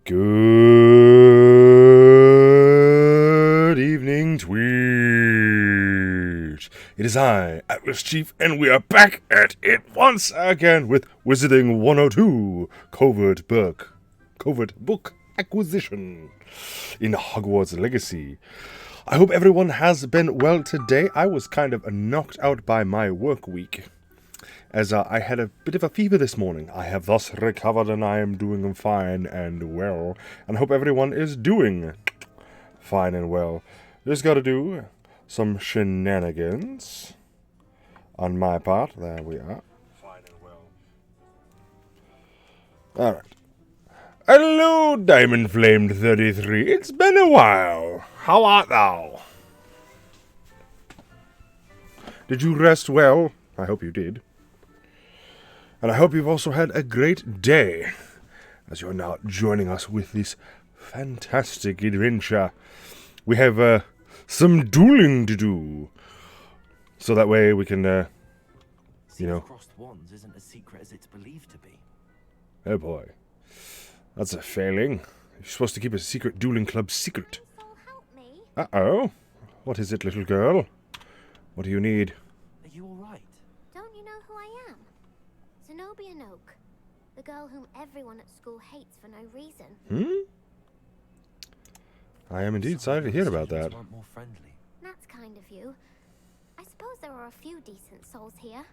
Good evening, Tweet. It is I, Atlas Chief, and we are back at it once again with Wizarding 102 Covert Book Acquisition in Hogwarts Legacy. I hope everyone has been well today. I was kind of knocked out by my work week, as I had a bit of a fever this morning. I have thus recovered and I am doing fine and well. And I hope everyone is doing fine and well. Just gotta do some shenanigans on my part. There we are. Fine and well. Alright. Hello, Diamond Flamed 33. It's been a while. How art thou? Did you rest well? I hope you did. And I hope you've also had a great day, as you're now joining us with this fantastic adventure. We have some dueling to do, so that way we can, Crossed wands isn't as secret as it's believed to be. Oh boy, that's a failing. You're supposed to keep a secret dueling club secret. So help me. Uh-oh. What is it, little girl? What do you need? Are you all right? Don't you know who I am? Zenobia Noak, the girl whom everyone at school hates for no reason. I am indeed sorry to hear about that. Weren't more friendly. That's kind of you. I suppose there are a few decent souls here.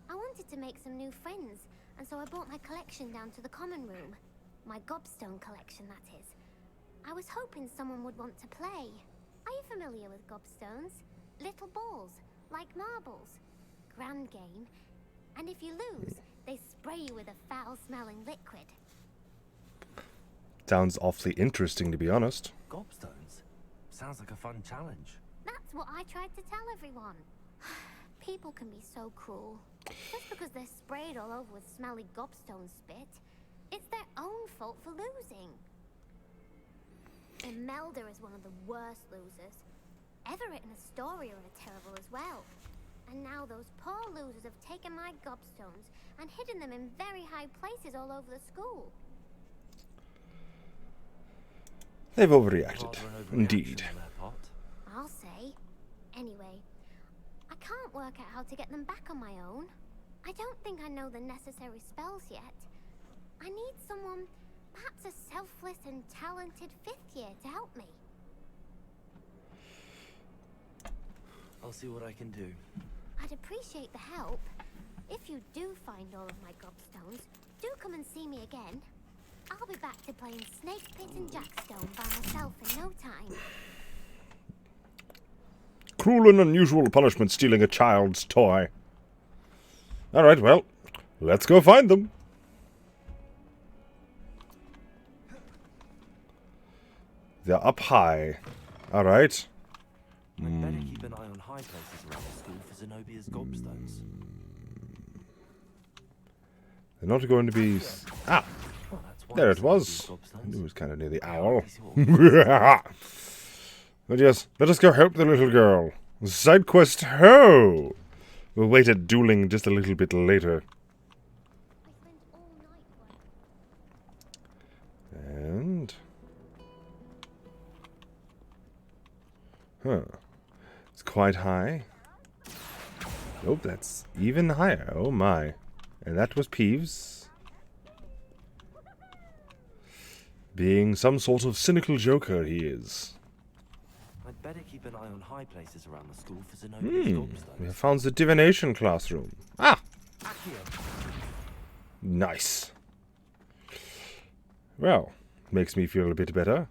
I wanted to make some new friends, and so I brought my collection down to the common room. My gobstone collection, that is. I was hoping someone would want to play. Are you familiar with gobstones? Little balls, like marbles. Grand game. And if you lose, they spray you with a foul-smelling liquid. Sounds awfully interesting, to be honest. Gobstones? Sounds like a fun challenge. That's what I tried to tell everyone. People can be so cruel. Just because they're sprayed all over with smelly gobstone spit, it's their own fault for losing. Imelda is one of the worst losers. Everett and Astoria are terrible as well. And now those poor losers have taken my gobstones and hidden them in very high places all over the school. They've overreacted. Rather an overreaction Indeed. on their part. I'll say. Anyway, I can't work out how to get them back on my own. I don't think I know the necessary spells yet. I need someone, perhaps a selfless and talented 5th year to help me. I'll see what I can do. I'd appreciate the help. If you do find all of my gobstones, do come and see me again. I'll be back to playing Snake Pit and Jackstone by myself in no time. Cruel and unusual punishment stealing a child's toy. Alright, well, let's go find them. They're up high. Alright. I'd better keep an eye on high places around the school for Zenobia's gobstones. They're not going to be... Ah! Well, that's one There of it was. Zenobia's I gobstones. knew it was kind of near the owl. He's yours. But yes, let us go help the little girl. Side quest, ho! We'll wait at dueling just a little bit later. I spent all night working. And... Huh. It's quite high. Nope, that's even higher. Oh my. And that was Peeves. Being some sort of cynical joker, he is. I'd better keep an eye on high places around the school for Zenobia's We gobstones. have found the divination classroom. Ah! Accio. Nice. Well, makes me feel a bit better.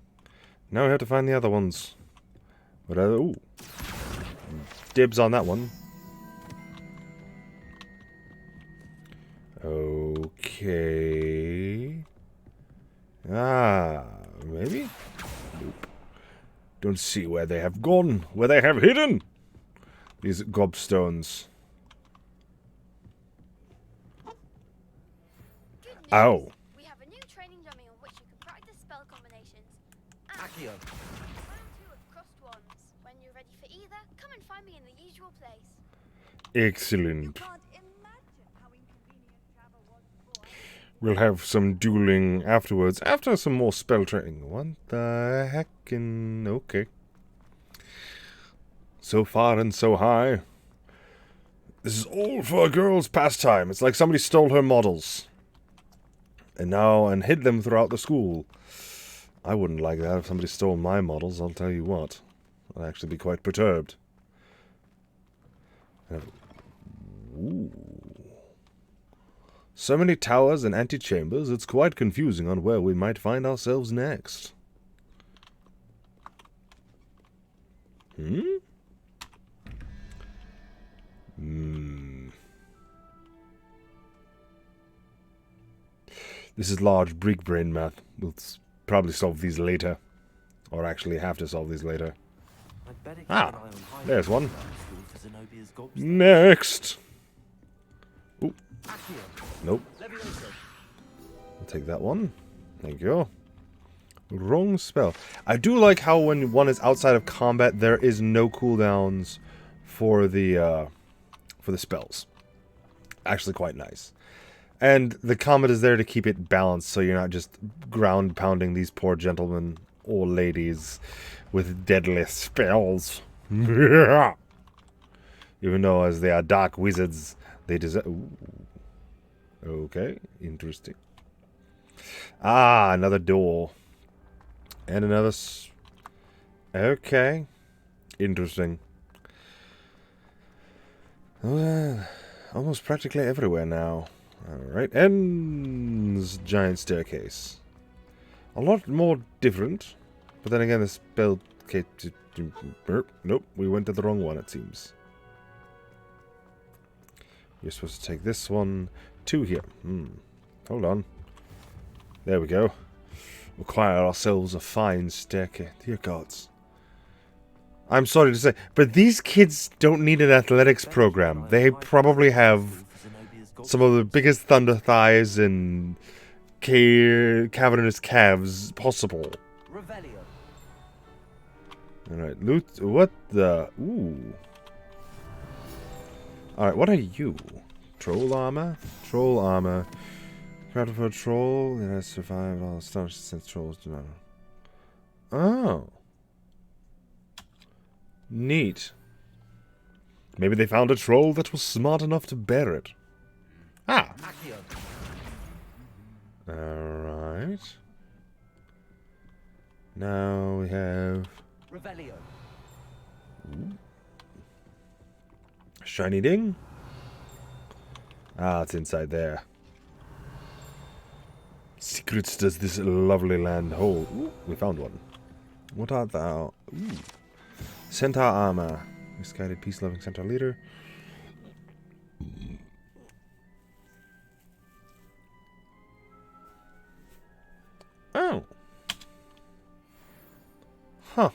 Now we have to find the other ones. What are ooh. Dibs on that one. Okay. Ah, maybe? Nope. Don't see where they have gone, where they have hidden these gobstones. Good news. Ow. We have a new training dummy on which you can practice spell combinations. Accio. Round 2 of crossed wands. When you're ready for either, come and find me in the usual place. Excellent. Can't imagine how inconvenient travel was before. We'll have some dueling afterwards, after some more spell training. What the heck? Okay. So far and so high. This is all for a girl's pastime. It's like somebody stole her models. And hid them throughout the school. I wouldn't like that if somebody stole my models, I'll tell you what. I'd actually be quite perturbed. Ooh. So many towers and antechambers, it's quite confusing on where we might find ourselves next. This is large Greek brain math. We'll probably solve these later. Or actually have to solve these later. There's one. Next! Ooh. Nope. I'll take that one. Thank you. Wrong spell. I do like how when one is outside of combat, there is no cooldowns for the spells. Actually quite nice. And the combat is there to keep it balanced, so you're not just ground pounding these poor gentlemen or ladies with deadly spells. Even though as they are dark wizards, they deserve... Okay, interesting. Ah, another door. And another... Okay. Interesting. Almost practically everywhere now. Alright, ends giant staircase. A lot more different. But then again, the spell... Okay, nope, we went to the wrong one, it seems. You're supposed to take this one to here. Hold on. There we go. Acquire ourselves a fine staircase. Dear gods. I'm sorry to say, but these kids don't need an athletics program. They probably have some of the biggest thunder thighs and cavernous calves possible. Alright, loot. What the? Ooh. Alright, what are you? Troll armor? Troll armor. Crowded for a troll. It has survived all astonishing since trolls do not. Oh. Neat. Maybe they found a troll that was smart enough to bear it. Ah. Alright. Now we have... Ooh. Shiny ding. Ah, it's inside there. Secrets does this lovely land hold. Ooh, we found one. What art thou? Ooh. Centaur armor. Misguided, peace-loving centaur leader. Oh. Huh.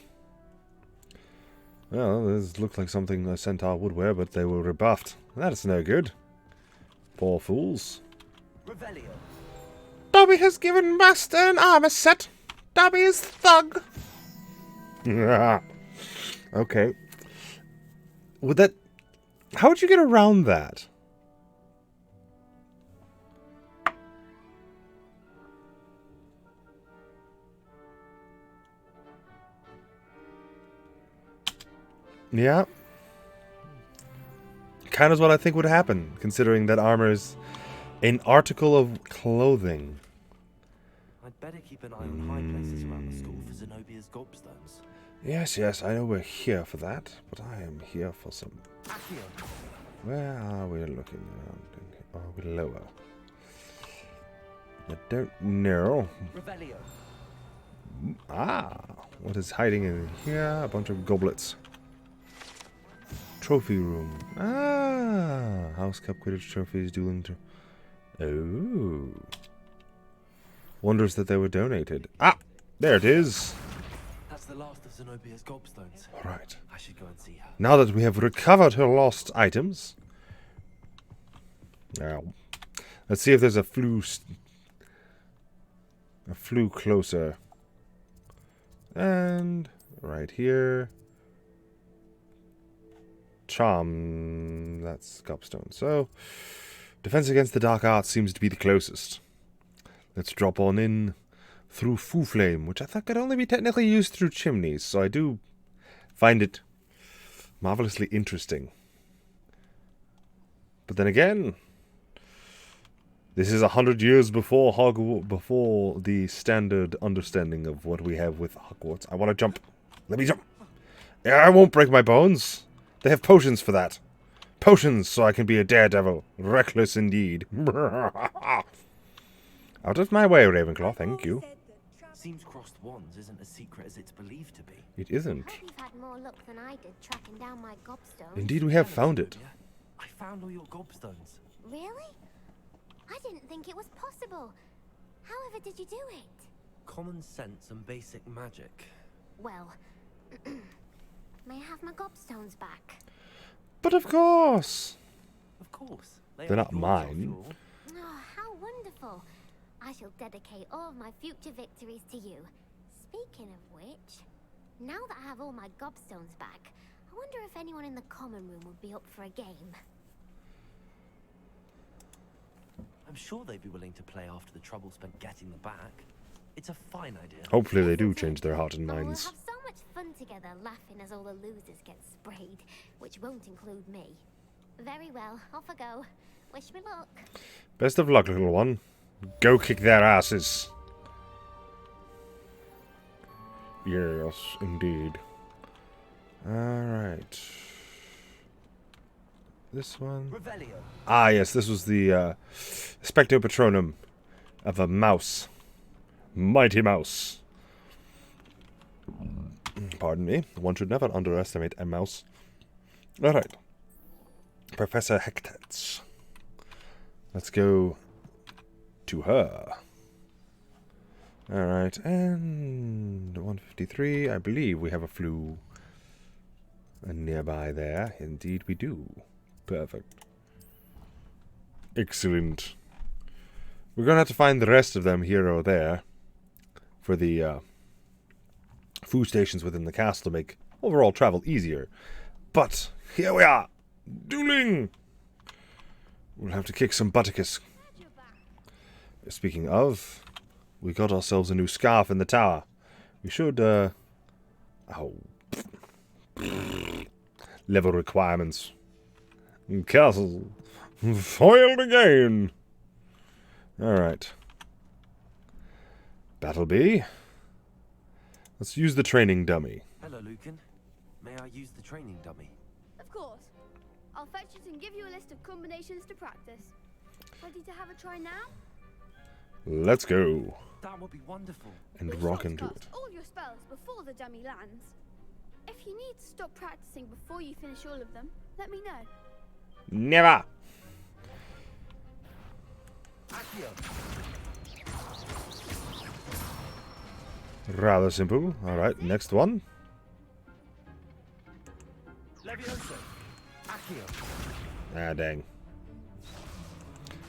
Well, this looks like something a centaur would wear, but they were rebuffed. That is no good. Poor fools. Dobby has given Master an armor set. Dobby is thug. Okay. Would that... How would you get around that? Yeah. Kind of what I think would happen, considering that armor is an article of clothing. I'd better keep an eye on high places around the school for Zenobia's gobstones. Yes, yes, I know we're here for that, but I am here for some... Where are we looking around? Are we lower? I don't know. Ah, what is hiding in here? A bunch of goblets. Trophy room. Ah, House Cup Quidditch trophies, dueling Oh. Wonders that they were donated. Ah, there it is. That's the last of Zenobia's gobstones. Alright. I should go and see her. Now that we have recovered her lost items. Now, let's see if there's a flue closer. And right here. Charm. That's gobstone. So, defense against the dark arts seems to be the closest. Let's drop on in through Foo Flame, which I thought could only be technically used through chimneys, so I do find it marvelously interesting. But then again, this is 100 years before before the standard understanding of what we have with Hogwarts. I want to jump. Let me jump. Yeah, I won't break my bones. They have potions for that. Potions, so I can be a daredevil. Reckless indeed. Out of my way, Ravenclaw, thank you. Seems crossed wands isn't as secret as it's believed to be. It isn't. Hope you've had more luck than I did tracking down my gobstones. Indeed, we have found it. Yeah, I found all your gobstones. Really? I didn't think it was possible. However did you do it? Common sense and basic magic. Well, may I have my gobstones back? But of course. Of course. They They're are not yours mine. after all. Oh, how wonderful. I shall dedicate all of my future victories to you. Speaking of which, now that I have all my gobstones back, I wonder if anyone in the common room would be up for a game. I'm sure they'd be willing to play after the trouble spent getting them back. It's a fine idea. Hopefully they do change their heart and Oh, minds. we'll have so much fun together laughing as all the losers get sprayed, which won't include me. Very well, off I go. Wish me luck. Best of luck, little one. Go kick their asses. Yes, indeed. Alright. This one. Revelio. Ah, yes, this was the Specto Patronum of a mouse. Mighty Mouse. Pardon me. One should never underestimate a mouse. Alright. Professor Hectetz. Let's go to her. Alright, and 153. I believe we have a flu nearby there. Indeed we do. Perfect. Excellent. We're going to have to find the rest of them here or there for the food stations within the castle to make overall travel easier. But here we are. Dueling! We'll have to kick some butticus. Speaking of, we got ourselves a new scarf in the tower. We should, level requirements. Castle. Foiled again. Alright. Battleby. Let's use the training dummy. Hello, Lucan. May I use the training dummy? Of course. I'll fetch it and give you a list of combinations to practice. Ready to have a try now? Let's go. That would be wonderful. And We'll rock into shortcast it. all your spells before the dummy lands. If you need to stop practicing before you finish all of them, let me know. Never. Accio. Rather simple. Alright, next one. Levioso. Accio. Ah, dang.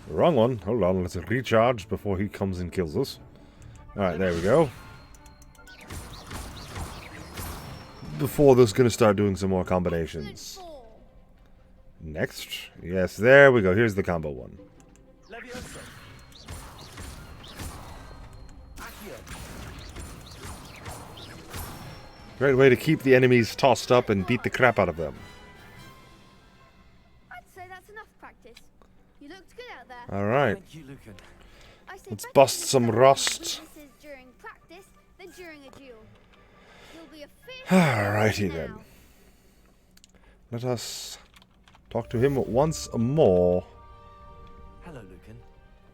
Wrong one. Hold on, let's recharge before he comes and kills us. Alright, there we go. Before this gonna start doing some more combinations. Next. Yes, there we go. Here's the combo one. Levioso. Accio. Great way to keep the enemies tossed up and beat the crap out of them. I'd say that's enough practice. You looked good out there. Alright. Thank you, Lucan. I say Let's better bust to some discover rust. weaknesses during practice than during a duel. You'll be a fierce Alrighty warrior then. now. Let us talk to him once more Hello, Lucan.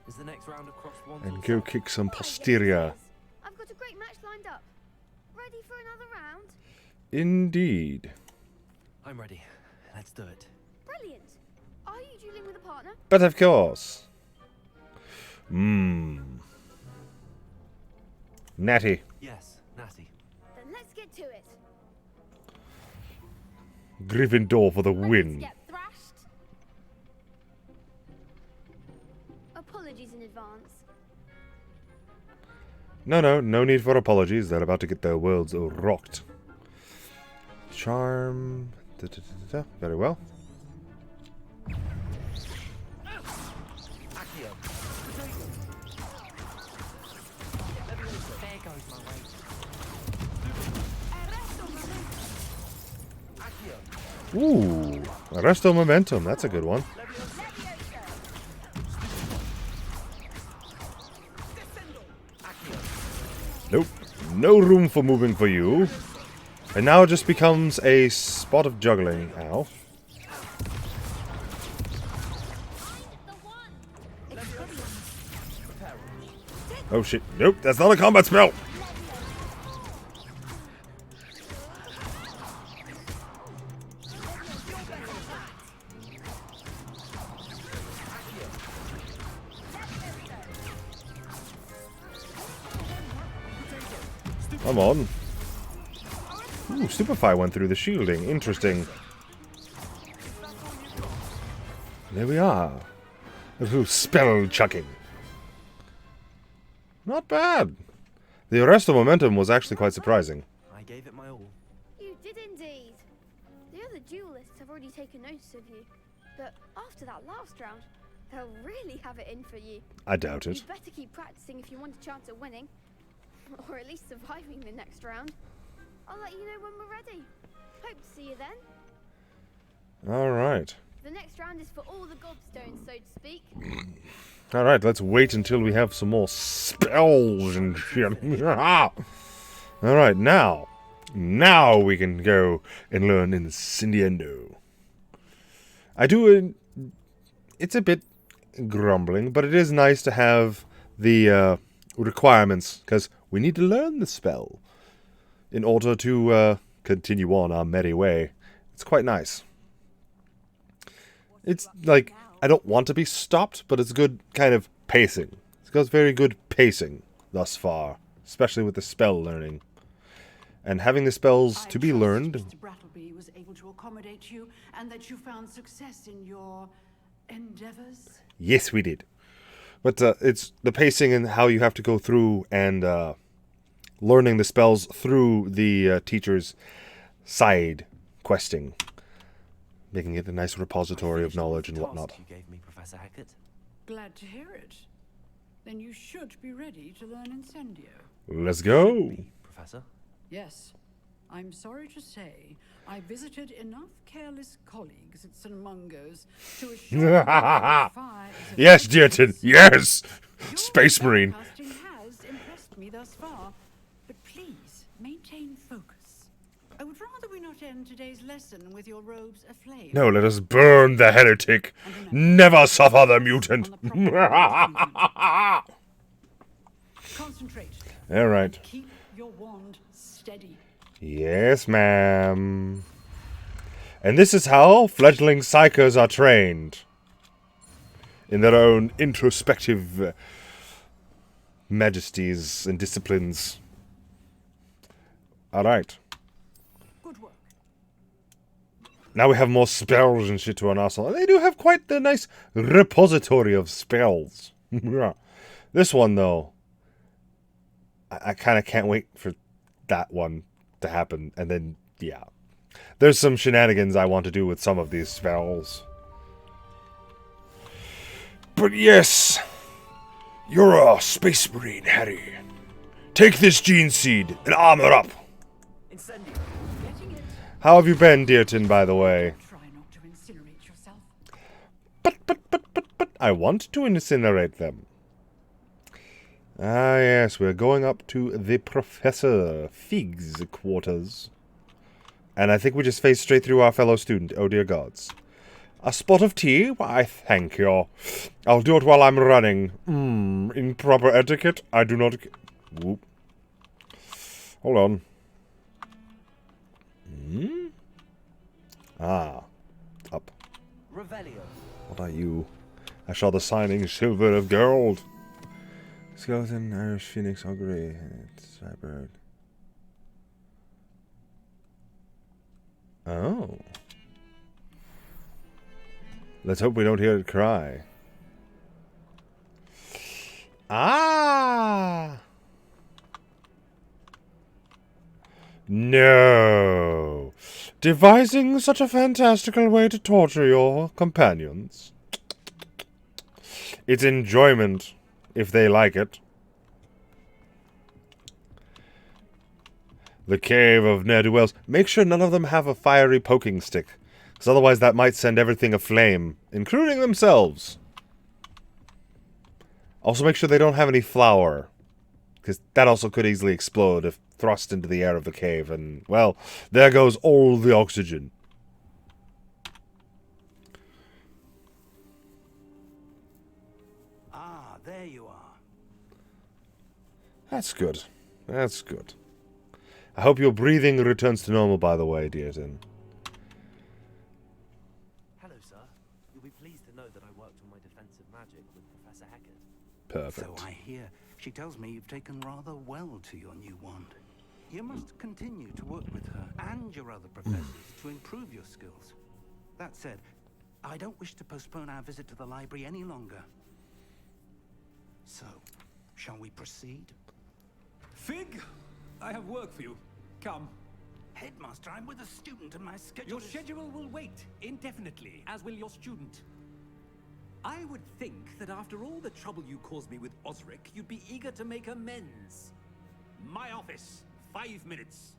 Is the next round of crossed wands and all go set? kick some Why, yes, posterior. it is. I've got a great match lined up. Ready for another round? Indeed. I'm ready. Let's do it. Brilliant. Are you dueling with a partner? But of course. Natty. Yes, Natty. Then let's get to it. Gryffindor for the Let's win. get thrashed. Apologies in advance. No need for apologies. They're about to get their worlds rocked. Charm. Very well. Accio. Ooh, Arresto Momentum. That's a good one. Nope. No room for moving for you. And now it just becomes a spot of juggling. Ow. Oh shit. Nope, that's not a combat spell! Come on. Ooh, Stupefy went through the shielding. Interesting. There we are. A little spell chucking. Not bad. The Arresto Momentum was actually quite surprising. I gave it my all. You did indeed. The other duelists have already taken notice of you, but after that last round, they'll really have it in for you. I doubt it. You'd better keep practicing if you want a chance at winning, or at least surviving the next round. I'll let you know when we're ready. Hope to see you then. Alright. The next round is for all the gobstones, so to speak. Alright, let's wait until we have some more spells and shit. Alright, now. Now we can go and learn Incendiendo. It's a bit grumbling, but it is nice to have the requirements, because we need to learn the spell in order to continue on our merry way. It's quite nice. It's like, I don't want to be stopped, but it's good kind of pacing. It's got very good pacing thus far, especially with the spell learning. And having the spells to be learned. Mr. Brattleby was able to accommodate you, and that you found success in your endeavors. Yes, we did. But it's the pacing and how you have to go through and learning the spells through the teacher's side questing. Making it a nice repository of knowledge and whatnot. You gave me, Professor Hackett. Glad to hear it. Then you should be ready to learn Incendio. Let's go! Professor? Yes. I'm sorry to say, I visited enough careless colleagues at St. Mungo's to assure you that fire is a Yes, Dearton! Yes! Your Space Marine! forecasting has impressed me thus far, but please maintain focus. I would rather we not end today's lesson with your robes aflame. No, let us burn the heretic! Never suffer the mutant! Concentrate. Alright. Keep your wand steady. Yes, ma'am. And this is how fledgling psychers are trained. In their own introspective majesties and disciplines. Alright. Good work. Now we have more spells and shit to our arsenal. And they do have quite the nice repository of spells. This one, though, I kind of can't wait for that one to happen. And then, yeah. There's some shenanigans I want to do with some of these spells. But yes, you're a space marine, Harry. Take this gene seed and armor up. Incendio. Getting it. How have you been, Dearton, by the way? Try not to incinerate yourself. But, I want to incinerate them. Ah, yes, we're going up to the Professor Fig's quarters. And I think we just faced straight through our fellow student. Oh, dear gods. A spot of tea? Why, thank you. I'll do it while I'm running. In proper etiquette, I do not... Whoop. Hold on. Ah. Up. Revelio. What are you? I saw the signing silver of gold. Skeleton, Irish Phoenix, Augury, Cyberg. Oh. Let's hope we don't hear it cry. Ah! No. Devising such a fantastical way to torture your companions. It's enjoyment, if they like it. The cave of ne'er-do-wells. Make sure none of them have a fiery poking stick. Because otherwise that might send everything aflame, including themselves. Also make sure they don't have any flour. Because that also could easily explode if thrust into the air of the cave. And, well, there goes all the oxygen. Ah, there you are. That's good. That's good. I hope your breathing returns to normal, by the way, Dearton. Hello, sir. You'll be pleased to know that I worked on my defensive magic with Professor Heckard. Perfect. So I hear. She tells me you've taken rather well to your new wand. You must continue to work with her and your other professors to improve your skills. That said, I don't wish to postpone our visit to the library any longer. So, shall we proceed? Fig, I have work for you. Come. Headmaster, I'm with a student and my schedule Your is... schedule will wait indefinitely, as will your student. I would think that after all the trouble you caused me with Osric, you'd be eager to make amends. My office, 5 minutes.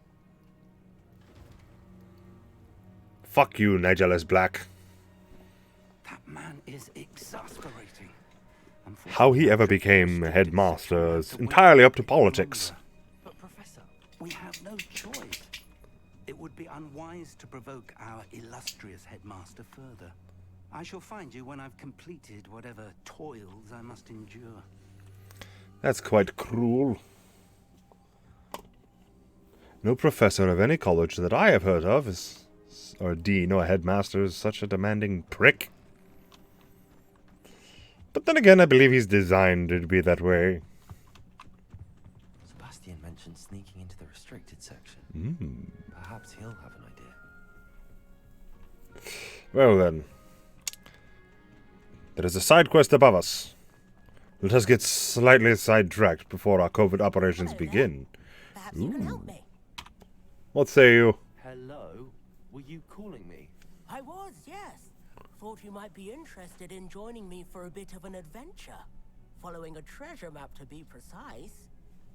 Fuck you, Nigel Black. That man is exasperating. How he ever became headmaster is entirely up to politics. But, Professor, We have no choice. It would be unwise to provoke our illustrious headmaster further. I shall find you when I've completed whatever toils I must endure. That's quite cruel. No professor of any college that I have heard of is, or dean or headmaster is such a demanding prick. But then again, I believe he's designed to be that way. Sebastian mentioned sneaking into the restricted section. Perhaps he'll have an idea. Well then. There is a side quest above us. Let us get slightly sidetracked before our covert operations begin. Perhaps you can help me. What say you? Hello? Were you calling me? I was, yes. Thought you might be interested in joining me for a bit of an adventure. Following a treasure map to be precise.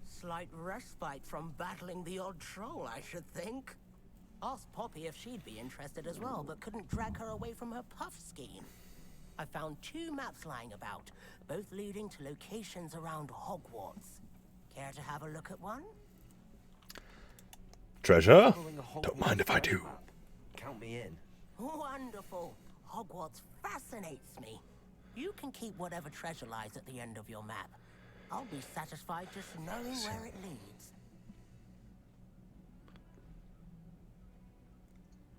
Slight respite from battling the odd troll, I should think. Asked Poppy if she'd be interested as well, but couldn't drag her away from her puff scheme. I found 2 maps lying about, both leading to locations around Hogwarts. Care to have a look at one? Treasure? Following a Don't Hogwarts mind if I treasure do. map. Count me in. Wonderful. Hogwarts fascinates me. You can keep whatever treasure lies at the end of your map. I'll be satisfied just knowing where it leads.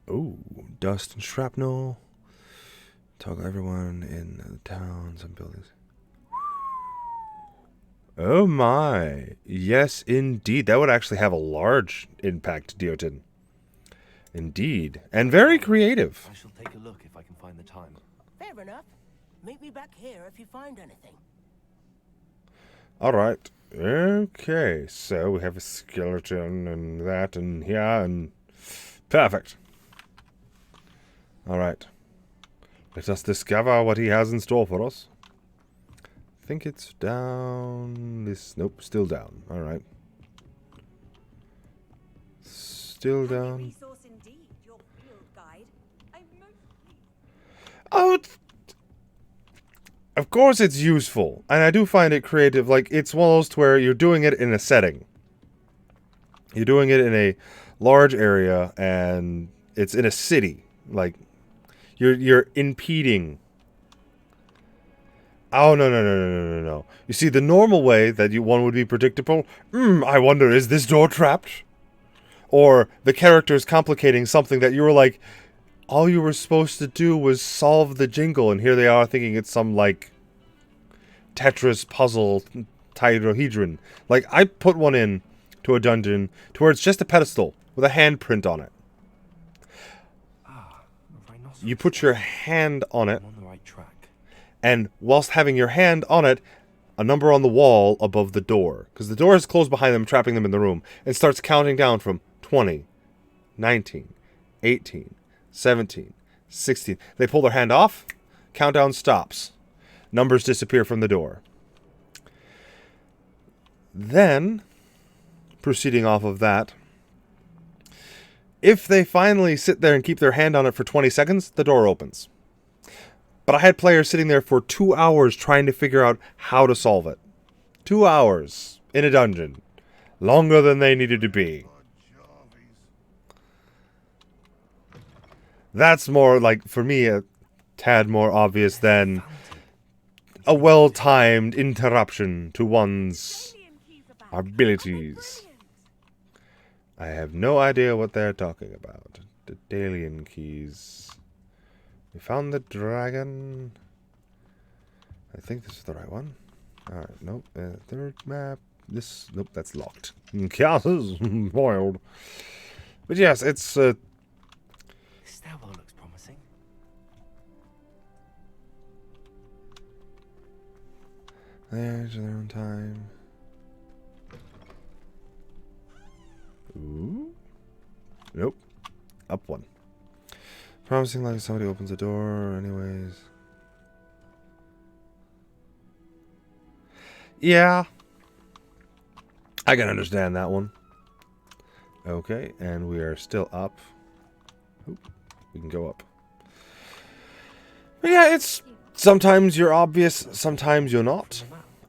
Ooh, dust and shrapnel. Toggle everyone in the towns and buildings. Oh my. Yes, indeed. That would actually have a large impact, Deotin. Indeed. And very creative. I shall take a look if I can find the time. Fair enough. Meet me back here if you find anything. Alright. Okay. So we have a skeleton and that and here and... Perfect. Alright. Let us discover what he has in store for us. I think it's down this... Nope, still down. Alright. Still down. Resource indeed, your field guide. I'm most pleased. Oh, of course it's useful. And I do find it creative. Like, it's one of those to where you're doing it in a setting. You're doing it in a large area, and it's in a city. Like, you're impeding. Oh, no. You see, the normal way that one would be predictable, I wonder, is this door trapped? Or the character is complicating something that you were like, all you were supposed to do was solve the jingle, and here they are thinking it's some, like, Tetris puzzle tetrahedron. Like, I put one in to a dungeon to where it's just a pedestal with a handprint on it. You put your hand on it, I'm on the right track. and whilst having your hand on it, a number on the wall above the door, because the door is closed behind them, trapping them in the room, and starts counting down from 20, 19, 18, 17, 16. They pull their hand off, countdown stops. Numbers disappear from the door. Then, proceeding off of that, If they finally sit there and keep their hand on it for 20 seconds, the door opens. But I had players sitting there for 2 hours trying to figure out how to solve it. 2 hours in a dungeon. Longer than they needed to be. That's more, like, for me, a tad more obvious than a well-timed interruption to one's abilities. I have no idea what they're talking about. The Dalian keys. We found the dragon. I think this is the right one. Alright, nope. Third map. This, nope, that's locked. Chaos is boiled. But yes, it's, This stairwell looks promising. There's their own time. Ooh. Nope. Up one. Promising like somebody opens the door anyways. Yeah. I can understand that one. Okay, and we are still up. Oop, we can go up. But yeah, it's sometimes you're obvious, sometimes you're not.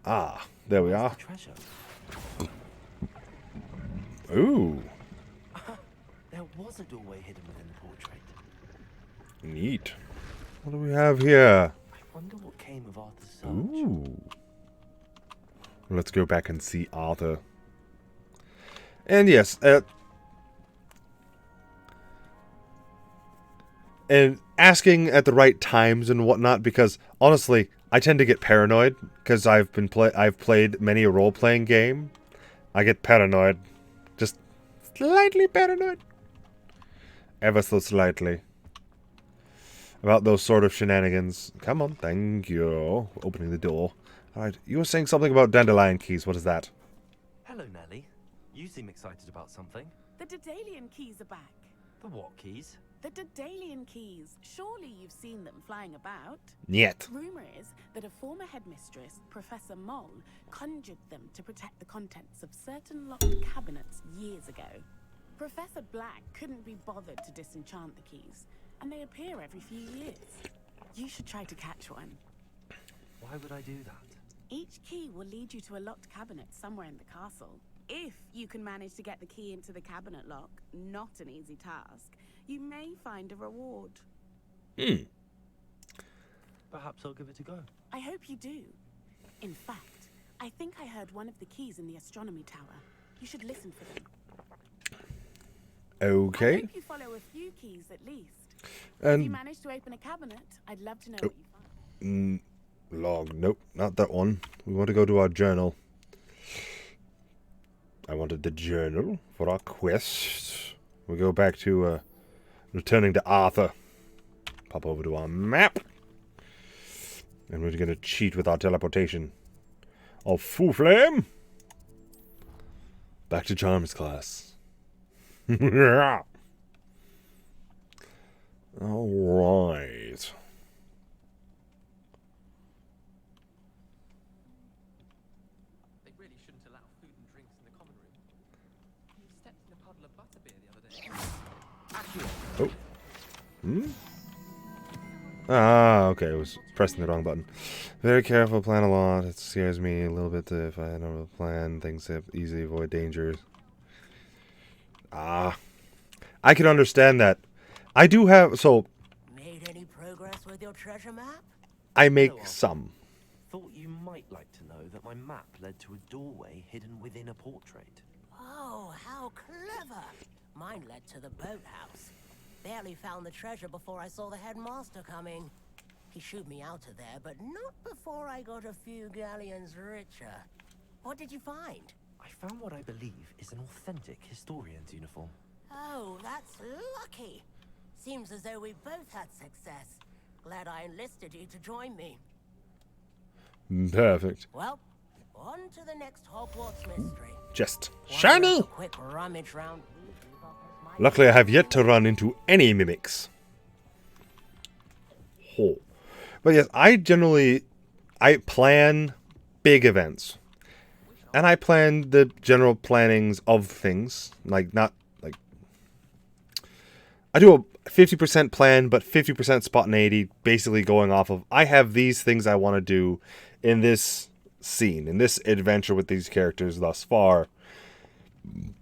Ah, there we are. Treasure. Ooh, There was a doorway hidden within the portrait. neat. What do we have here? I wonder what came of Arthur's search. Ooh. Let's go back and see Arthur. And yes, and asking at the right times and whatnot, because honestly, I tend to get paranoid because I've played many a role-playing game. I get paranoid, just slightly paranoid, ever so slightly, about those sort of shenanigans. Come on, thank you for opening the door. All right, you were saying something about dandelion keys. What is that? Hello, Nellie. You seem excited about something. The Daedalian keys are back. The what keys? The Daedalian keys. Surely you've seen them flying about. Niet. Rumor is that a former headmistress, Professor Moll, conjured them to protect the contents of certain locked cabinets years ago. Professor Black couldn't be bothered to disenchant the keys, and they appear every few years. You should try to catch one. Why would I do that? Each key will lead you to a locked cabinet somewhere in the castle. If you can manage to get the key into the cabinet lock, not an easy task, you may find a reward. Perhaps I'll give it a go. I hope you do. In fact, I think I heard one of the keys in the astronomy tower. You should listen for them. I Okay. hope you follow a few keys at least. If And you manage to open a cabinet, I'd love to know what you find. log. Nope, not that one. We want to go to our journal. I wanted the journal for our quest. We go back to returning to Arthur. Pop over to our map. And we're going to cheat with our teleportation. Of Foo Flame. Back to Charms class. Alright. They really shouldn't allow food and drinks in the common room. You stepped in a puddle of butterbeer the other day. Oh. Ah, okay, I was pressing the wrong button. Very careful, plan a lot. It scares me a little bit if I don't plan things to easily avoid dangers. Ah. I can understand that. I do have, so, Made any progress with your treasure map? I make some. Thought you might like to know that my map led to a doorway hidden within a portrait. Oh, how clever! Mine led to the boathouse. Barely found the treasure before I saw the headmaster coming. He shooed me out of there, but not before I got a few galleons richer. What did you find? I found what I believe is an authentic historian's uniform. Oh, that's lucky. Seems as though we both had success. Glad I enlisted you to join me. Perfect. Well, on to the next Hogwarts mystery. Just Wonder if shiny! a quick rummage round Weasley's office might- Luckily, I have yet to run into any mimics. Oh. But yes, I plan big events. And I plan the general plannings of things. Like, not, like, I do a 50% plan, but 50% spontaneity, basically going off of, I have these things I want to do in this scene, in this adventure with these characters thus far.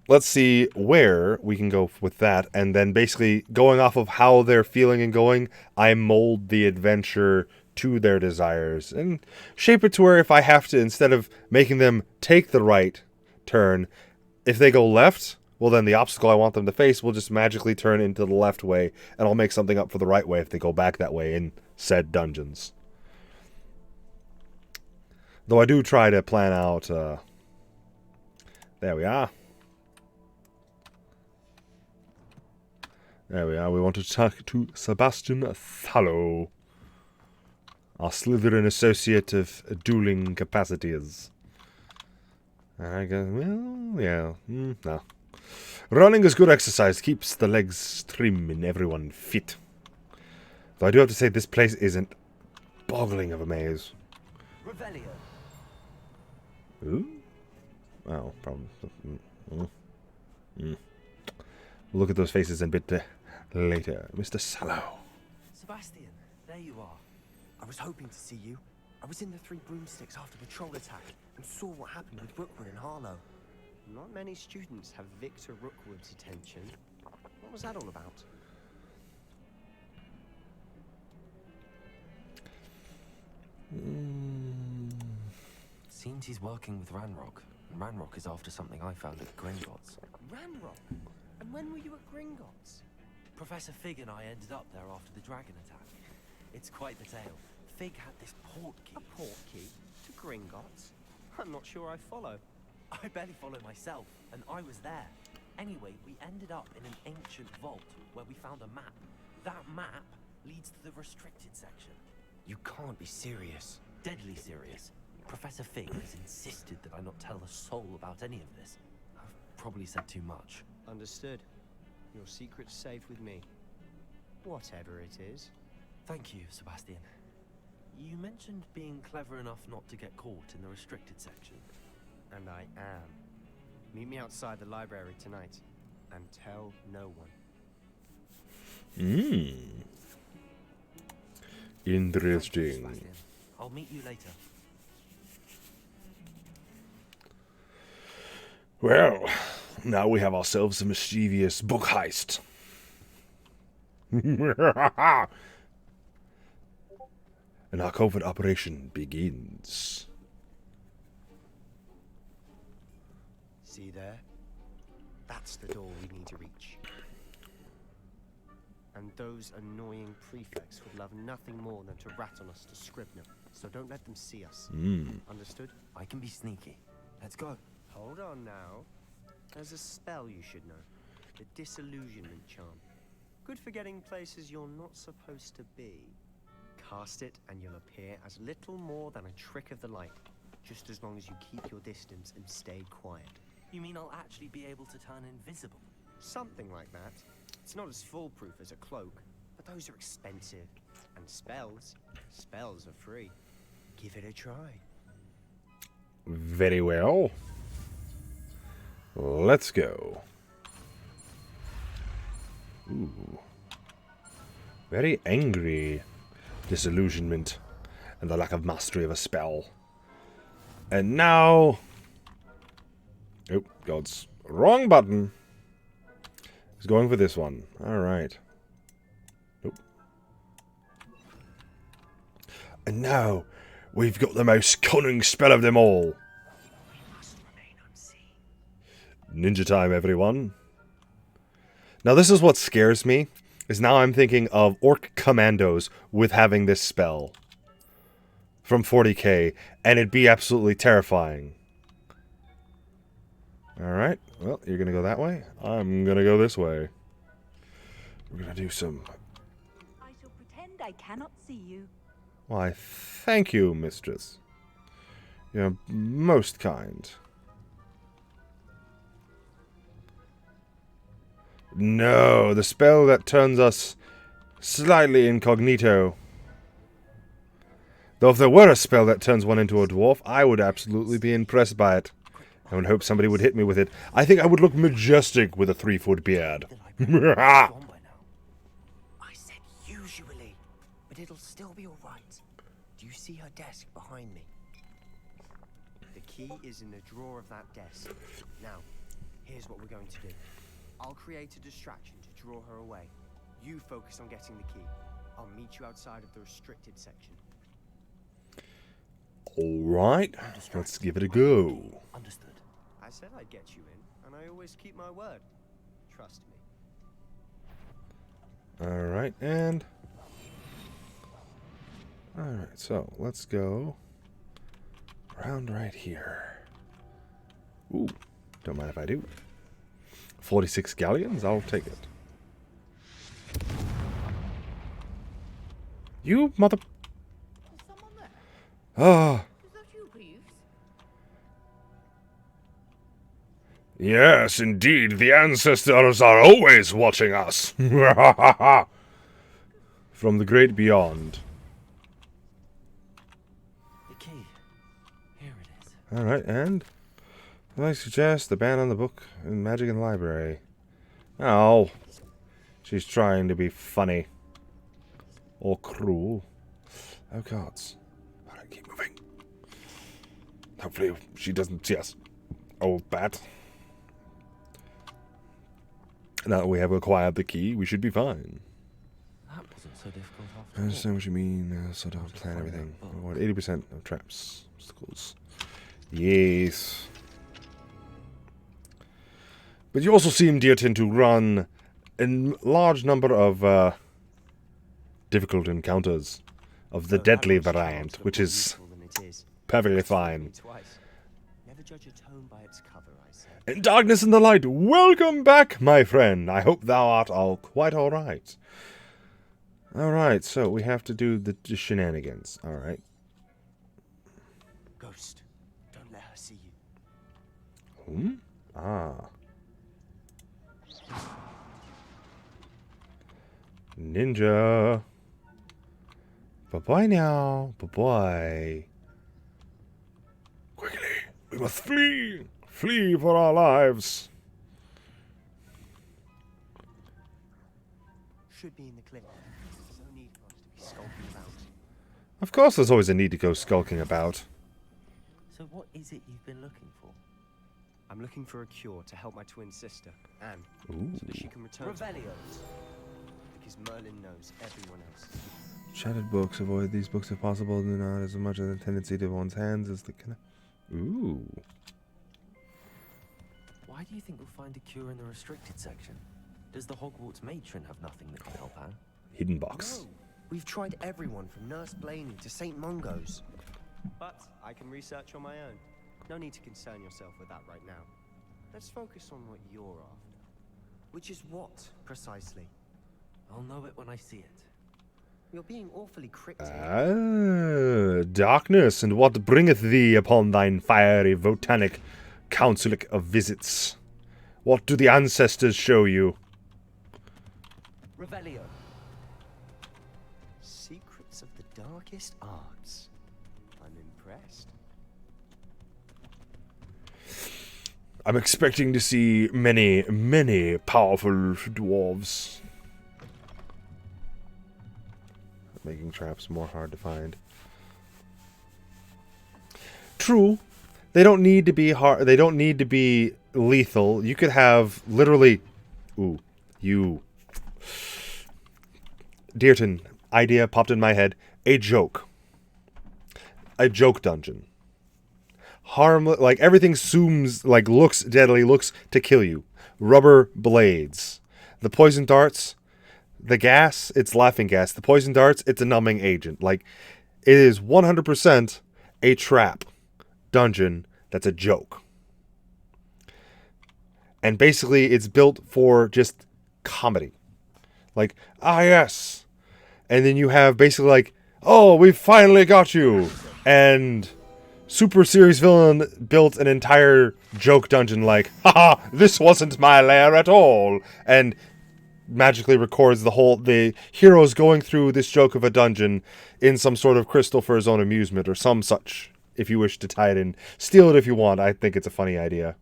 Let's see where we can go with that, and then basically going off of how they're feeling and going, I mold the adventure to their desires and shape it to where if I have to, instead of making them take the right turn, if they go left, well then the obstacle I want them to face will just magically turn into the left way, and I'll make something up for the right way if they go back that way in said dungeons. Though I do try to plan out, there we are. There we are. We want to talk to Sebastian Thallow, our Slytherin associate of dueling capacities. I guess, well, yeah, no. Running is good exercise, keeps the legs trim and everyone fit. Though I do have to say, this place isn't boggling of a maze. Revelio. Ooh? Oh, probably. We'll look at those faces a bit later. Mr. Sallow. Sebastian, there you are. I was hoping to see you. I was in the Three Broomsticks after the troll attack and saw what happened with Rookwood and Harlow. Not many students have Victor Rookwood's attention. What was that all about? Seems he's working with Ranrock. And Ranrock is after something I found at Gringotts. Ranrock? And when were you at Gringotts? Professor Fig and I ended up there after the dragon attack. It's quite the tale. Fig had this port key. A port key? To Gringotts? I'm not sure I follow. I barely follow myself, and I was there. Anyway, we ended up in an ancient vault where we found a map. That map leads to the restricted section. You can't be serious. Deadly serious. Professor Fig has insisted that I not tell a soul about any of this. I've probably said too much. Understood. Your secret's safe with me. Whatever it is. Thank you, Sebastian. You mentioned being clever enough not to get caught in the restricted section. And I am. Meet me outside the library tonight. And tell no one. Interesting. Sebastian. I'll meet you later. Well, now we have ourselves a mischievous book heist. And our covert operation begins. See there? That's the door we need to reach. And those annoying prefects would love nothing more than to rat on us to Scribner. So don't let them see us. Understood? I can be sneaky. Let's go. Hold on now. There's a spell you should know. The Disillusionment Charm. Good for getting places you're not supposed to be. Cast it and you'll appear as little more than a trick of the light. Just as long as you keep your distance and stay quiet. You mean I'll actually be able to turn invisible? Something like that. It's not as foolproof as a cloak, but those are expensive. And spells are free. Give it a try. Very well. Let's go. Ooh. Very angry. Disillusionment. And the lack of mastery of a spell. And now... Oh, gods. Wrong button. He's going for this one. Alright. Nope. And now, we've got the most cunning spell of them all. Ninja time, everyone. Now, this is what scares me. Is now I'm thinking of Orc Commandos with having this spell. From 40k. And it'd be absolutely terrifying. Alright. Well, you're gonna go that way. I'm gonna go this way. We're gonna do some... I shall pretend I cannot see you. Why, thank you, mistress. You're most kind. No, the spell that turns us slightly incognito. Though if there were a spell that turns one into a dwarf, I would absolutely be impressed by it. I would hope somebody would hit me with it. I think I would look majestic with a 3-foot beard. desk behind me. The key is in the drawer of that desk. Now, here's what we're going to do. I'll create a distraction to draw her away. You focus on getting the key. I'll meet you outside of the restricted section. Alright, let's give it a go. Understood. I said I'd get you in, and I always keep my word. Trust me. Alright, and... Alright, so let's go around right here. Ooh, don't mind if I do. 46 galleons, I'll take it. You mother... Is someone there? Ah, Is that you, Peeves? yes, indeed, the ancestors are always watching us. From the great beyond. The key. Here it is. Alright, and I suggest the ban on the book in Magic in the Library. Oh, she's trying to be funny. Or cruel. Oh, gods. Alright, keep moving. Hopefully she doesn't see us. Old bat. Now that we have acquired the key, we should be fine. That wasn't so difficult I after all. understand what you mean, so don't plan everything. Avoid 80% of traps, obstacles. Yes. But you also seem, Dearton, to run a large number of difficult encounters of the deadly variant, which is perfectly fine. Never judge a tone by its cover, I say. In darkness and the light, welcome back, my friend. I hope thou art all quite alright. Alright, so we have to do the shenanigans. Alright. Ghost, don't let her see you. Ah. Ninja. Bye-bye now. Bye-bye. Quickly, we must flee. Flee for our lives. Should be in the clip. There's no need for us to be skulking about. Of course there's always a need to go skulking about. So what is it you've been looking for? I'm looking for a cure to help my twin sister, Anne, Ooh. so that she can return to Revelios. because Merlin knows everyone else. Shattered books. Avoid these books if possible. Do not as much of a tendency to one's hands as the... Ooh. Why do you think we'll find a cure in the restricted section? Does the Hogwarts matron have nothing that can help Anne? Hidden box. No, we've tried everyone from Nurse Blaney to St. Mungo's. But I can research on my own. No need to concern yourself with that right now. Let's focus on what you're after. Which is what, precisely? I'll know it when I see it. You're being awfully cryptic. Darkness, and what bringeth thee upon thine fiery botanic counselic of visits? What do the ancestors show you? Revelio. Secrets of the darkest arts. I'm impressed. I'm expecting to see many, many powerful dwarves. Making traps more hard to find. True. They don't need to be hard. They don't need to be lethal. You could have literally... Ooh. You... Dearton, idea popped in my head. A joke. A joke dungeon. Harmless, like everything zooms, like looks deadly, looks to kill you. Rubber blades. The poison darts, the gas, it's laughing gas. The poison darts, it's a numbing agent. Like, it is 100% a trap dungeon that's a joke. And basically, it's built for just comedy. Like, ah, yes. And then you have basically like, oh, we finally got you. And super serious villain built an entire joke dungeon like, haha, this wasn't my lair at all. And magically records the heroes going through this joke of a dungeon in some sort of crystal for his own amusement or some such, if you wish to tie it in. Steal it if you want. I think it's a funny idea.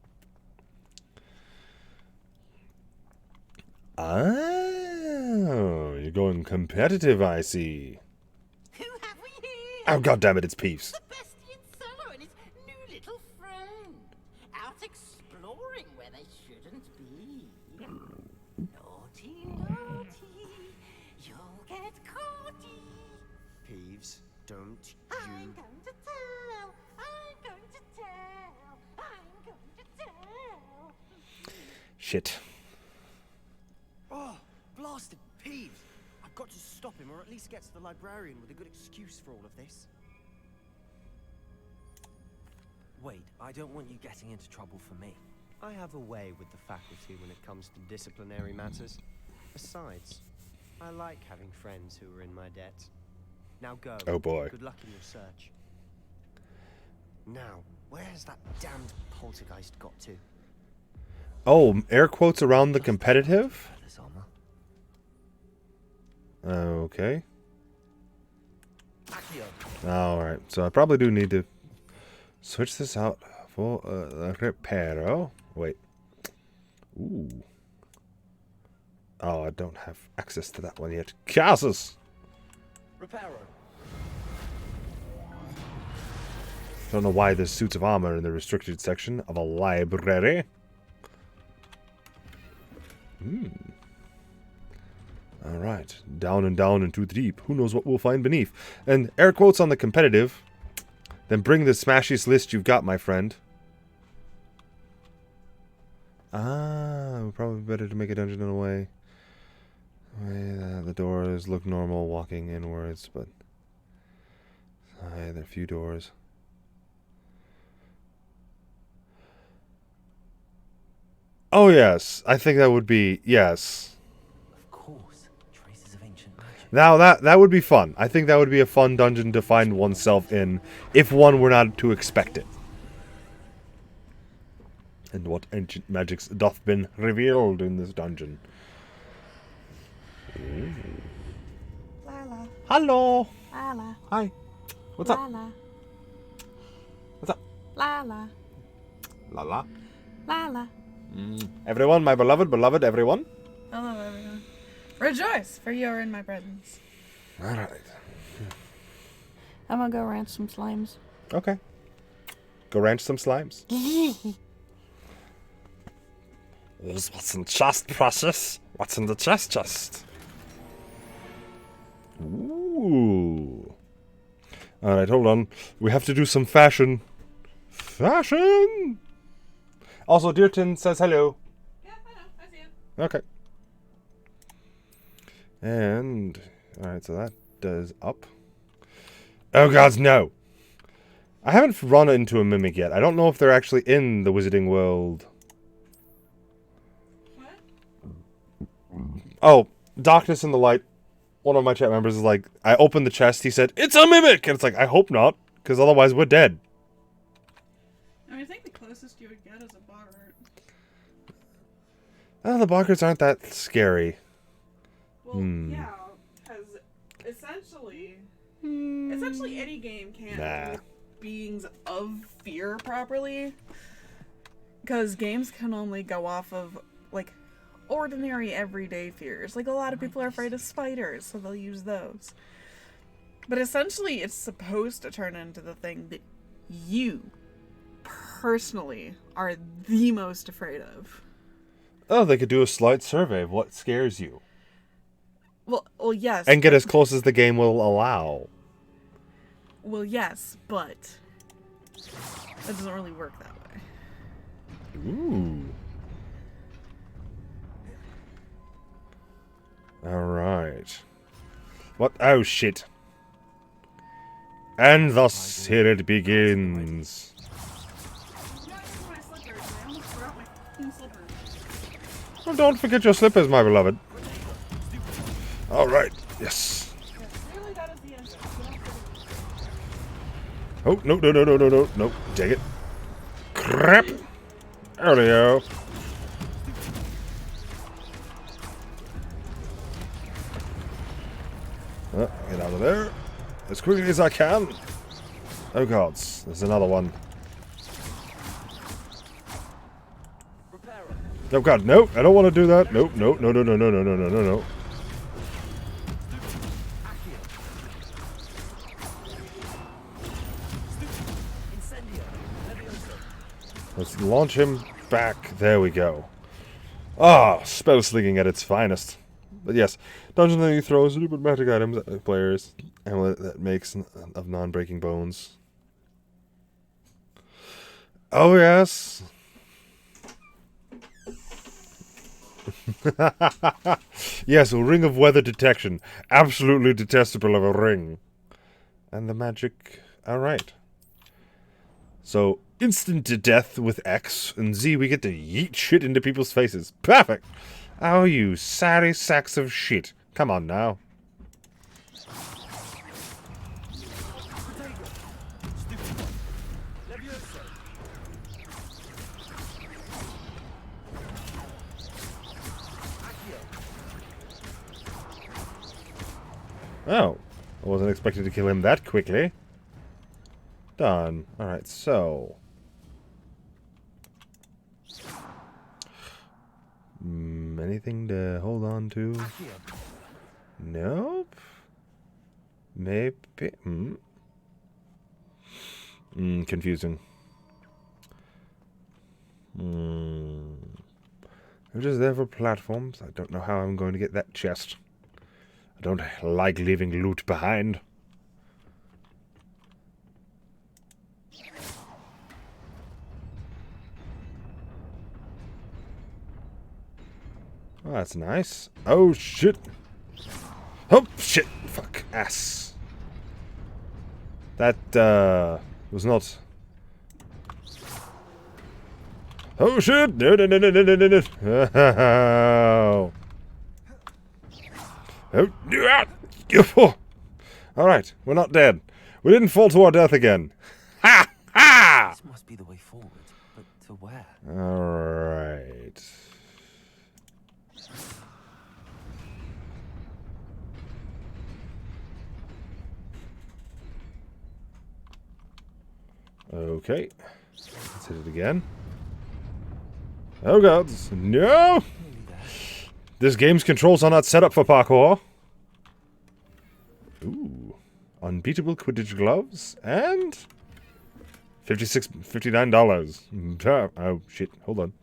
Oh, you're going competitive, I see. Who have we here? Oh, god damn it, it's Peeves. Sebastian Solo and his new little friend. Out exploring where they shouldn't be. Naughty, naughty. You'll get caughty. Peeves, don't I'm going to tell. I'm going to tell. I'm going to tell. Shit. Oh, blasted Peeves! I've got to stop him, or at least get to the librarian with a good excuse for all of this. Wait, I don't want you getting into trouble for me. I have a way with the faculty when it comes to disciplinary matters. Besides, I like having friends who are in my debt. Now go. Oh boy. Good luck in your search. Now, where has that damned poltergeist got to? Oh, air quotes around the competitive? Okay. Alright, so I probably do need to switch this out for Reparo. Wait. Ooh. Oh, I don't have access to that one yet. Casus! Reparo. Don't know why there's suits of armor in the restricted section of a library. Alright, down and down and too deep. Who knows what we'll find beneath? And air quotes on the competitive. Then bring the smashiest list you've got, my friend. Probably better to make a dungeon in a way. The doors look normal walking inwards, but... there are a few doors. Oh yes, I think that would be... Yes. Now that would be fun. I think that would be a fun dungeon to find oneself in, if one were not to expect it. And what ancient magics doth been revealed in this dungeon? Ooh. Lala. Hello. Lala. Hi. What's up? Lala. What's up? Lala. Lala. Lala. Everyone, my beloved everyone. Hello, everyone. Rejoice, for you are in my presence. Alright. I'm gonna go ranch some slimes. Okay. Go ranch some slimes. What's in the chest, precious? What's in the chest? Ooh. Alright, hold on. We have to do some fashion. Fashion! Also, Deerton says hello. Yeah, I know. I see it. Okay. And... Alright, so that does up. Oh gods, no! I haven't run into a mimic yet. I don't know if they're actually in the Wizarding World. Oh, Darkness in the Light. One of my chat members is like, I opened the chest, he said, "It's a mimic!" And it's like, I hope not, because otherwise we're dead. I mean, I think the closest you would get is a boggart. Oh, the boggarts aren't that scary. Well, yeah, because essentially any game can't handle beings of fear properly. Because games can only go off of, like, ordinary everyday fears. Like, a lot of people are afraid of spiders, so they'll use those. But essentially, it's supposed to turn into the thing that you, personally, are the most afraid of. Oh, they could do a slight survey of what scares you. Well, yes. And get as close as the game will allow. Well, yes, but it doesn't really work that way. Ooh. Alright. What? Oh, shit. And thus here it begins. Well, don't forget your slippers, my beloved. Alright, yes. Oh, no, take it. Crap! There we go. Get out of there. As quickly as I can. Oh gods, there's another one. Oh god, no, I don't want to do that. Nope, no. Let's launch him back. There we go. Ah, spell slinging at its finest. But yes, dungeon that throws stupid magic items at players. Amulet that makes of non-breaking bones. Oh yes. Yes, a ring of weather detection. Absolutely detestable of a ring. And the magic... Alright. So, instant to death with X, and Z we get to yeet shit into people's faces. Perfect! Oh, you sorry sacks of shit. Come on now. Oh, I wasn't expecting to kill him that quickly. Done. Alright, so... anything to hold on to? Nope. Maybe... confusing. I'm just there for platforms. I don't know how I'm going to get that chest. I don't like leaving loot behind. Oh, that's nice. Oh, shit. Oh, shit. Fuck. Ass. That, was not... Oh, shit. No, no, no, no, no, no, no. Oh. Oh. Alright, we're not dead. We didn't fall to our death again. Ha! Ha! This must be the way forward, but to where? Alright. Okay. Let's hit it again. Oh god. No! This game's controls are not set up for parkour. Ooh. Unbeatable Quidditch gloves and $59. Oh shit, hold on.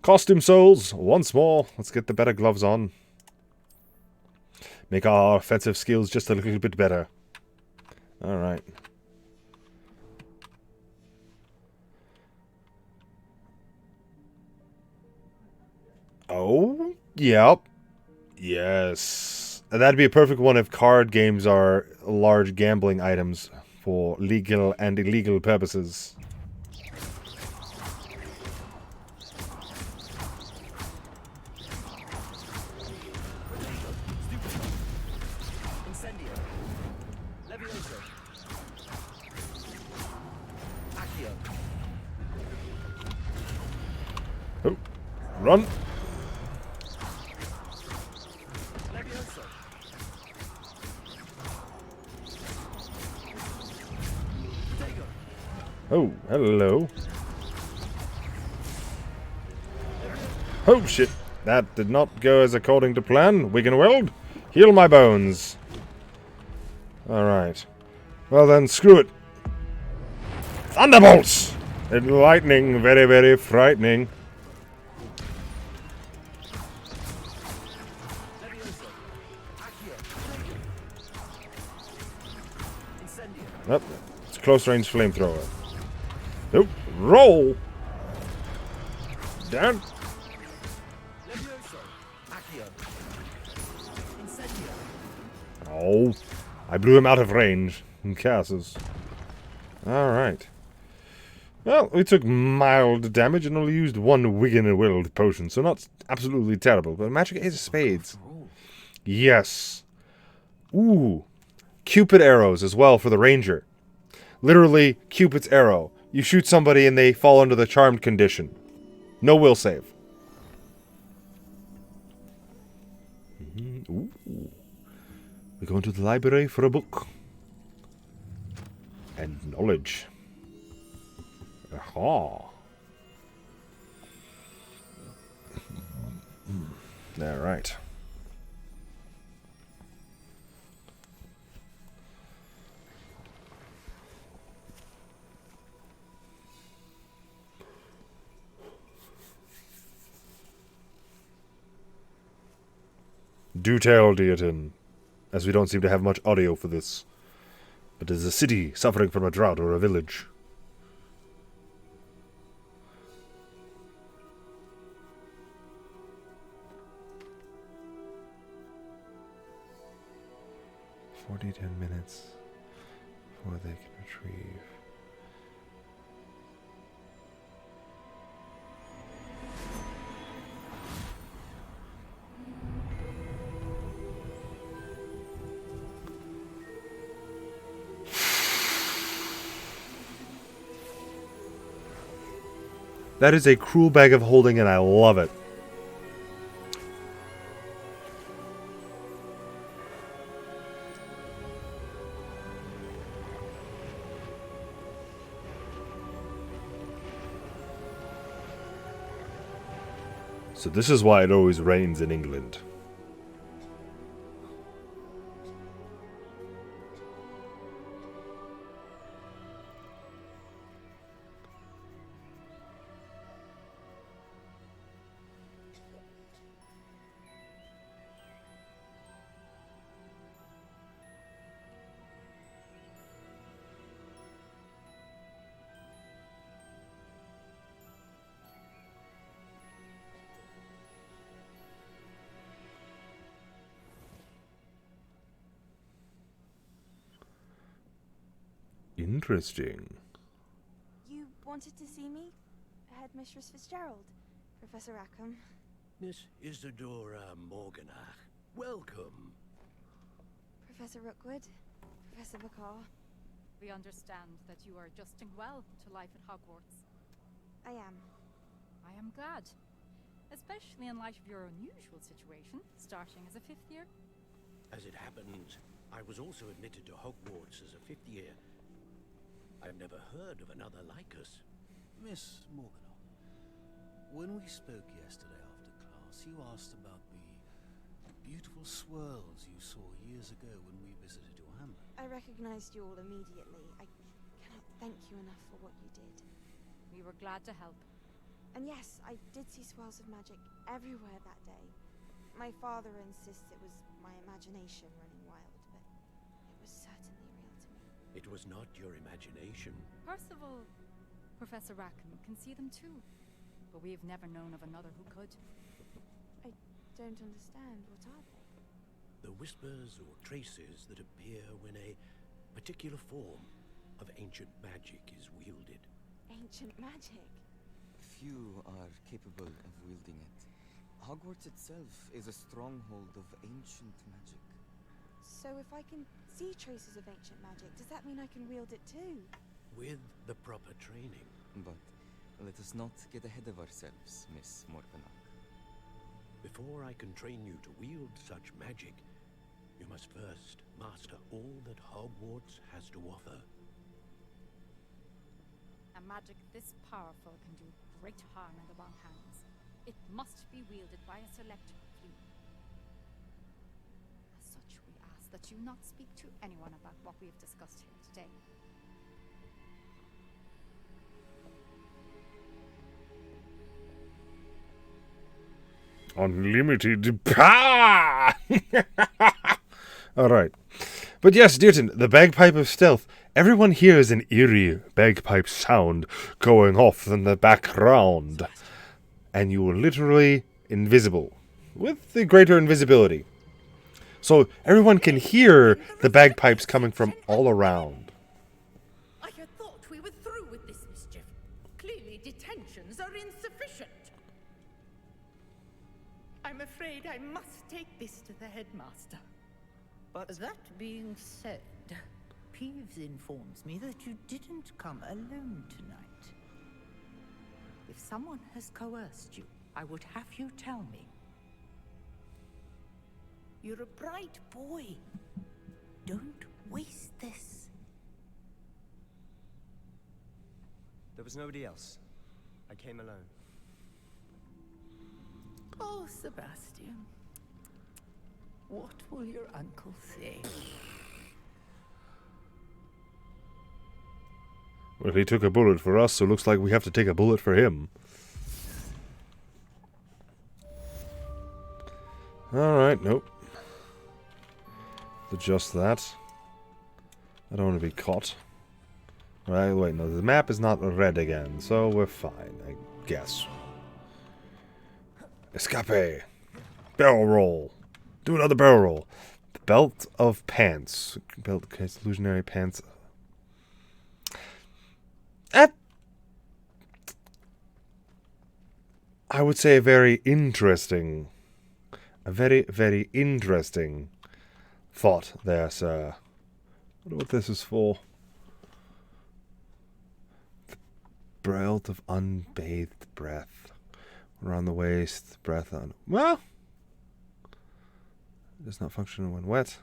Costume souls, once more. Let's get the better gloves on. Make our offensive skills just a little bit better. Alright. Oh, yep. Yes. That'd be a perfect one if card games are large gambling items for legal and illegal purposes. Oh, run. Oh, hello. Oh, shit. That did not go as according to plan. Wiggenweld, heal my bones. Alright. Well then, screw it. Thunderbolts! And lightning, very, very frightening. Nope. It's a close range flamethrower. Nope. Roll! Down. Oh. I blew him out of range. Curses. Alright. Well, we took mild damage and only used one Wiggenweld potion, so not absolutely terrible, but magic ace of spades. Yes. Ooh. Cupid arrows as well for the ranger. Literally, Cupid's arrow. You shoot somebody and they fall under the charmed condition. No will save. Ooh. We're going to the library for a book. And knowledge. Aha. Alright. Do tell, Dearton, as we don't seem to have much audio for this. But is a city suffering from a drought or a village? $10 minutes before they can retrieve. That is a cruel bag of holding, and I love it. So this is why it always rains in England. Interesting. You wanted to see me? Headmistress Fitzgerald, Professor Rackham. Miss Isadora Morganach, welcome. Professor Rookwood, Professor Bakar. We understand that you are adjusting well to life at Hogwarts. I am. I am glad. Especially in light of your unusual situation, starting as a 5th year. As it happens, I was also admitted to Hogwarts as a 5th year. I've never heard of another like us. Miss Morganach, when we spoke yesterday after class, you asked about the beautiful swirls you saw years ago when we visited your hamlet. I recognized you all immediately. I cannot thank you enough for what you did. We were glad to help. And yes, I did see swirls of magic everywhere that day. My father insists it was my imagination running wild, but it was certainly real to me. It was not your imagination. Percival, Professor Rackham can see them too, but we have never known of another who could. I don't understand. What are they? The whispers or traces that appear when a particular form of ancient magic is wielded. Ancient magic? Few are capable of wielding it. Hogwarts itself is a stronghold of ancient magic. So if I can see traces of ancient magic, does that mean I can wield it too? With the proper training. But let us not get ahead of ourselves, Miss Morganach. Before I can train you to wield such magic, you must first master all that Hogwarts has to offer. A magic this powerful can do great harm in the wrong hands. It must be wielded by a select few. As such, we ask that you not speak to anyone about what we have discussed here today. Unlimited power! Alright. But yes, Newton, the bagpipe of stealth. Everyone hears an eerie bagpipe sound going off in the background. And you are literally invisible. With the greater invisibility. So everyone can hear the bagpipes coming from all around. I had thought we were through with this mischief. Clearly detentions are insufficient. I'm afraid I must take this to the headmaster. But that being said, Peeves informs me that you didn't come alone tonight. If someone has coerced you, I would have you tell me. You're a bright boy. Don't waste this. There was nobody else. I came alone. Oh, Sebastian. What will your uncle say? Well, he took a bullet for us, so it looks like we have to take a bullet for him. Alright, nope. Adjust that. I don't want to be caught. Right, wait, no, the map is not red again, so we're fine, I guess. Escape! Barrel roll! Do another barrel roll! Belt of pants. Belt, okay, illusionary pants. I would say a very interesting thought there, sir. I wonder what this is for. The belt of unbathed breath. Around the waist, breath on. Well, it does not function when wet.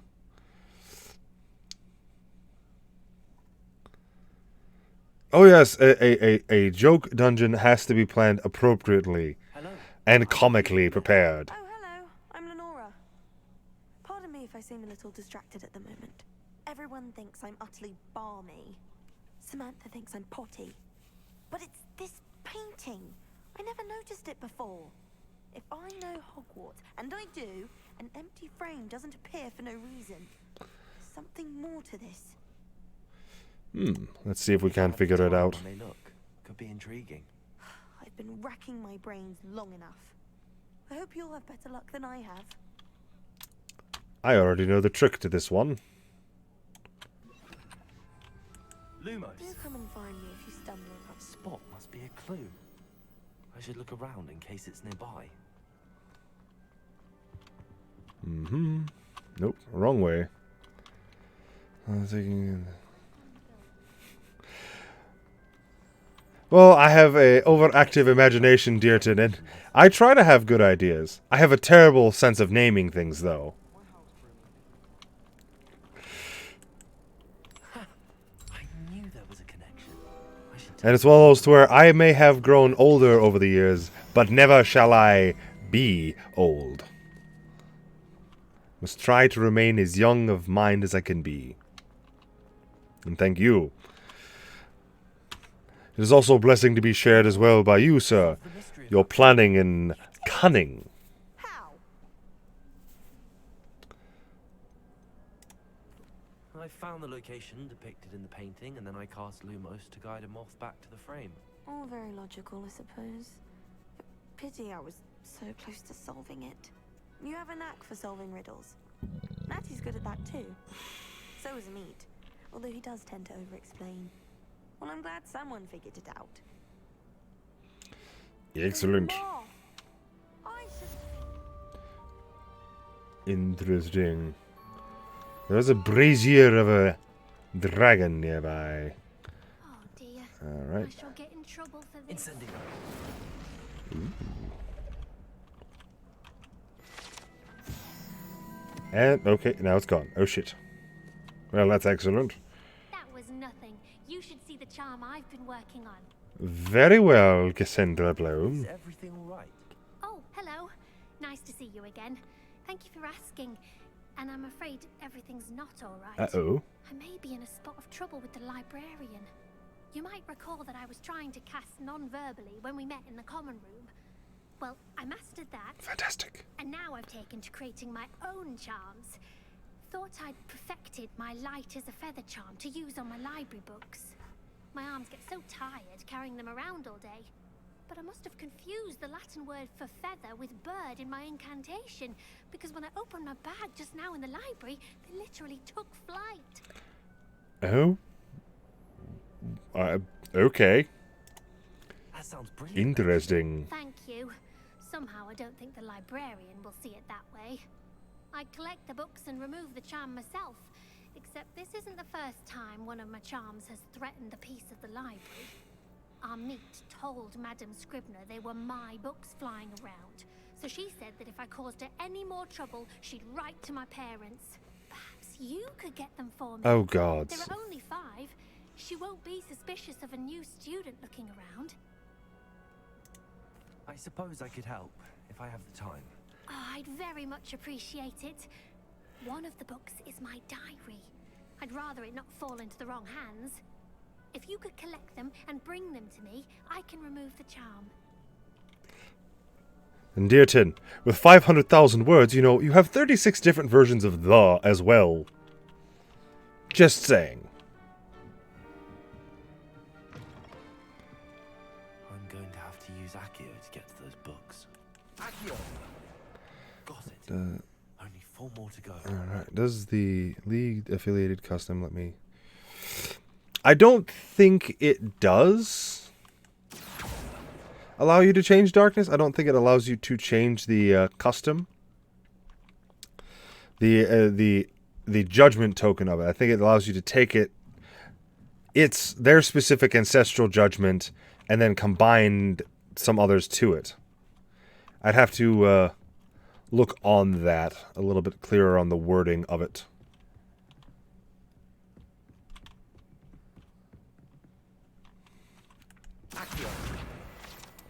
Oh yes, a joke dungeon has to be planned appropriately and comically prepared. Oh, hello. I'm Lenora. Pardon me if I seem a little distracted at the moment. Everyone thinks I'm utterly balmy. Samantha thinks I'm potty. But it's this painting. I never noticed it before. If I know Hogwarts, and I do, an empty frame doesn't appear for no reason. There's something more to this. Let's see if we can figure it out. When they look, could be intriguing. I've been racking my brains long enough. I hope you'll have better luck than I have. I already know the trick to this one. Lumos. Do come and find me if you stumble upon That spot must be a clue. I should look around in case it's nearby. Nope, wrong way. I was thinking. Well, I have a overactive imagination, Dearton, and I try to have good ideas. I have a terrible sense of naming things, though. I knew there was a connection. And it's one of those to where I may have grown older over the years, but never shall I be old. Must try to remain as young of mind as I can be. And thank you. It is also a blessing to be shared as well by you, sir. Your planning and cunning. How? I found the location depicted in the painting, and then I cast Lumos to guide a moth back to the frame. All very logical, I suppose. Pity I was so close to solving it. You have a knack for solving riddles. Natty's good at that too. So is Meat, although he does tend to over-explain. Well, I'm glad someone figured it out. Excellent. Interesting. There's a brazier of a dragon nearby. Oh dear. Alright. I shall get in trouble for this. And, okay, now it's gone. Oh shit. Well, that's excellent. That was nothing. You should see the charm I've been working on. Very well, Cassandra Bloom. Is everything all right? Oh, hello. Nice to see you again. Thank you for asking. And I'm afraid everything's not all right. Uh-oh. I may be in a spot of trouble with the librarian. You might recall that I was trying to cast non-verbally when we met in the common room. Well, I mastered that. Fantastic. And now I've taken to creating my own charms. Thought I'd perfected my light as a feather charm to use on my library books. My arms get so tired carrying them around all day. But I must have confused the Latin word for feather with bird in my incantation, because when I opened my bag just now in the library, they literally took flight. Oh? Okay. That sounds brilliant. Interesting. Thank you. Somehow I don't think the librarian will see it that way. I collect the books and remove the charm myself, except this isn't the first time one of my charms has threatened the peace of the library. Our Meat told Madame Scribner they were my books flying around, so she said that if I caused her any more trouble, she'd write to my parents. Perhaps you could get them for me. Oh, God. There are only 5. She won't be suspicious of a new student looking around. I suppose I could help, if I have the time. Oh, I'd very much appreciate it. One of the books is my diary. I'd rather it not fall into the wrong hands. If you could collect them and bring them to me, I can remove the charm. And dear Tin, with 500,000 words, you know, you have 36 different versions of the as well. Just saying. I'm going to have to use Accio to get to those books. Accio! Got it. Only 4 more to go. Alright, does the League affiliated custom let me... I don't think it does allow you to change darkness. I don't think it allows you to change the custom. The judgment token of it. I think it allows you to take it. It's their specific ancestral judgment and then combine some others to it. I'd have to look on that a little bit clearer on the wording of it.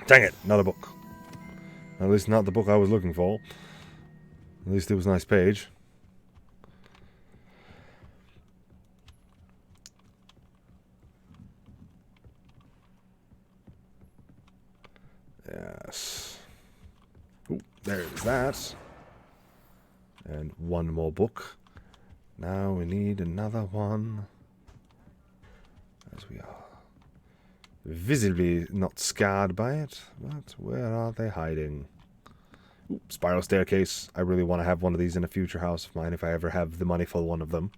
Dang it, not a book. At least not the book I was looking for. At least it was a nice page. Yes. Ooh, there's that. And one more book. Now we need another one. As we are visibly not scarred by it. But where are they hiding? Ooh, spiral staircase. I really want to have one of these in a future house of mine if I ever have the money for one of them.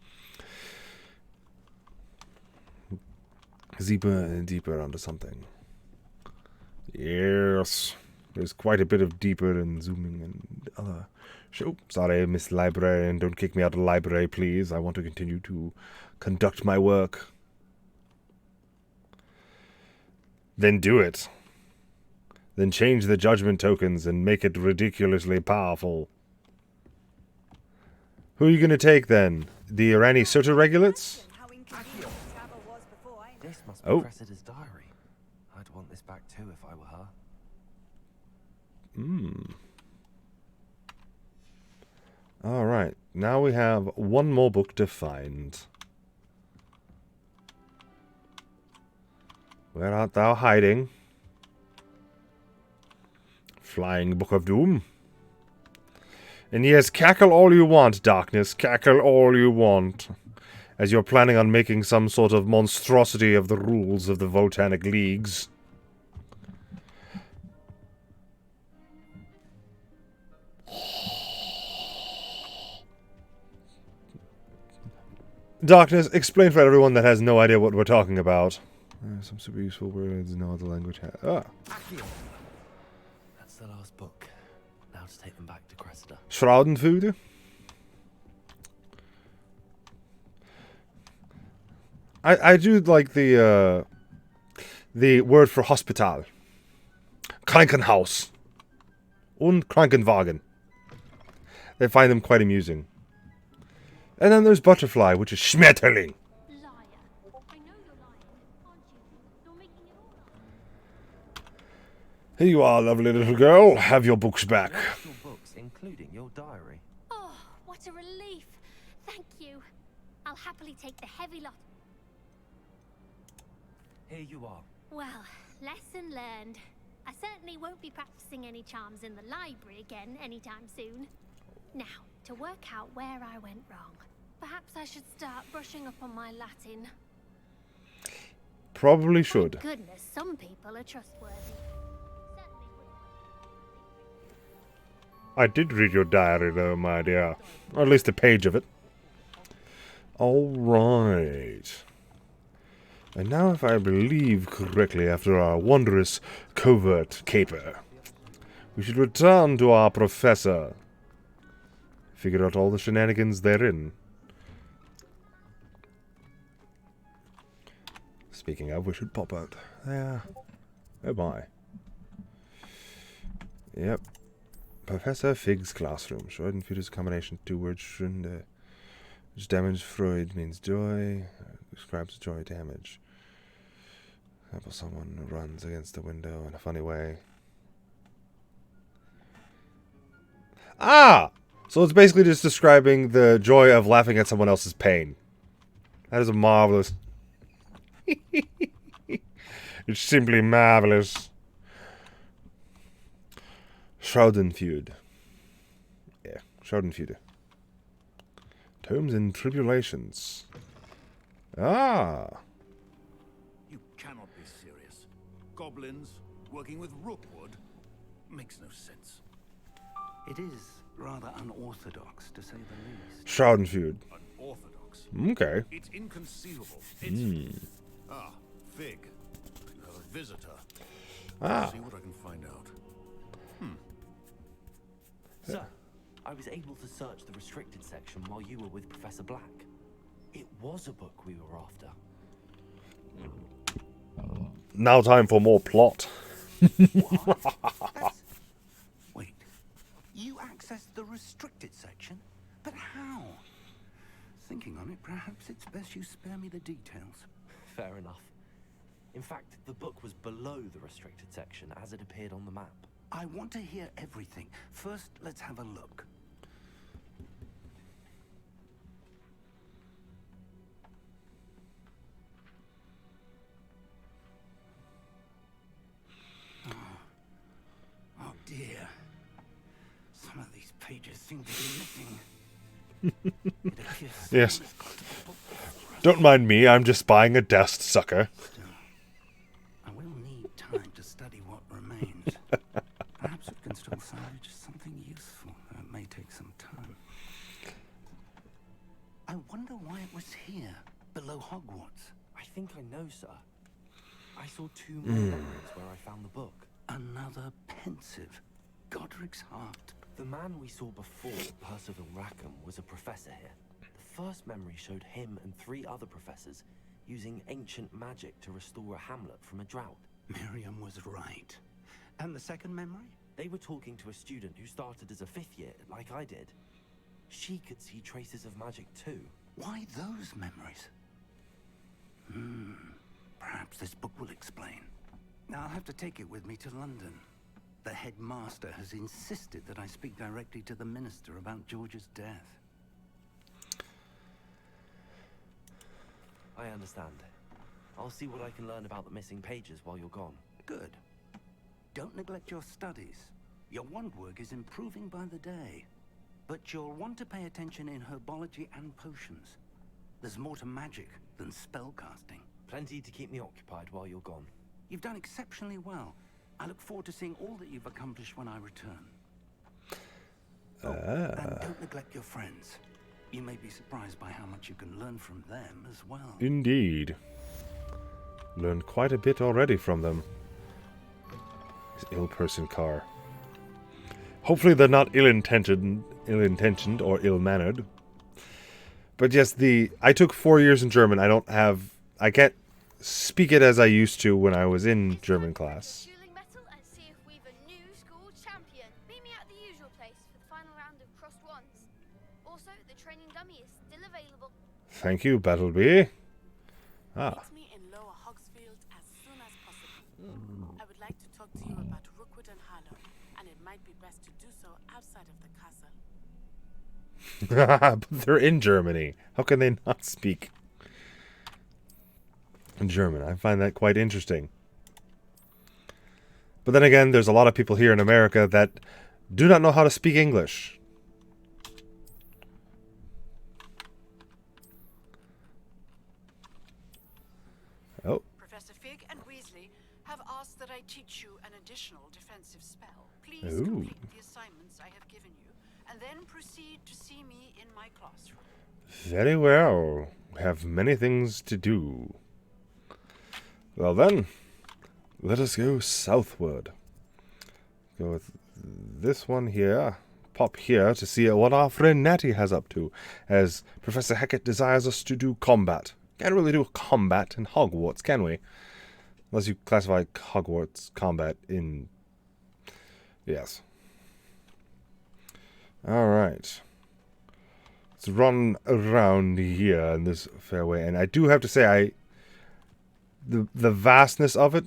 Deeper and deeper onto something. Yes. There's quite a bit of deeper and zooming and other... Oh, sorry, Miss Librarian. Don't kick me out of the library, please. I want to continue to conduct my work. Then do it. Then change the judgment tokens and make it ridiculously powerful. Who are you going to take then? The Irani Sota regulates? This must be Cressida's diary. I'd want this back too if I were her. Alright, now we have one more book to find. Where art thou hiding? Flying Book of Doom. And yes, cackle all you want, Darkness. Cackle all you want. As you're planning on making some sort of monstrosity of the rules of the Volcanic Leagues. Darkness, explain for everyone that has no idea what we're talking about. Some super useful words, no other language. That's the last book. Now to take them back to Cressida. Schroudenfude? I do like the word for hospital. Krankenhaus. Und Krankenwagen. They find them quite amusing. And then there's Butterfly, which is Schmetterling. Here you are, lovely little girl. Have your books back. Your books, including your diary. Oh, what a relief. Thank you. I'll happily take the heavy lot. Here you are. Well, lesson learned. I certainly won't be practicing any charms in the library again anytime soon. Now, to work out where I went wrong. Perhaps I should start brushing up on my Latin. Probably should. Thank goodness, some people are trustworthy. I did read your diary, though, my dear. Or at least a page of it. Alright. And now, if I believe correctly, after our wondrous covert caper, we should return to our professor. Figure out all the shenanigans therein. Speaking of, we should pop out there. Oh my. Yep. Professor Fig's classroom. Schadenfreude's combination of 2 words. Schrunde. Which damage Freud means joy. Describes joy damage. Example, someone who runs against the window in a funny way. Ah! So it's basically just describing the joy of laughing at someone else's pain. That is a marvelous... It's simply marvelous. Shroudenfeud. Yeah, Shroudenfeud. Tomes and Tribulations. Ah. You cannot be serious. Goblins working with Rookwood makes no sense. It is rather unorthodox, to say the least. Shroudenfeud. Unorthodox? Okay. It's inconceivable. Ah, Fig. You have a visitor. Ah. See what I can find out. Sir, I was able to search the restricted section while you were with Professor Black. It was a book we were after. Now time for more plot. Wait, you accessed the restricted section? But how? Thinking on it, perhaps it's best you spare me the details. Fair enough. In fact, the book was below the restricted section as it appeared on the map. I want to hear everything. First, let's have a look. Oh dear. Some of these pages seem to be missing. It appears Yes. Don't mind me, I'm just buying a desk, sucker. I will need time to study what remains. Perhaps it can still salvage something useful, though it may take some time. I wonder why it was here, below Hogwarts. I think I know, sir. I saw two more memories where I found the book. Another pensive. Godric's heart. The man we saw before, Percival Rackham, was a professor here. The first memory showed him and 3 other professors using ancient magic to restore a hamlet from a drought. Miriam was right. And the second memory? They were talking to a student who started as a 5th year, like I did. She could see traces of magic too. Why those memories? Perhaps this book will explain. Now I'll have to take it with me to London. The headmaster has insisted that I speak directly to the minister about George's death. I understand. I'll see what I can learn about the missing pages while you're gone. Good. Don't neglect your studies. Your wand work is improving by the day. But you'll want to pay attention in herbology and potions. There's more to magic than spellcasting. Plenty to keep me occupied while you're gone. You've done exceptionally well. I look forward to seeing all that you've accomplished when I return. And don't neglect your friends. You may be surprised by how much you can learn from them as well. Indeed. Learned quite a bit already from them. This ill-person car. Hopefully they're not ill-intentioned or ill-mannered. But yes, I took 4 years in German. I can't speak it as I used to when I was in German class. Thank you, Battleby. Ah. Meet me in Lower Hogsfield as soon as possible. I would like to talk to you about Rookwood and Harlow, and it might be best to do so outside of the castle. But they're in Germany. How can they not speak German? I find that quite interesting. But then again, there's a lot of people here in America that do not know how to speak English. Oh. Professor Fig and Weasley have asked that I teach you an additional defensive spell. Please Ooh. complete the assignments I have given you, and then proceed to see me in my classroom. Very well. We have many things to do. Well then, let us go southward. Go with this one here. Pop here to see what our friend Natty has up to, as Professor Hecat desires us to do combat. Can't really do combat in Hogwarts, can we? Unless you classify Hogwarts combat in... Yes. Alright. Let's run around here in this fairway. And I do have to say, the vastness of it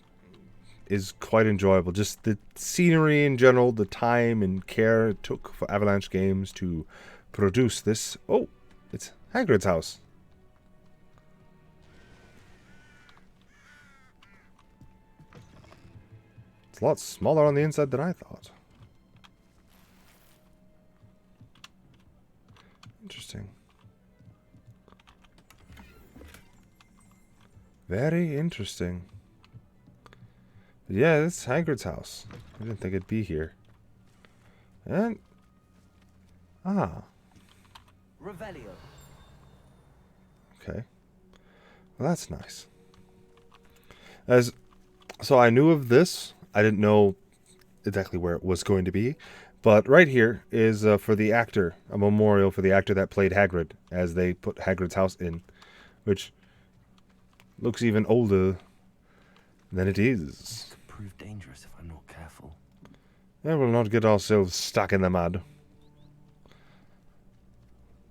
is quite enjoyable. Just the scenery in general, the time and care it took for Avalanche Games to produce this. Oh, it's Hagrid's house. It's a lot smaller on the inside than I thought. Interesting. Very interesting. Yeah, this is Hagrid's house. I didn't think it'd be here. And... Ah. Revelio. Okay. Well, that's nice. So I knew of this. I didn't know exactly where it was going to be. But right here is for the actor, a memorial for the actor that played Hagrid, as they put Hagrid's house in, which looks even older than it is. This could prove dangerous if I'm not careful. And we'll not get ourselves stuck in the mud.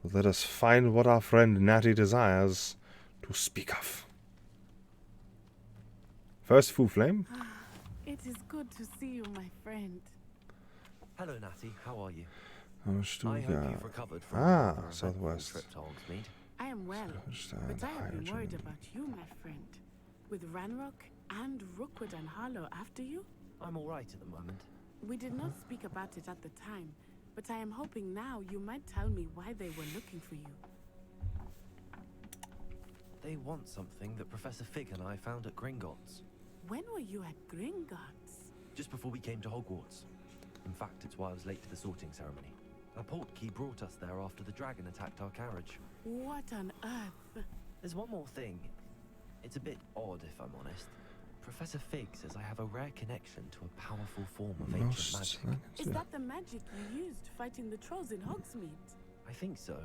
But let us find what our friend Natty desires to speak of. First, Foo Flame. It is good to see you, my friend. Hello, Natty. How are you? I hope you've recovered from Southwest. trip to Hogsmeade. I am well, but I have been worried about you, my friend. With Ranrock and Rookwood and Harlow after you? I'm all right at the moment. We did not speak about it at the time, but I am hoping now you might tell me why they were looking for you. They want something that Professor Fig and I found at Gringotts. When were you at Gringotts? Just before we came to Hogwarts. In fact, it's why I was late to the sorting ceremony. A portkey brought us there after the dragon attacked our carriage. What on earth? There's one more thing. It's a bit odd, if I'm honest. Professor Fig says I have a rare connection to a powerful form of ancient magic. Is that the magic you used fighting the trolls in Hogsmeade? I think so.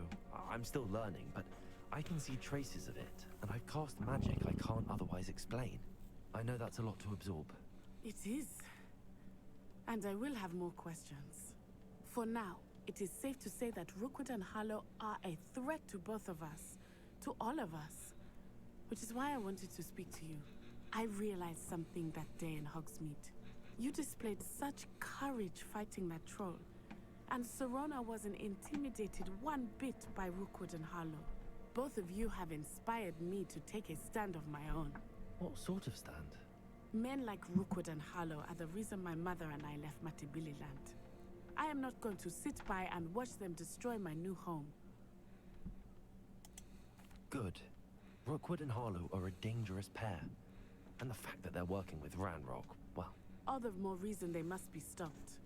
I'm still learning, but I can see traces of it, and I've cast magic I can't otherwise explain. I know that's a lot to absorb. It is. And I will have more questions. For now, it is safe to say that Rookwood and Harlow are a threat to both of us. To all of us. Which is why I wanted to speak to you. I realized something that day in Hogsmeade. You displayed such courage fighting that troll. And Serona wasn't intimidated one bit by Rookwood and Harlow. Both of you have inspired me to take a stand of my own. What sort of stand? Men like Rookwood and Harlow are the reason my mother and I left Matibili land. I am not going to sit by and watch them destroy my new home. Good. Rookwood and Harlow are a dangerous pair. And the fact that they're working with Ranrock, well... All the more reason they must be stopped.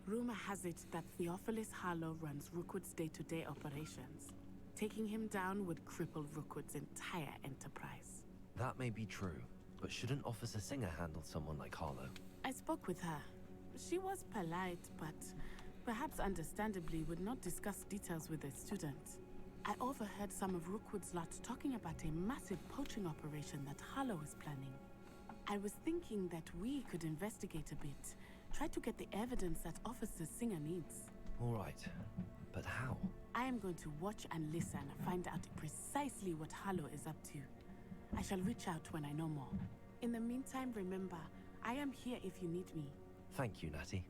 Rumor has it that Theophilus Harlow runs Rookwood's day-to-day operations. Taking him down would cripple Rookwood's entire enterprise. That may be true, but shouldn't Officer Singer handle someone like Harlow? I spoke with her. She was polite, but perhaps understandably would not discuss details with a student. I overheard some of Rookwood's lot talking about a massive poaching operation that Harlow is planning. I was thinking that we could investigate a bit, try to get the evidence that Officer Singer needs. All right, but how? I am going to watch and listen and find out precisely what Harlow is up to. I shall reach out when I know more. In the meantime, remember, I am here if you need me. Thank you, Natty.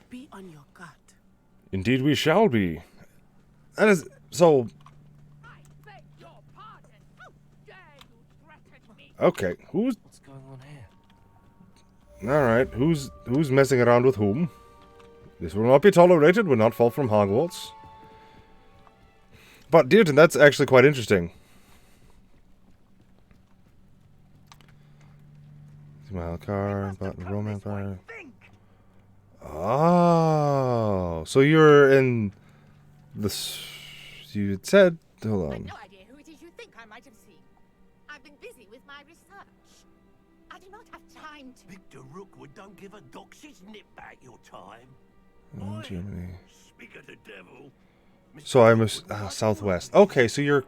Be on your guard. Indeed we shall be. That is... So... Okay, who's... What's going on here? Alright, who's messing around with whom? This will not be tolerated, will not fall from Hogwarts. But, Dearton, that's actually quite interesting. Smile car, button, romance bar. Oh, so you're in this... You said... Hold on. No idea who it is you think I might have seen. I've been busy with my research. I do not have time to... Victor Rookwood don't give a doxy's nip back your time. Germany. Speak of the devil. So I'm a Southwest. Okay, so you're...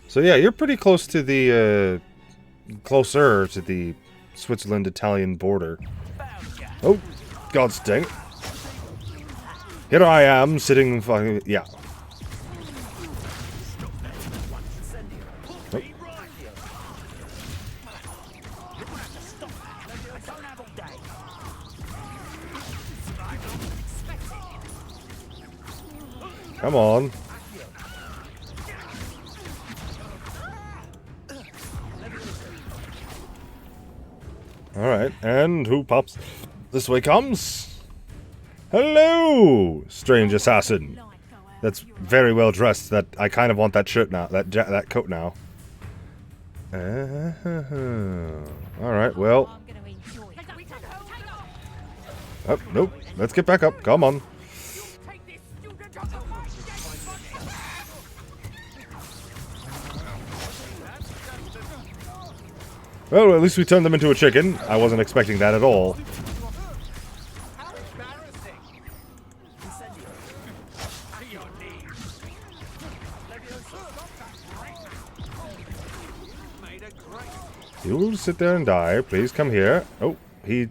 So yeah, you're pretty close to the, closer to the Switzerland-Italian border. Oh, God's dang it. Here I am, sitting fucking... Yeah. Oh. Come on. Alright, and who pops? This way comes. Hello, strange assassin. That's very well dressed. That I kind of want that shirt now. That coat now. All right. Well. Oh nope. Let's get back up. Come on. Well, at least we turned them into a chicken. I wasn't expecting that at all. You'll sit there and die. Please come here. Oh, he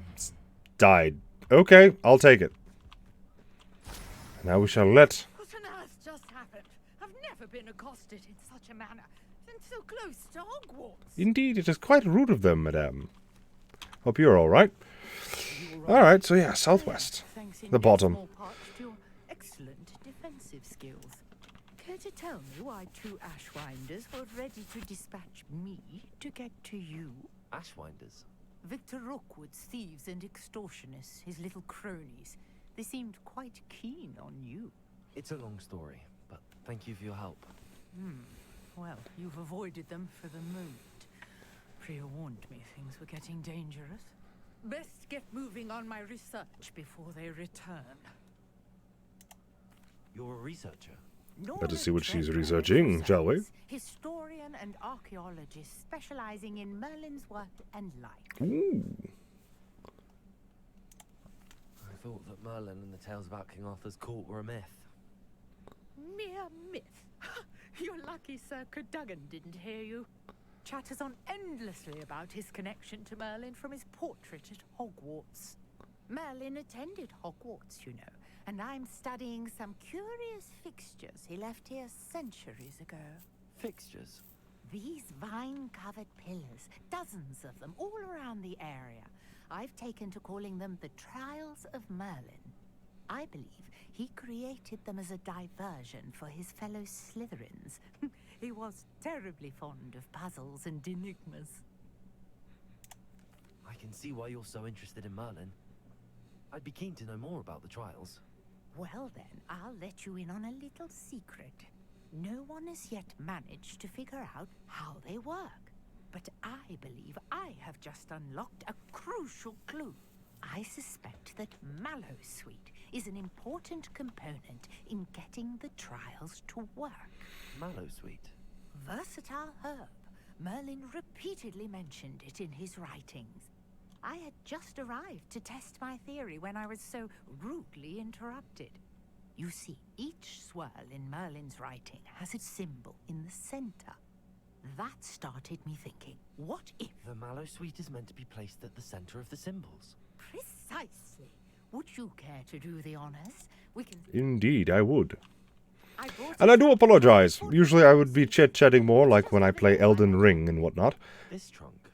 died. Okay, I'll take it. Now we shall let... What on earth just happened? I've never been accosted in such a manner. And so close to Hogwarts. Indeed, it is quite rude of them, madame. Hope you're alright. Alright, so yeah, southwest. The bottom. Excellent defensive skills. Care to tell me why 2 Ashwinders were ready to dispatch me to get to you? Ashwinders? Victor Rookwood's thieves and extortionists, his little cronies. They seemed quite keen on you. It's a long story, but thank you for your help. Well, you've avoided them for the moment. Priya warned me things were getting dangerous. Best get moving on my research before they return. You're a researcher? Better see what she's researching, shall we? Historian and archaeologist specializing in Merlin's work and life. Ooh. I thought that Merlin and the tales about King Arthur's court were a myth. Mere myth. You're lucky Sir Cadogan didn't hear you. Chatters on endlessly about his connection to Merlin from his portrait at Hogwarts. Merlin attended Hogwarts, you know, and I'm studying some curious fixtures he left here centuries ago. Fixtures? These vine-covered pillars, dozens of them, all around the area. I've taken to calling them the Trials of Merlin. I believe he created them as a diversion for his fellow Slytherins. He was terribly fond of puzzles and enigmas. I can see why you're so interested in Merlin. I'd be keen to know more about the trials. Well then, I'll let you in on a little secret. No one has yet managed to figure out how they work. But I believe I have just unlocked a crucial clue. I suspect that Mallowsweet is an important component in getting the trials to work. Mallowsweet? Versatile herb. Merlin repeatedly mentioned it in his writings. I had just arrived to test my theory when I was so rudely interrupted. You see, each swirl in Merlin's writing has its symbol in the center. That started me thinking, what if... The Mallowsweet is meant to be placed at the center of the symbols. Precisely. Would you care to do the honors? We can... Indeed, I would. And I do apologize. Usually I would be chit-chatting more, like when I play Elden Ring and whatnot. This trunk?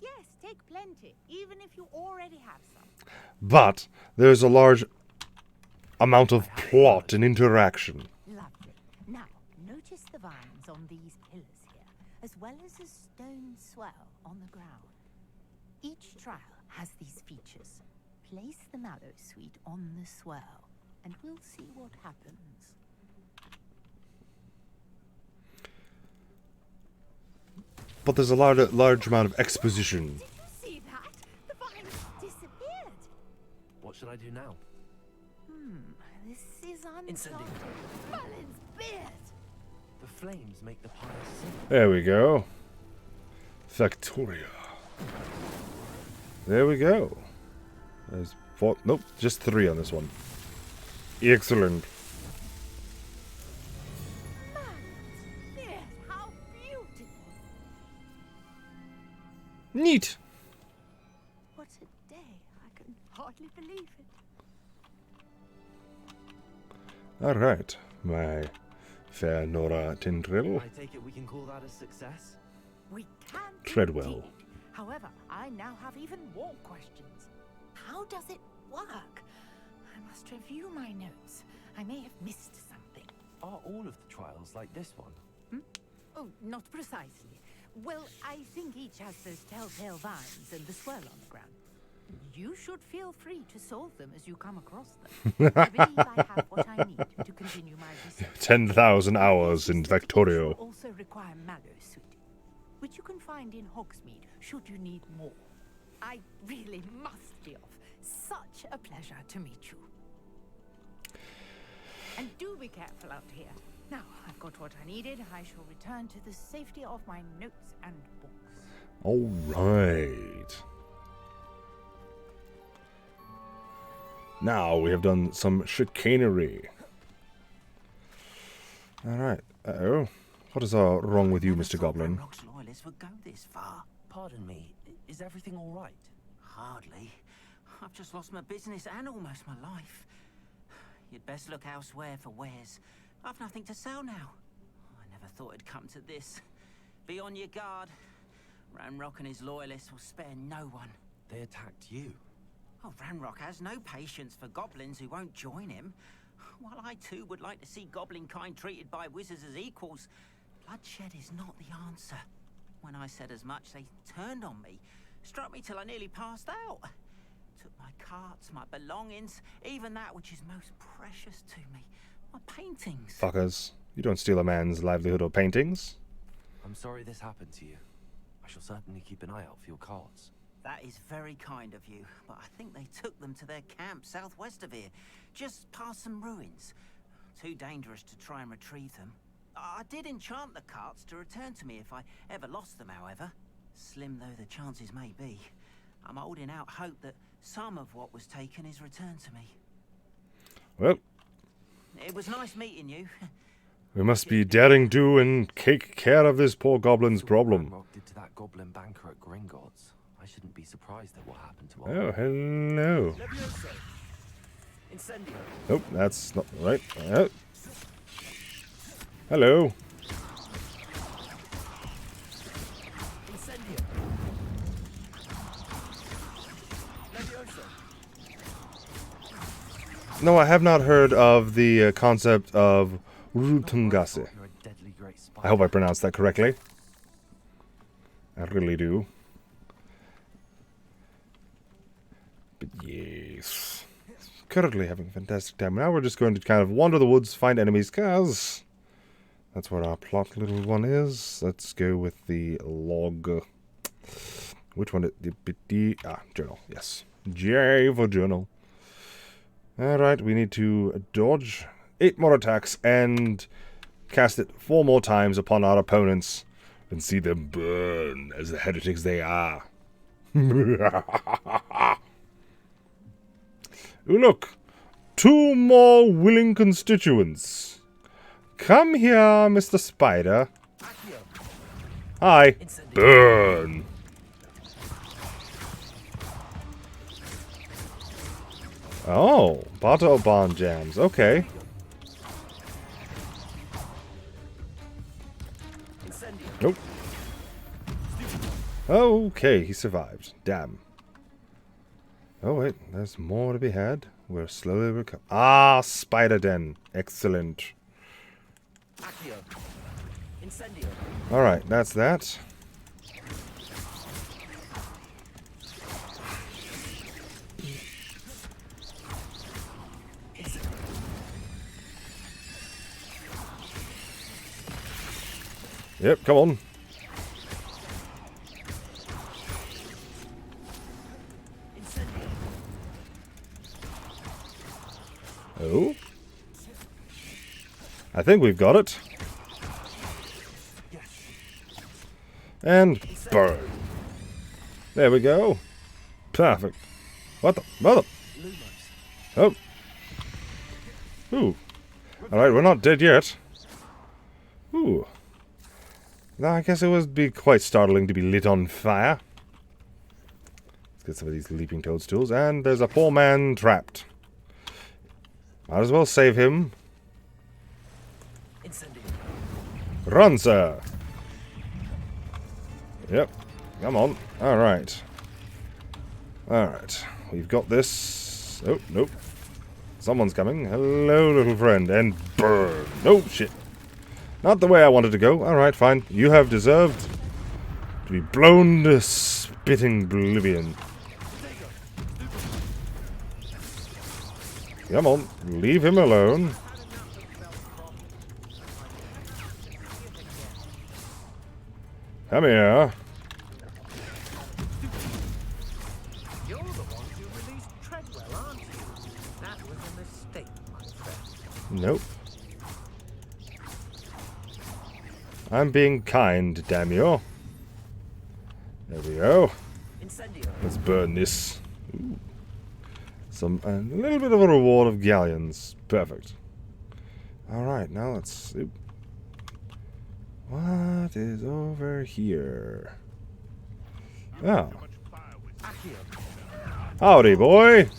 Yes, take plenty, even if you already have some. But there's a large amount of plot and interaction. Lovely. Now, notice the vines on these pillars here, as well as a stone swell on the ground. Each trial has these features. Place the Mallowsweet on the swirl, and we'll see what happens. But there's a large amount of exposition. Did you see that? The vines disappeared. What should I do now? This is Incendiary. Merlin's beard. The flames make the pyre sing. There we go. Factoria. There we go. There's 4. Nope, just 3 on this one. Excellent. Merlin's beard. How beautiful. Neat. What a day. I can hardly believe it. Alright, my fair Nora Tindrill. I take it we can call that a success? We can Treadwell. indeed. However, I now have even more questions. How does it work? I must review my notes. I may have missed something. Are all of the trials like this one? Oh, not precisely. Well, I think each has those telltale vines and the swirl on the ground. You should feel free to solve them as you come across them. I believe I have what I need to continue my research. 10,000 hours in It will Factorio. also require mallow suit, which you can find in Hogsmeade should you need more. I really must be off. Such a pleasure to meet you. And do be careful out here. Now, I've got what I needed. I shall return to the safety of my notes and books. All right. Now we have done some chicanery. All right. Uh-oh. What is wrong with you, Mr. Goblin? Ranrock's loyalists would go this far. Pardon me, is everything all right? Hardly. I've just lost my business and almost my life. You'd best look elsewhere for wares. I've nothing to sell now. I never thought it'd come to this. Be on your guard. Ranrock and his loyalists will spare no one. They attacked you? Oh, Ranrock has no patience for goblins who won't join him. While I too would like to see goblin kind treated by wizards as equals, bloodshed is not the answer. When I said as much, they turned on me, struck me till I nearly passed out. Took my carts, my belongings, even that which is most precious to me, my paintings. Fuckers. You don't steal a man's livelihood or paintings. I'm sorry this happened to you. I shall certainly keep an eye out for your carts. That is very kind of you, but I think they took them to their camp southwest of here, just past some ruins. Too dangerous to try and retrieve them. I did enchant the carts to return to me if I ever lost them, however. Slim though the chances may be, I'm holding out hope that some of what was taken is returned to me. Well, It was nice meeting you. we must be daring do and take care of this poor goblin's problem. Ranrock did to that goblin banker at Gringotts. I shouldn't be surprised at what happened to Oh, hello. Nope, that's not right. Hello. No, I have not heard of the concept of Rutungase. I hope I pronounced that correctly. I really do. But yes. Currently having a fantastic time. Now we're just going to kind of wander the woods, find enemies, cause that's what our plot little one is. Let's go with the log. Which one? Journal. Yes. J for journal. Alright, we need to dodge 8 more attacks and cast it 4 more times upon our opponents and see them burn as the heretics they are. Ooh, look! 2 more willing constituents. Come here, Mr. Spider. Hi. Burn! Oh, bottle barn jams. Okay. Nope. Okay, he survived. Damn. Oh, wait. There's more to be had. We're slowly recovering. Ah, spider den. Excellent. Alright, that's that. Yep, come on. Oh. I think we've got it. And burn. There we go. Perfect. What the mother? Oh. Ooh. Alright, we're not dead yet. Ooh. Now, I guess it would be quite startling to be lit on fire. Let's get some of these leaping toadstools. And there's a poor man trapped. Might as well save him. Run, sir! Yep. Come on. Alright. Alright. We've got this. Oh, nope. Someone's coming. Hello, little friend. And burn. No, shit. Not the way I wanted to go. Alright, fine. You have deserved to be blown to spitting oblivion. Come on, leave him alone. Come here. You're the one who released Treadwell, aren't you? That was a mistake, my friend. Nope. I'm being kind, damn you. There we go. Let's burn this. Ooh. A little bit of a reward of galleons. Perfect. Alright, now let's... Oop. What is over here? Oh. Howdy, boy.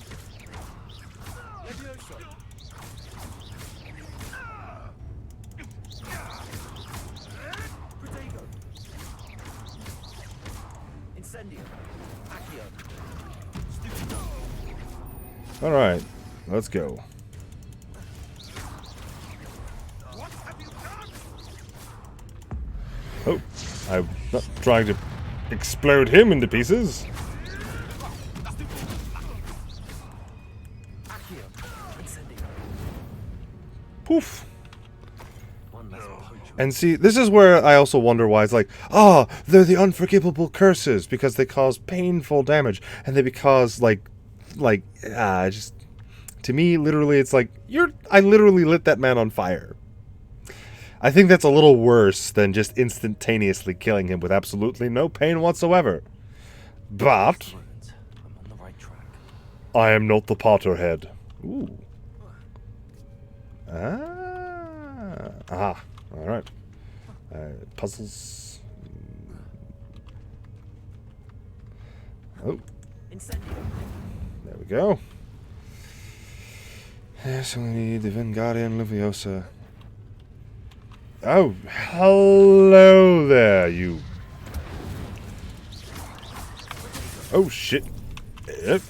Alright, let's go. Oh, I'm not trying to explode him into pieces. Poof. And see, this is where I also wonder why it's like, oh, they're the unforgivable curses because they cause painful damage and they cause just to me, literally, it's like I literally lit that man on fire. I think that's a little worse than just instantaneously killing him with absolutely no pain whatsoever. But I am not the Potterhead. Ooh. Aha. All right. Puzzles. Oh. There we go. Yes, we need the Wingardium Leviosa. Oh, hello there, you. Oh, shit. Yep.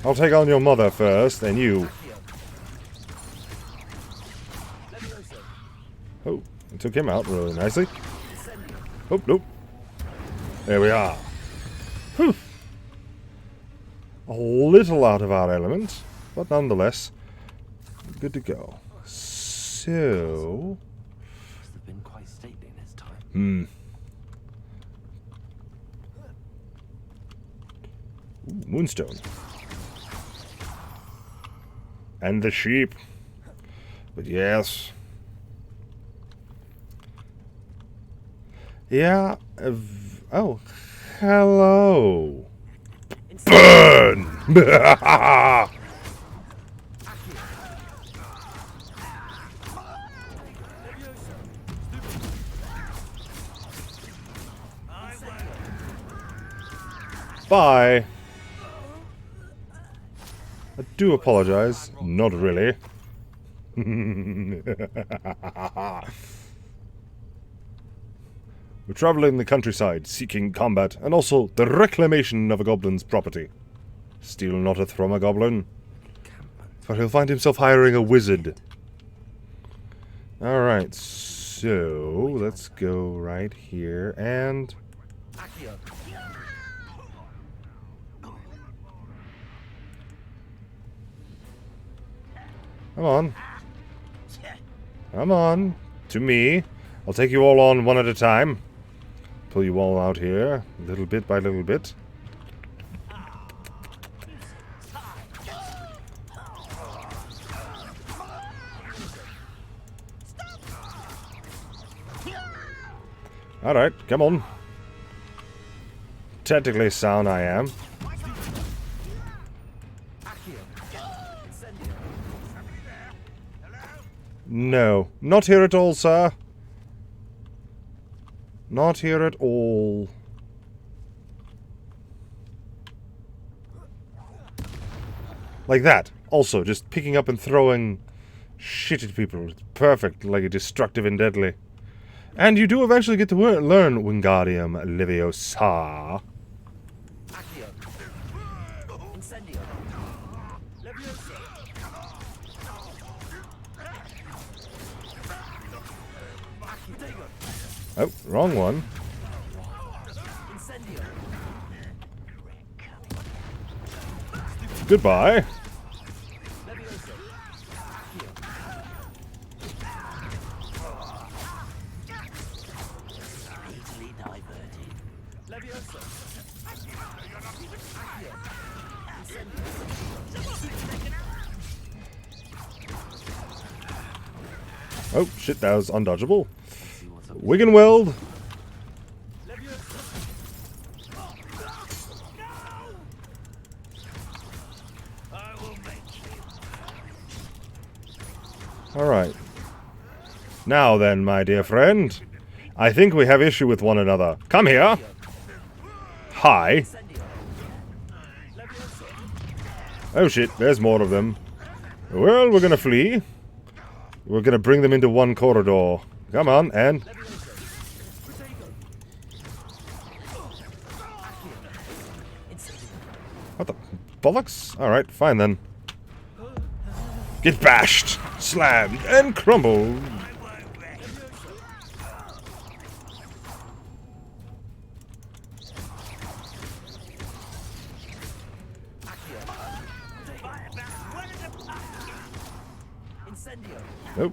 I'll take on your mother first, and you. Oh, I took him out really nicely. Oh, nope. There we are. Whew. A little out of our element, but nonetheless, good to go. So... Must have been quite stately in his time. Ooh, moonstone. And the sheep. But yes. Yeah. Oh. Hello. Burn! Bye. I do apologize. Not really. We're traveling the countryside, seeking combat, and also the reclamation of a goblin's property. Steal not it from a goblin, for he'll find himself hiring a wizard. Alright, so let's go right here, and... Come on. Come on. To me. I'll take you all on one at a time. Pull you all out here, little bit by little bit. Alright, come on. Technically sound I am. No, not here at all, sir. Not here at all. Like that. Also, just picking up and throwing shit at people. It's perfect, like a destructive and deadly. And you do eventually get to learn Wingardium Leviosa. Oh, wrong one. Goodbye. Oh, shit, that was undodgeable. Wigan Weld. Alright. Now then, my dear friend. I think we have issue with one another. Come here. Hi. Oh shit, there's more of them. Well, we're gonna flee. We're gonna bring them into one corridor. Come on, and... What the bollocks? Alright, fine then. Get bashed, slammed, and crumbled. Nope.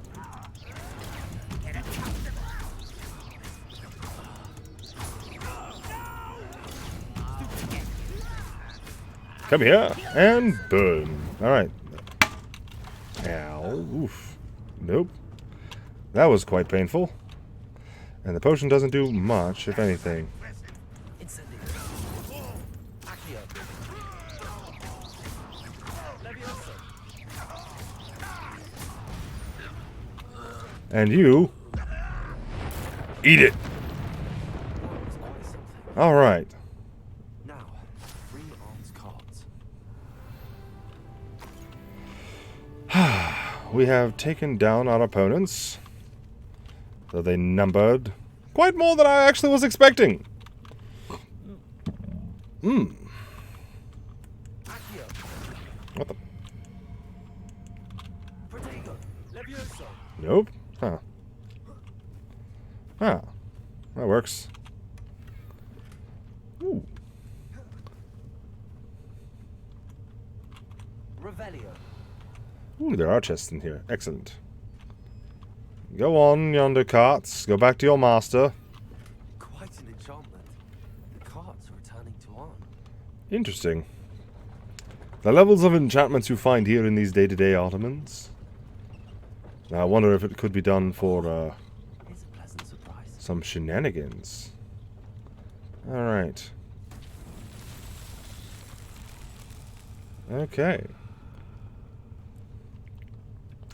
Come here and burn. Alright. Ow. Oof. Nope. That was quite painful. And the potion doesn't do much, if anything. And you... eat it! Alright. Now, 3 arms cards. We have taken down our opponents. Though they numbered quite more than I actually was expecting. Hmm. What the... Nope. Huh. Huh. That works. Ooh. Ooh, there are chests in here. Excellent. Go on, yonder carts. Go back to your master. Quite an enchantment. The carts are returning to on. Interesting. The levels of enchantments you find here in these day-to-day ottomans. Now, I wonder if it could be done for, some shenanigans. Alright. Okay.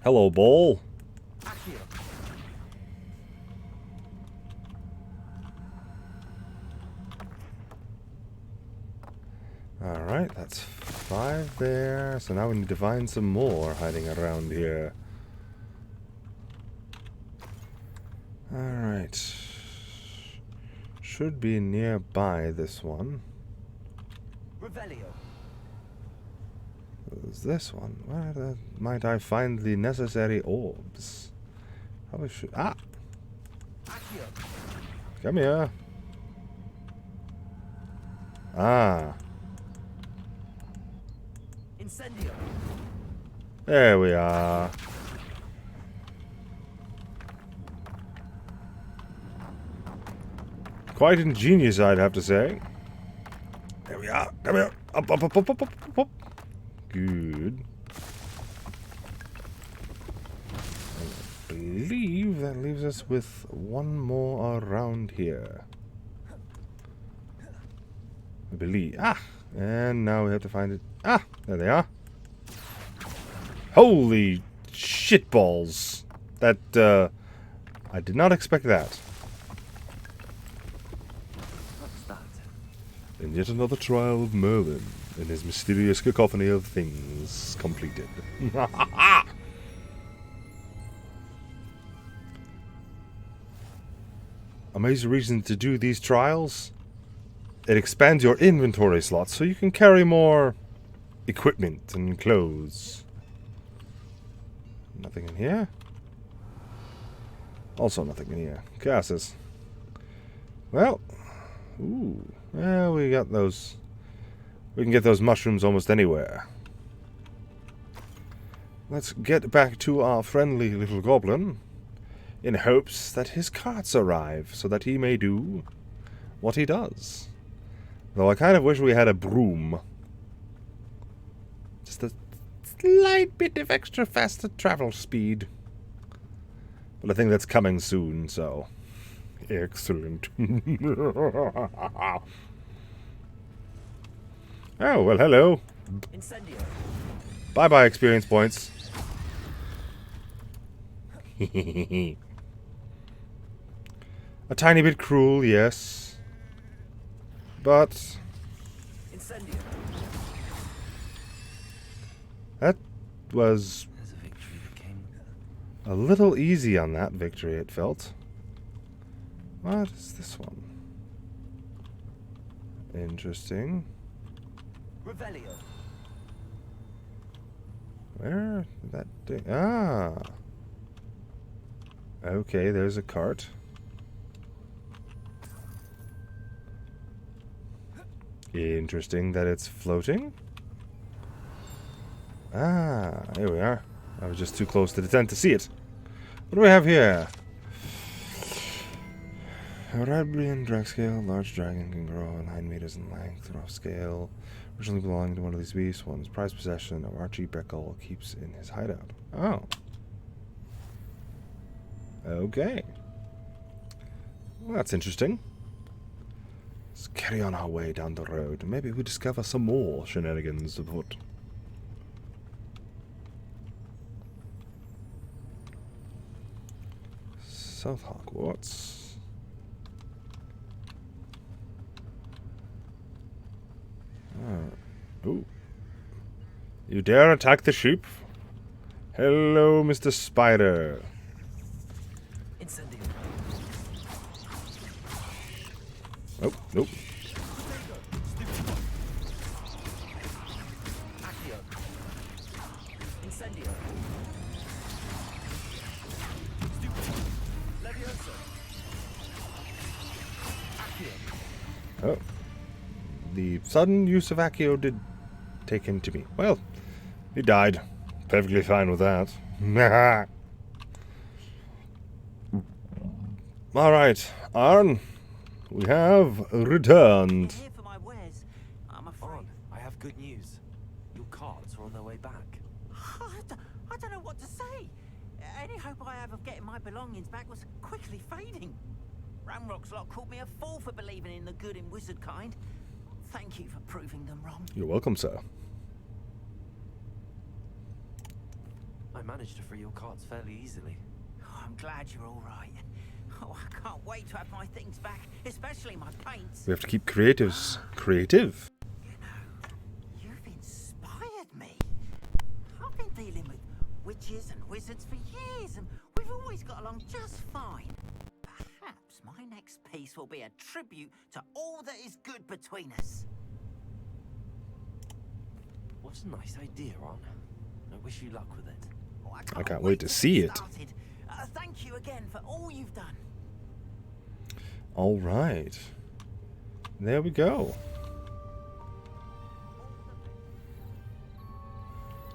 Hello, ball. Alright, that's 5 there. So now we need to find some more hiding around here. Alright. Should be nearby this one. Is this one? Where might I find the necessary orbs? Probably should... Ah! Come here. Ah. There we are. Quite ingenious, I'd have to say. There we are. Come here. Up, up, up, up, up, up, up. Good. I believe that leaves us with one more around here. I believe. Ah! And now we have to find it. Ah! There they are. Holy shitballs. That, I did not expect that. And yet another trial of Merlin and his mysterious cacophony of things completed. Amazing reason to do these trials. It expands your inventory slots so you can carry more equipment and clothes. Nothing in here. Also nothing in here. Gases. Well, ooh, yeah, we got those. We can get those mushrooms almost anywhere. Let's get back to our friendly little goblin, in hopes that his carts arrive, so that he may do what he does. Though I kind of wish we had a broom. Just a slight bit of extra faster travel speed. But I think that's coming soon, so... Excellent. Oh, well, hello. Incendio. Bye-bye experience points. A tiny bit cruel, yes. But... Incendio. That was... a little easy on that victory, it felt. What is this one? Interesting. Revelio. Where did that thing? Ah. Okay, there's a cart. Interesting that it's floating. Ah, here we are. I was just too close to the tent to see it. What do we have here? A Radbrian drag scale. Large dragon can grow 9 meters in length. Rough scale. Originally belonging to one of these beasts. One's prized possession of Archie Beckle keeps in his hideout. Oh. Okay. Well, that's interesting. Let's carry on our way down the road. Maybe we discover some more shenanigans afoot. South Hogwarts. Ooh. You dare attack the sheep? Hello, Mr. Spider. Incendio. Oh, nope. Accio. Incendio. Levioso. Accio. Oh. The sudden use of Accio did take him to me. Well, he died. Perfectly fine with that. Alright, Arn. We have returned. Here for my wares. I'm afraid. I have good news. Your carts are on their way back. I don't know what to say. Any hope I have of getting my belongings back was quickly fading. Ramrock's lot called me a fool for believing in the good in wizard kind. Thank you for proving them wrong. You're welcome, sir. I managed to free your carts fairly easily. Oh, I'm glad you're all right. Oh, I can't wait to have my things back, especially my paints. We have to keep creatives creative. You know, you've inspired me. I've been dealing with witches and wizards for years, and we've always got along just fine. Perhaps my next piece will be a tribute to all that is good between us. What a nice idea, Ron. I wish you luck with it. Oh, I can't wait to see it. Thank you again for all you've done. All right. There we go.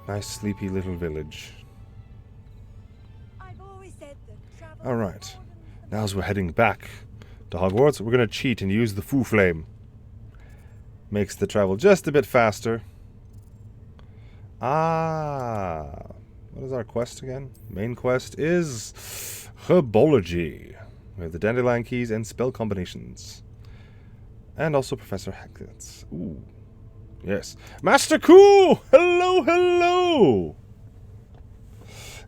Nice sleepy little village. All right. Now as we're heading back to Hogwarts, we're going to cheat and use the Foo Flame. Makes the travel just a bit faster. Ah. What is our quest again? Main quest is Herbology. We have the Dandelion Keys and spell combinations. And also Professor Hagrid's. Ooh. Yes. Master Cool! Hello, hello!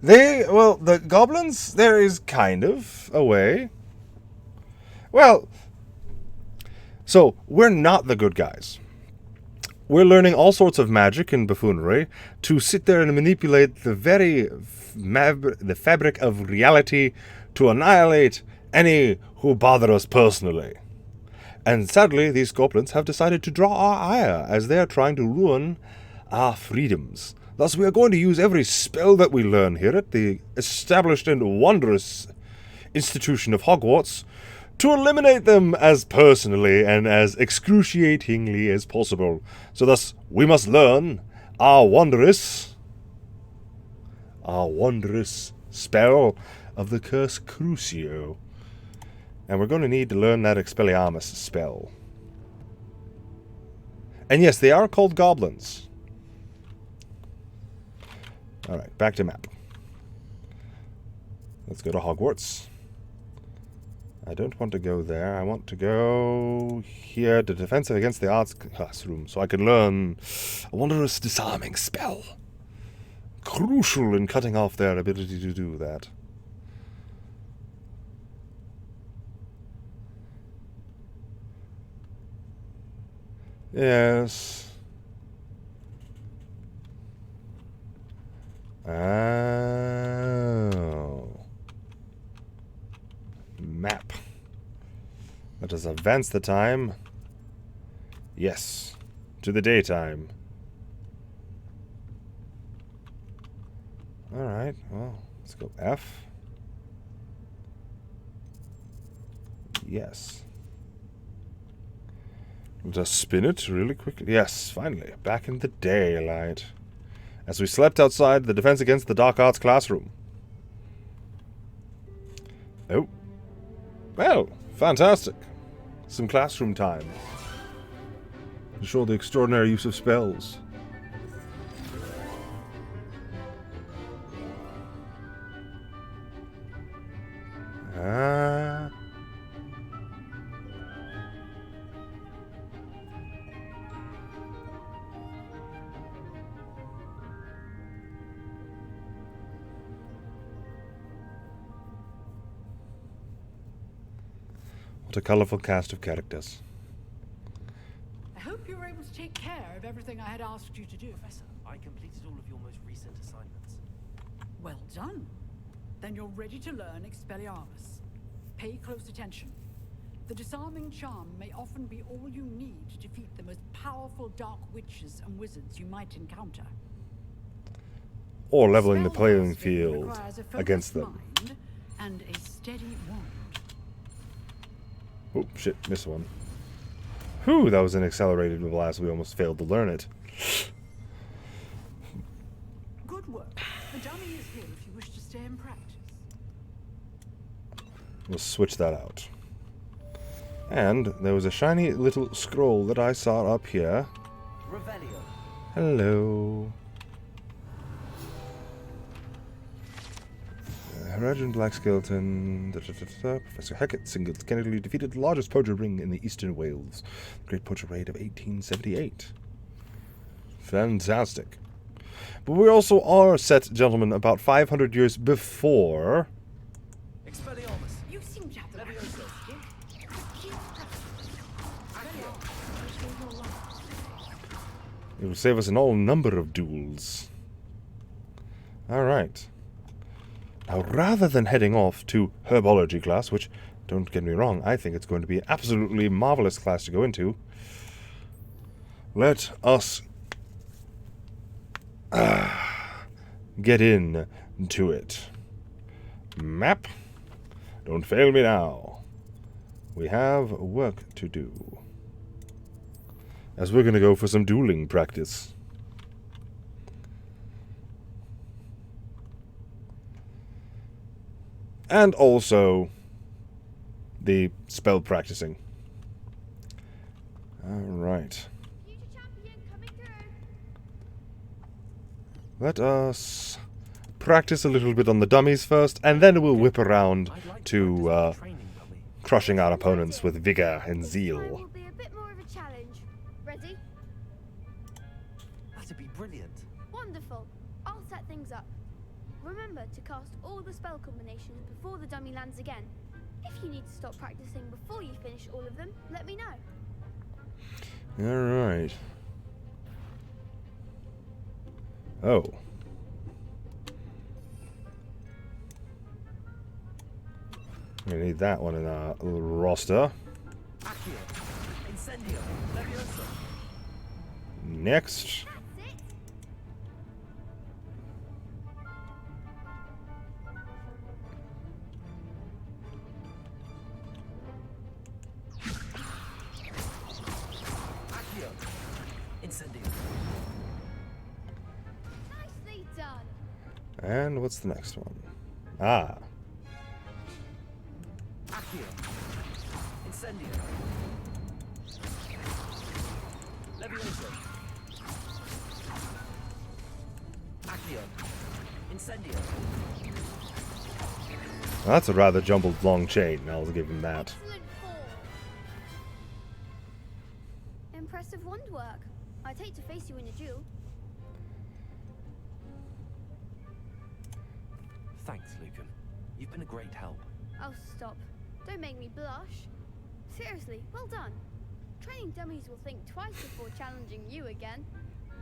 Well, the goblins, there is kind of a way. Well, so, we're not the good guys. We're learning all sorts of magic and buffoonery to sit there and manipulate the very the fabric of reality to annihilate any who bother us personally. And sadly, these goblins have decided to draw our ire as they are trying to ruin our freedoms. Thus, we are going to use every spell that we learn here at the established and wondrous institution of Hogwarts to eliminate them as personally and as excruciatingly as possible. So thus, we must learn our wondrous spell of the Curse Crucio. And we're going to need to learn that Expelliarmus spell. And yes, they are called goblins. Alright, back to map. Let's go to Hogwarts. I don't want to go there. I want to go here to defensive against the arts classroom so I can learn a wondrous disarming spell. Crucial in cutting off their ability to do that. Yes. Oh. Map. Let us advance the time. Yes. To the daytime. Alright, well, let's go F. Yes. Let us spin it really quickly. Yes, finally. Back in the daylight. As we slept outside the Defense Against the Dark Arts classroom. Oh. Well, fantastic. Some classroom time. To show the extraordinary use of spells. Ah. What a colourful cast of characters. I hope you were able to take care of everything I had asked you to do. Professor, I completed all of your most recent assignments. Well done. Then you're ready to learn Expelliarmus. Pay close attention. The disarming charm may often be all you need to defeat the most powerful dark witches and wizards you might encounter. Or leveling the playing field against them. Mind and a steady wand. Oh, shit, missed one. Whew, that was an accelerated blast. We almost failed to learn it. Good work. The dummy is here if you wish to stay in practice. We'll switch that out. And there was a shiny little scroll that I saw up here. Revelio. Hello. Harajin Black Skeleton. Professor Hackett single-handedly defeated the largest poacher ring in the Eastern Wales. Great Poacher Raid of 1878. Fantastic. But we also are set, gentlemen, about 500 years before. Expelliarmus. You seem to have the It will save us an all number of duels. Alright. Now, rather than heading off to Herbology class, which, don't get me wrong, I think it's going to be an absolutely marvelous class to go into, let us get into it. Map. Don't fail me now. We have work to do. As we're going to go for some dueling practice. And also the spell practicing. Alright. Let us practice a little bit on the dummies first, and then we'll whip around to crushing our opponents with vigor and zeal. Will be a bit more of a challenge. Ready? That'd be brilliant. Wonderful. I'll set things up. Remember to cast all the spell combinations before the dummy lands again. If you need to stop practicing before you finish all of them, let me know. Alright. Oh. We need that one in our little roster. Next. And what's the next one? Ah. Accio. Incendio. Levioso. Accio. Incendio. That's a rather jumbled long chain. I'll give him that. Impressive wand work. I'd hate to face you in a duel. Thanks, Lucan. You've been a great help. Oh, stop. Don't make me blush. Seriously, well done. Training dummies will think twice before challenging you again.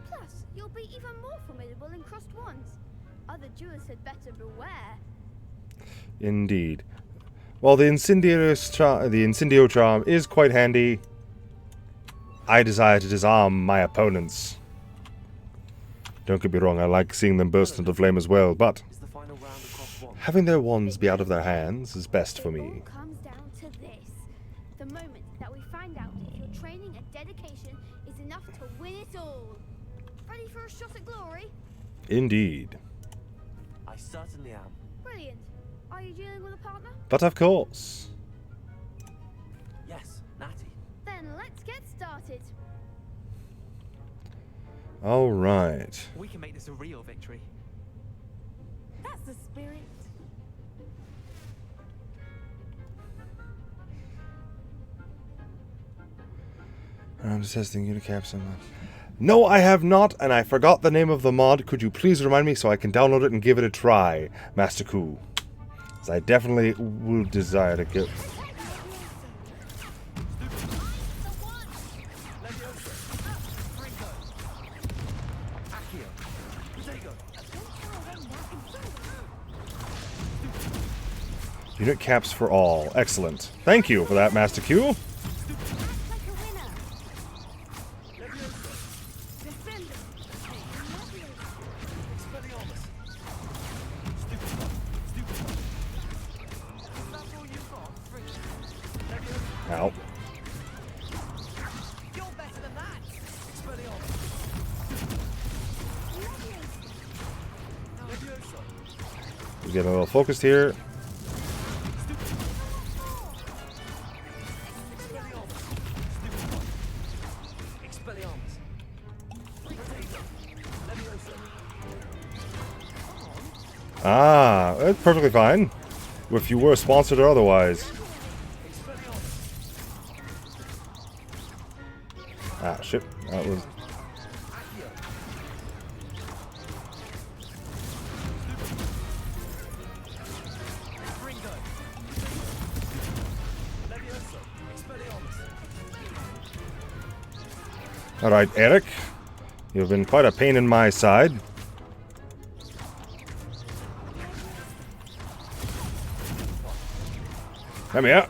Plus, you'll be even more formidable in crossed wands. Other duelists had better beware. Indeed. While the Incendio charm is quite handy, I desire to disarm my opponents. Don't get me wrong, I like seeing them burst into flame as well, but having their wands be out of their hands is best for me. It all comes down to this. The moment that we find out if your training and dedication is enough to win it all. Ready for a shot at glory? Indeed. I certainly am. Brilliant. Are you dealing with a partner? But of course. Yes, Natty. Then let's get started. Alright. We can make this a real victory. That's the spirit. I'm just testing Unicaps. No, I have not, and I forgot the name of the mod. Could you please remind me so I can download it and give it a try, Master Ku? As I definitely would desire to get... Unit caps for all. Excellent. Thank you for that, Master Q. Ow. We're getting a little focused here. Ah, that's perfectly fine. If you were sponsored or otherwise. Ah, shit. That was... Alright, Eric. You've been quite a pain in my side. Come here.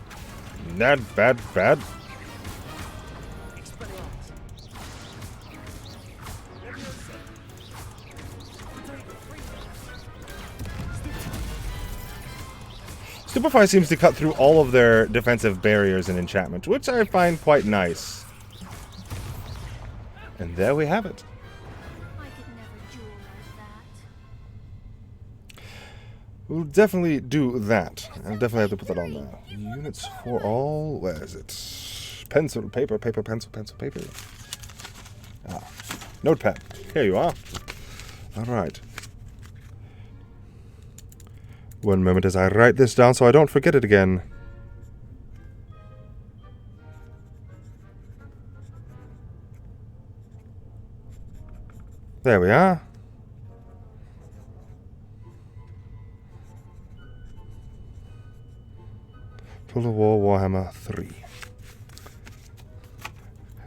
Bad. Stupefy seems to cut through all of their defensive barriers and enchantment, which I find quite nice. And there we have it. I could never duel like that. We'll definitely do that. I'll definitely have to put that on now. Units for all... Where is it? Pencil, paper, pencil, paper. Ah. Notepad. Here you are. Alright. One moment as I write this down so I don't forget it again. There we are. Total War Warhammer 3.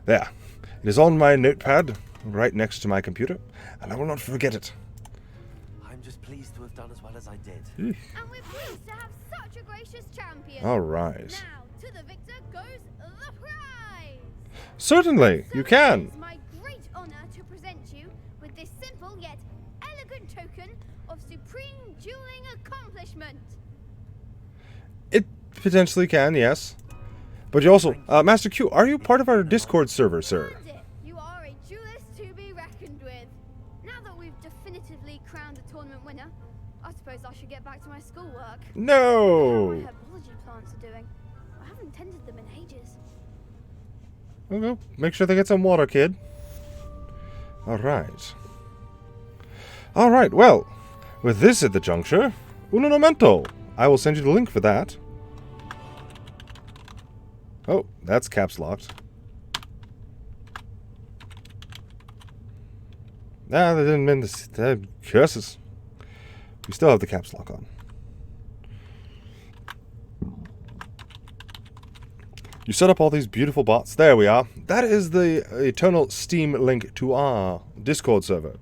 There. It is on my notepad, right next to my computer, and I will not forget it. I'm just pleased to have done as well as I did. And we're pleased to have such a gracious champion. All right. Now, to the victor goes the prize. Certainly, you can. It's my great honor to present you with this simple yet elegant token of supreme dueling accomplishment. It potentially can, yes. But you also, Master Q, are you part of our Discord server, sir? You are a duelist to be reckoned with. Now that we've definitively crowned the tournament winner, should get back to my schoolwork. No! How my herbology plants are doing. I haven't tended them in ages. Okay, make sure they get some water, kid. Alright. Alright, well, with this at the juncture, uno momento. I will send you the link for that. Oh, that's caps locked. Ah, they didn't mean this. Curses. We still have the caps lock on. You set up all these beautiful bots. There we are. That is the eternal Steam link to our Discord server.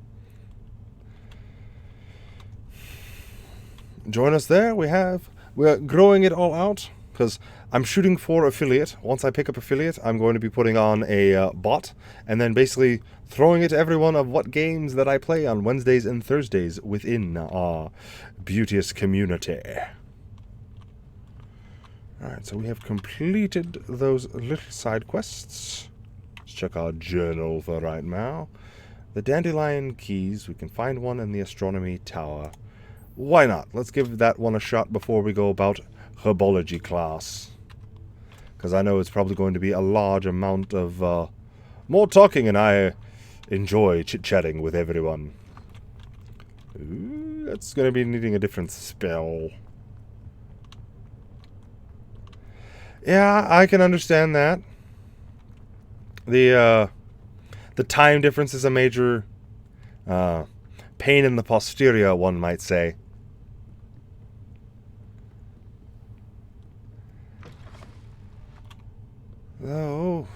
Join us there. We're growing it all out because I'm shooting for affiliate. Once I pick up affiliate, I'm going to be putting on a bot and then basically throwing it to everyone of what games that I play on Wednesdays and Thursdays within our beauteous community. Alright, so we have completed those little side quests. Let's check our journal for right now. The dandelion keys, we can find one in the astronomy tower. Why not? Let's give that one a shot before we go about herbology class. Because I know it's probably going to be a large amount of more talking, and I enjoy chit-chatting with everyone. Ooh, that's going to be needing a different spell. Yeah, I can understand that. The time difference is a major pain in the posterior, one might say. Oh,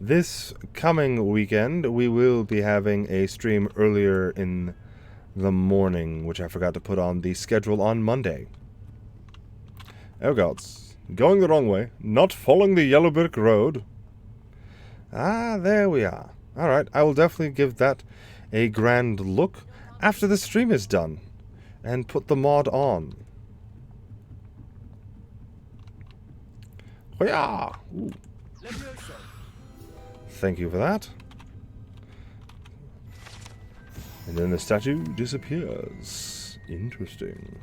this coming weekend we will be having a stream earlier in the morning, which I forgot to put on the schedule on Monday. Oh gods, going the wrong way, not following the yellow brick road. Ah, there we are. Alright, I will definitely give that a grand look after the stream is done and put the mod on. Oh yeah! Ooh. Thank you for that. And then the statue disappears. Interesting.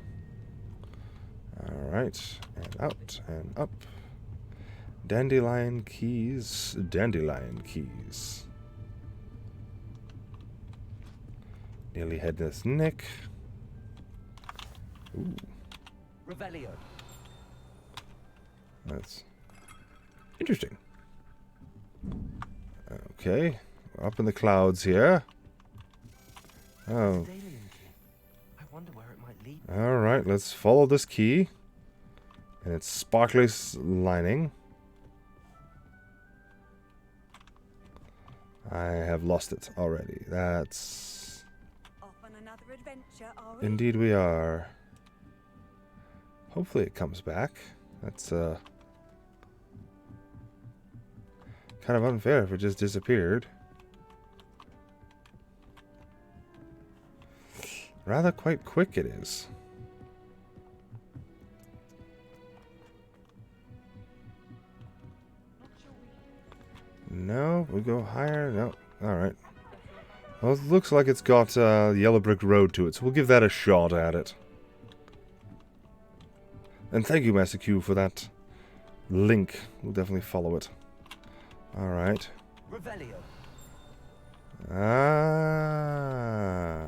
Alright, and out, and up. Dandelion keys, dandelion keys. Nearly had this nick. Ooh. Revelio. That's interesting. Okay, we're up in the clouds here. Oh. I wonder where it might lead. Alright, let's follow this key. And its sparkly lining. I have lost it already. That's... Off on another adventure, are we? Indeed we are. Hopefully it comes back. That's, kind of unfair if it just disappeared. Rather quite quick it is. No, we go higher. No, alright. Well, it looks like it's got yellow brick road to it, so we'll give that a shot at it. And thank you, Master Q, for that link. We'll definitely follow it. Alright. Revelio. Ah.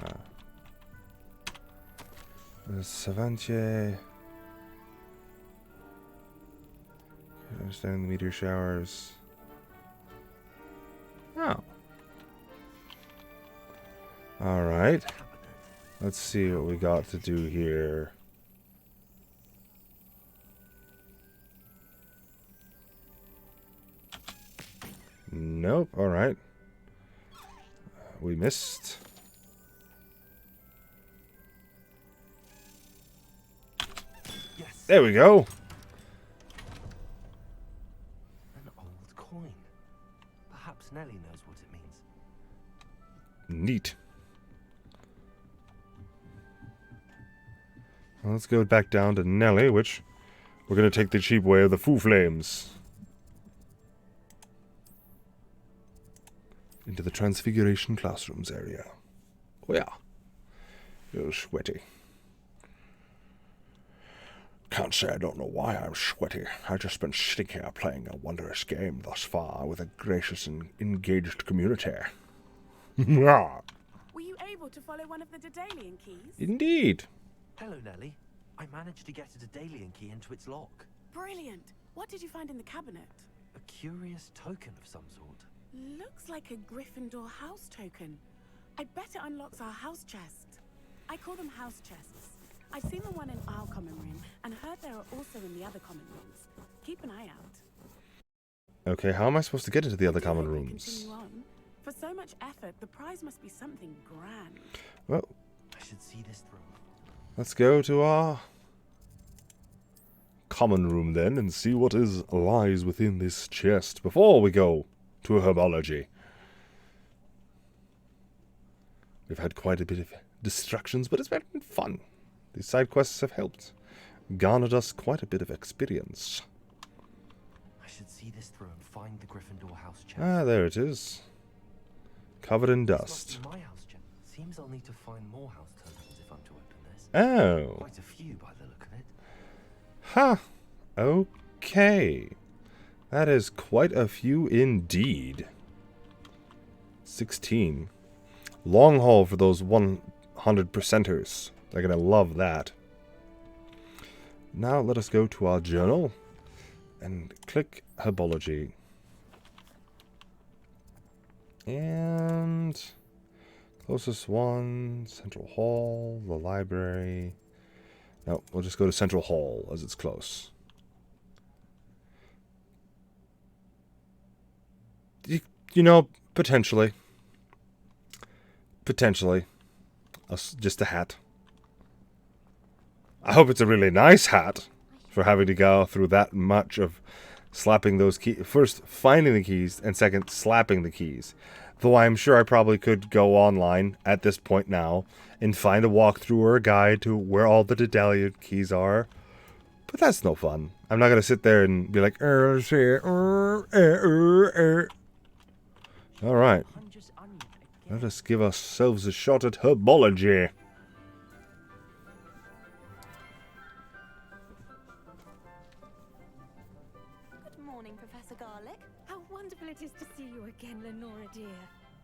The Savantier. Understanding the meteor showers. Oh. Alright. Let's see what we got to do here. Nope, alright. We missed. Yes. There we go. An old coin. Perhaps Nellie knows what it means. Neat. Well, let's go back down to Nellie, which we're going to take the cheap way of the Foo Flames. Into the Transfiguration Classrooms area. Oh yeah. You're sweaty. Can't say I don't know why I'm sweaty. I've just been sitting here playing a wondrous game thus far with a gracious and engaged community. Were you able to follow one of the Daedalian keys? Indeed. Hello, Nellie. I managed to get a Daedalian key into its lock. Brilliant. What did you find in the cabinet? A curious token of some sort. Looks like a Gryffindor house token. I bet it unlocks our house chest. I call them house chests. I've seen the one in our common room and heard there are also in the other common rooms. Keep an eye out. Okay, how am I supposed to get into the other common rooms? Continue on. For so much effort, the prize must be something grand. Well, I should see this through. Let's go to our common room then and see what lies within this chest before we go to herbology. We've had quite a bit of distractions, but it's been fun. These side quests have helped. Garnered us quite a bit of experience. I should see this through and find the Gryffindor house chest. Ah, there it is. Covered in This dust. must be my house chest. Seems I'll need to find more house tokens if I'm to open this. Oh. Quite a few by the look of it. Huh. Okay. That is quite a few indeed. 16. Long haul for those 100%ers. They're going to love that. Now let us go to our journal and click herbology. And closest one, Central Hall, the library. No, we'll just go to Central Hall as it's close. You know, potentially. Potentially. Just a hat. I hope it's a really nice hat for having to go through that much of slapping those keys. First, finding the keys, and second, slapping the keys. Though I'm sure I probably could go online at this point now and find a walkthrough or a guide to where all the Daedalian keys are. But that's no fun. I'm not going to sit there and be like, Alright. Let us give ourselves a shot at herbology. Good morning, Professor Garlick. How wonderful it is to see you again, Lenora dear.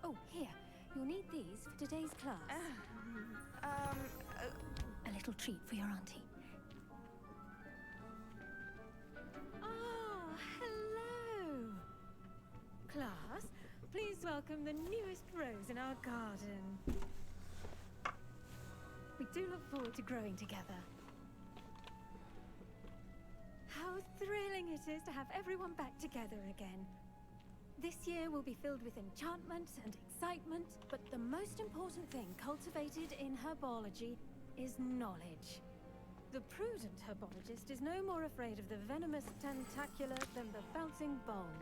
Oh, here. You'll need these for today's class. A little treat for your auntie. Ah, hello. Class, please welcome the newest rose in our garden. We do look forward to growing together. How thrilling it is to have everyone back together again. This year will be filled with enchantment and excitement, but the most important thing cultivated in herbology is knowledge. The prudent herbologist is no more afraid of the venomous tentacula than the bouncing bone.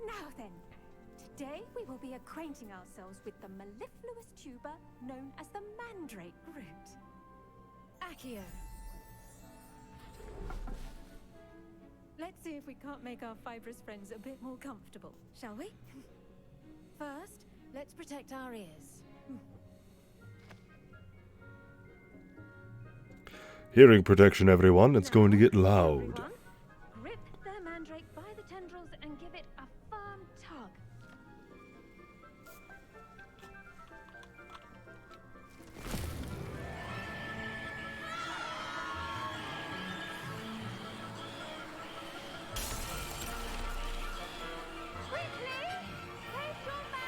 Now then, today we will be acquainting ourselves with the mellifluous tuber known as the mandrake root. Accio. Let's see if we can't make our fibrous friends a bit more comfortable, shall we? First, let's protect our ears. Hearing protection, everyone. It's going to get loud. Everyone, grip the mandrake by the tendrils and give it a firm tug.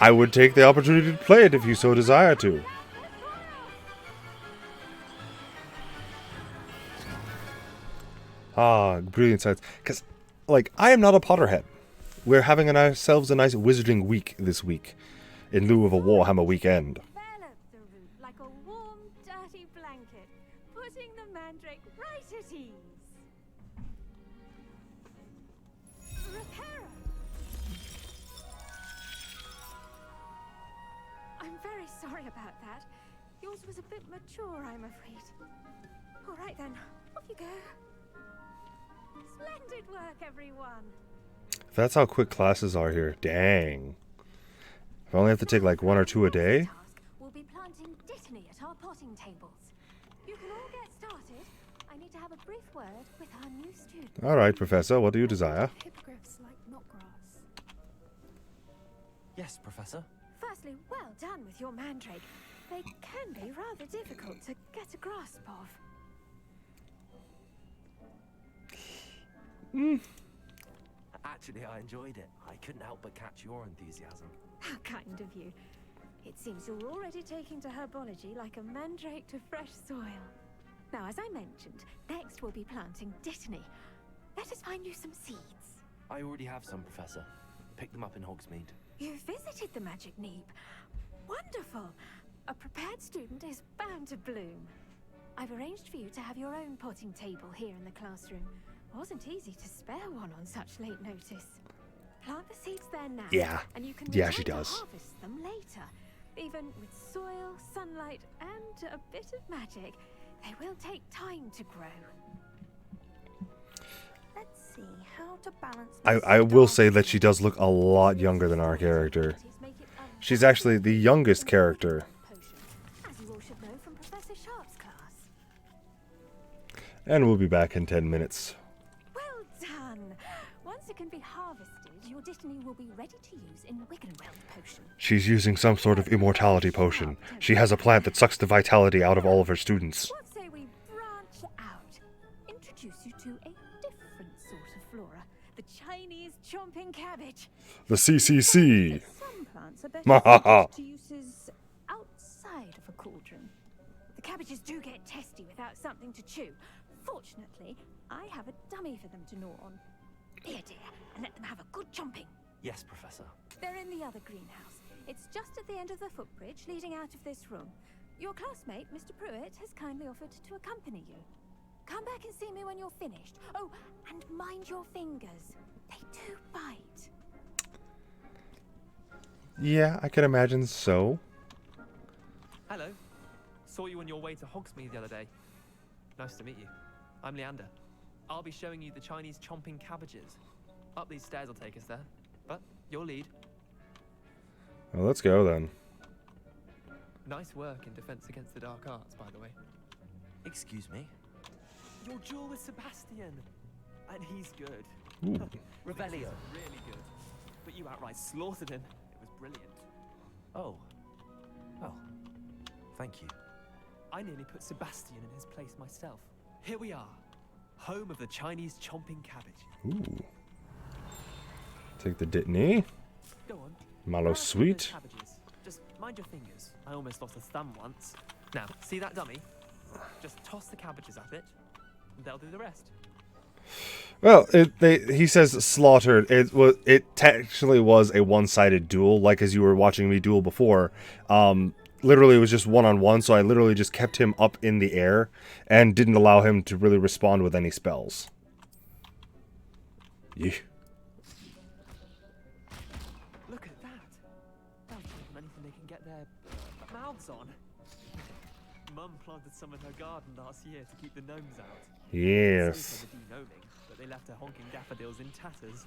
I would take the opportunity to play it if you so desire to. Ah, brilliant science. Because, like, I am not a Potterhead. We're having ourselves a nice wizarding week this week, in lieu of a Warhammer weekend. Envelop the root like a warm, dirty blanket, putting the mandrake right at ease. Reparo! I'm very sorry about that. Yours was a bit mature, I'm afraid. All right then, off you go. Splendid work, everyone. That's how quick classes are here. Dang. I only have to take like 1 or 2 a day. We'll be planting Dittany at our potting tables. You can all get started. I need to have a brief word with our new student. All right, Professor. What do you desire? Hippogriffs like knotgrass. Yes, Professor. Firstly, well done with your mandrake. They can be rather difficult to get a grasp of. Actually, I enjoyed it. I couldn't help but catch your enthusiasm. How kind of you. It seems you're already taking to herbology like a mandrake to fresh soil. Now, as I mentioned, next we'll be planting Dittany. Let us find you some seeds. I already have some, Professor. Picked them up in Hogsmeade. You visited the Magic Neep. Wonderful. A prepared student is bound to bloom. I've arranged for you to have your own potting table here in the classroom. Wasn't easy to spare one on such late notice. Plant the seeds there now. Yeah. And you can Yeah, she return to does. harvest them later. Even with soil, sunlight, and a bit of magic, they will take time to grow. Let's see how to balance. I will say that she does look a lot younger than our character. She's actually the youngest character. As you all should know from Professor Sharp's class. And we'll be back in 10 minutes. Well done. Once it can be harvested, your Dittany will be ready to use in Wiggenweld potion. She's using some sort of immortality potion. She has a plant that sucks the vitality out of all of her students. What say we branch out? Introduce you to a different sort of flora. The Chinese chomping cabbage. The CCC. Some plants are Mahaha. better suited to uses outside of a cauldron. The cabbages do get testy without something to chew. Fortunately, I have a dummy for them to gnaw on. Here, dear, and let them have a good chomping. Yes, Professor. They're in the other greenhouse. It's just at the end of the footbridge leading out of this room. Your classmate, Mr. Pruitt, has kindly offered to accompany you. Come back and see me when you're finished. Oh, and mind your fingers. They do bite. Yeah, I can imagine so. Hello. Saw you on your way to Hogsmeade the other day. Nice to meet you. I'm Leander. I'll be showing you the Chinese chomping cabbages. Up these stairs will take us there. But your lead. Well, let's go then. Nice work in Defense Against the Dark Arts, by the way. Excuse me? Your duel with Sebastian. And he's good. Ooh. Rebellion. Really good. But you outright slaughtered him. It was brilliant. Oh. Well, thank you. I nearly put Sebastian in his place myself. Here we are. Home of the Chinese chomping cabbage. Ooh. Take the Dittany. Go on. Mallow Grab sweet. those cabbages. Just mind your fingers. I almost lost a thumb once. Now, see that dummy? Just toss the cabbages at it, and they'll do the rest. Well, he says slaughtered. It actually was a one-sided duel, like as you were watching me duel before. Literally, it was just one-on-one, so I literally just kept him up in the air and didn't allow him to really respond with any spells. Yeah. Look at that. They'll take anything they can get their mouths on. Mum planted some in her garden last year to keep the gnomes out. Yes. But they left her honking daffodils in tatters.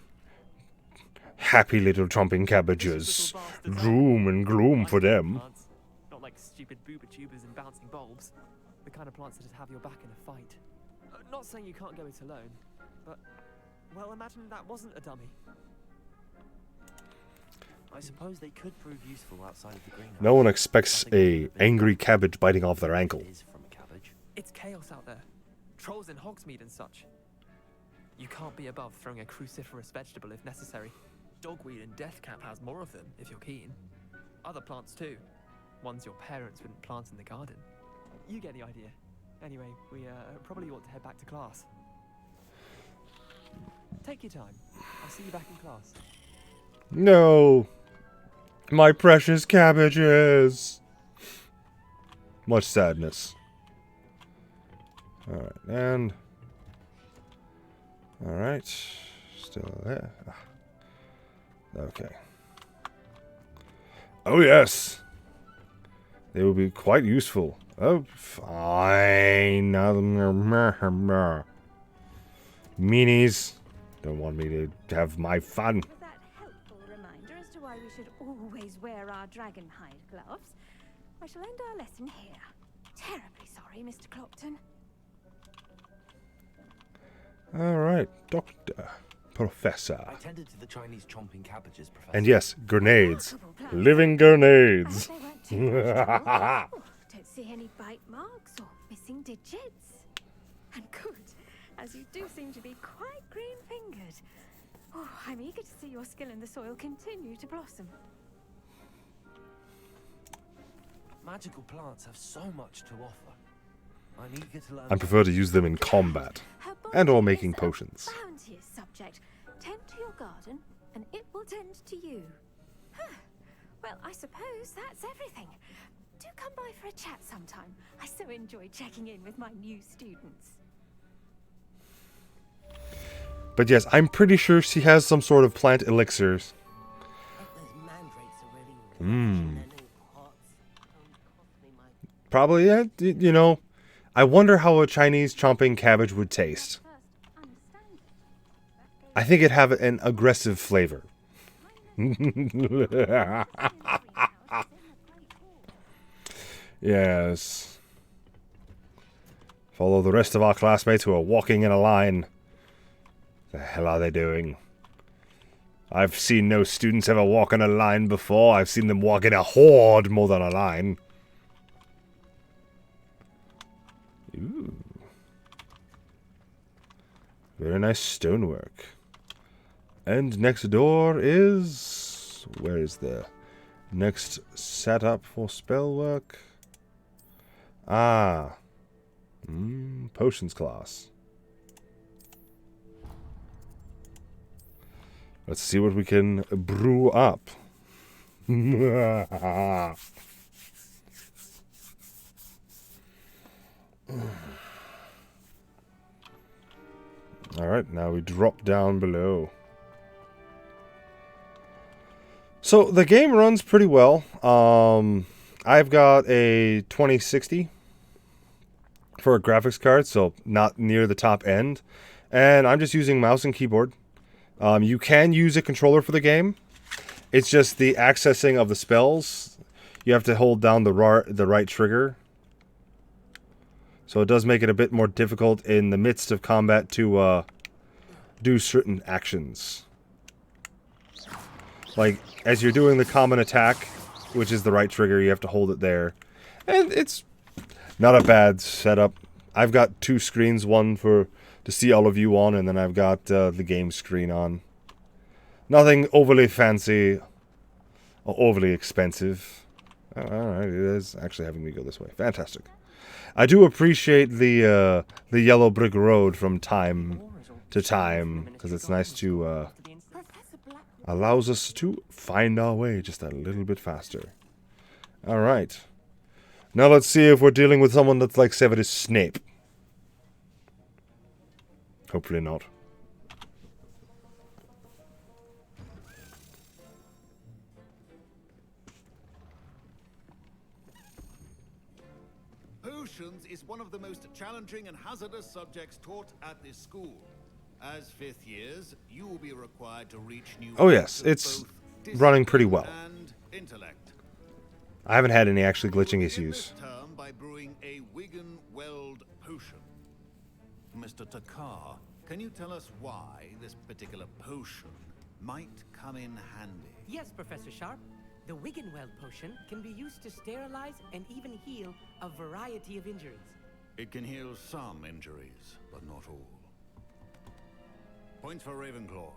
Happy little chomping cabbages. Droom and gloom for them. Plants, not like stupid booba tubers and bouncing bulbs. The kind of plants that have your back in a fight. Not saying you can't go it alone, but, well, imagine that wasn't a dummy. I suppose they could prove useful outside of the greenhouse. No one expects a angry cabbage biting off their ankle. It's chaos out there. Trolls in Hogsmeade and such. You can't be above throwing a cruciferous vegetable if necessary. Dogweed and deathcap has more of them, if you're keen. Other plants too. Ones your parents wouldn't plant in the garden. You get the idea. Anyway, we probably ought to head back to class. Take your time. I'll see you back in class. No! My precious cabbages! Much sadness. Alright, and... Alright. Still there. Okay. Oh yes! They will be quite useful. Oh, fine. Meanies. Don't want me to have my fun. Was that helpful reminder as to why we should should always wear our dragonhide gloves, I shall end our lesson here. Terribly sorry, Mr. Clopton. All right, Doctor, Professor. I tended to the Chinese chomping cabbages, Professor. And yes, grenades. Living grenades. Don't see any bite marks or missing digits. And good, as you do seem to be quite green-fingered. Oh, I'm eager to see your skill in the soil continue to blossom. Magical plants have so much to offer. I'm eager to learn. I prefer to use them in combat and or making potions. Bounteous subject. Tend to your garden, and it will tend to you. Huh. Well, I suppose that's everything. Do come by for a chat sometime. I so enjoy checking in with my new students. But yes, I'm pretty sure she has some sort of plant elixirs. Probably, yeah, you know. I wonder how a Chinese chomping cabbage would taste. I think it'd have an aggressive flavor. Yes. Follow the rest of our classmates who are walking in a line. The hell are they doing? I've seen no students ever walk in a line before. I've seen them walk in a horde more than a line. Ooh. Very nice stonework. And next door is... Where is the next setup for spellwork? Ah. Potions class. Let's see what we can brew up. Alright, now we drop down below. So, the game runs pretty well. I've got a 2060 for a graphics card, so not near the top end. And I'm just using mouse and keyboard. You can use a controller for the game. It's just the accessing of the spells. You have to hold down the right trigger. So it does make it a bit more difficult in the midst of combat to do certain actions. Like, as you're doing the common attack, which is the right trigger, you have to hold it there. And it's not a bad setup. I've got two screens, one for to see all of you on, and then I've got the game screen on. Nothing overly fancy or overly expensive. Alright, it is actually having me go this way. Fantastic. I do appreciate the yellow brick road from time to time, because it's nice to allows us to find our way just a little bit faster. Alright. Now let's see if we're dealing with someone that's like Severus Snape. Hopefully not. Potions is one of the most challenging and hazardous subjects taught at this school. As fifth years, you will be required to reach new Oh yes, it's running pretty well. I haven't had any actually glitching issues. Term by brewing a Wigan Weld potion. Mr. Takar, can you tell us why this particular potion might come in handy? Yes, Professor Sharp. The Wiggenweld potion can be used to sterilize and even heal a variety of injuries. It can heal some injuries, but not all. Points for Ravenclaw.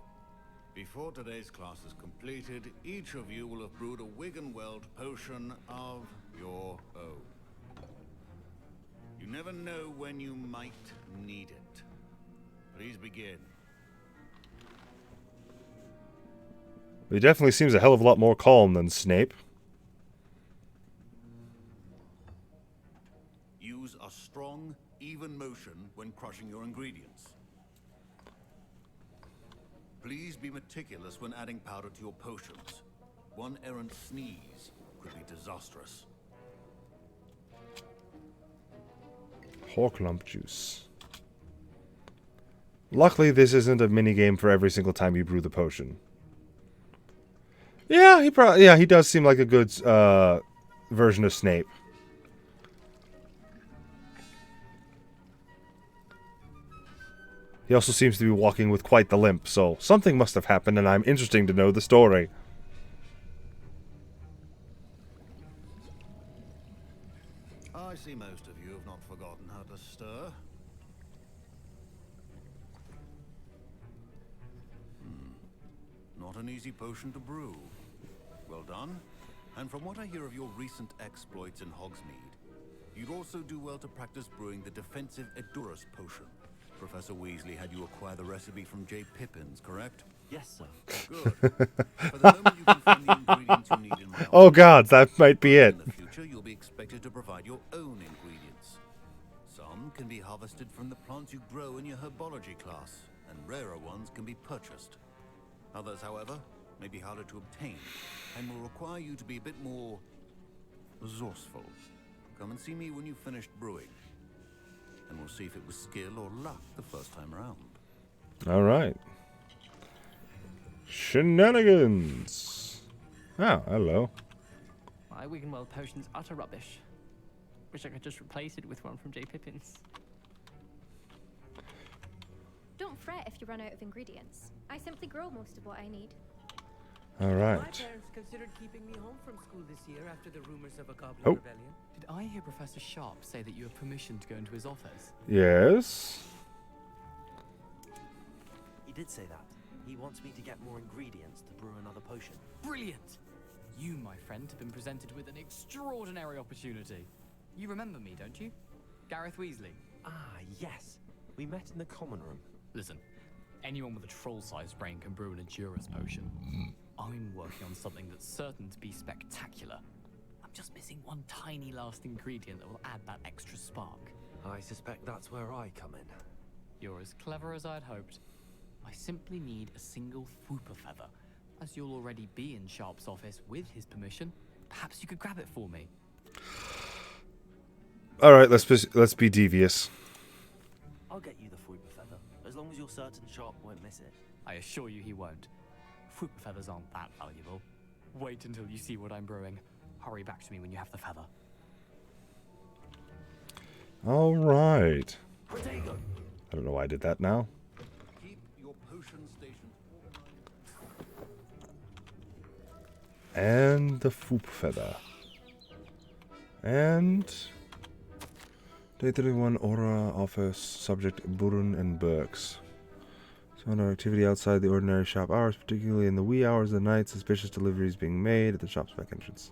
Before today's class is completed, each of you will have brewed a Wiggenweld potion of your own. You never know when you might need it. Please begin. He definitely seems a hell of a lot more calm than Snape. Use a strong, even motion when crushing your ingredients. Please be meticulous when adding powder to your potions. One errant sneeze could be disastrous. Hawk lump juice. Luckily, this isn't a minigame for every single time you brew the potion. Yeah, he does seem like a good version of Snape. He also seems to be walking with quite the limp, so something must have happened, and I'm interested to know the story. I see most of you have not forgotten how to stir. Not an easy potion to brew. Well done. And from what I hear of your recent exploits in Hogsmeade, you'd also do well to practice brewing the defensive Edurus potion. Professor Weasley had you acquire the recipe from J. Pippin's, correct? Yes, sir. Good. For the moment, you can find the ingredients you need in my Oh god, that might be it. In the future, you'll be expected to provide your own ingredients. Some can be harvested from the plants you grow in your herbology class, and rarer ones can be purchased. Others, however, may be harder to obtain, and will require you to be a bit more resourceful. Come and see me when you've finished brewing, and we'll see if it was skill or luck the first time around. Alright. Shenanigans! Oh, hello. My Wiggenweld potion's utter rubbish. Wish I could just replace it with one from J. Pippin's. Don't fret if you run out of ingredients. I simply grow most of what I need. My Alright. parents considered keeping me home from school this year after the rumors of a goblin Oh. rebellion. Did I hear Professor Sharp say that you have permission to go into his office? Yes. He did say that. He wants me to get more ingredients to brew another potion. Brilliant! You, my friend, have been presented with an extraordinary opportunity. You remember me, don't you? Gareth Weasley. Ah, yes. We met in the common room. Listen, anyone with a troll-sized brain can brew an Edurus potion. I'm working on something that's certain to be spectacular. I'm just missing one tiny last ingredient that will add that extra spark. I suspect that's where I come in. You're as clever as I'd hoped. I simply need a single Fwooper feather. As you'll already be in Sharp's office with his permission, perhaps you could grab it for me. Alright, let's be devious. I'll get you the Fwooper feather, as long as you're certain Sharp won't miss it. I assure you he won't. Fwooper feathers aren't that valuable. Wait until you see what I'm brewing. Hurry back to me when you have the feather. Alright. I don't know why I did that now. Keep your potion station And the Foop Feather. And Day 31 Aura Office Subject Burun and Burks. So under activity outside the ordinary shop hours, particularly in the wee hours of the night, suspicious deliveries being made at the shop's back entrance.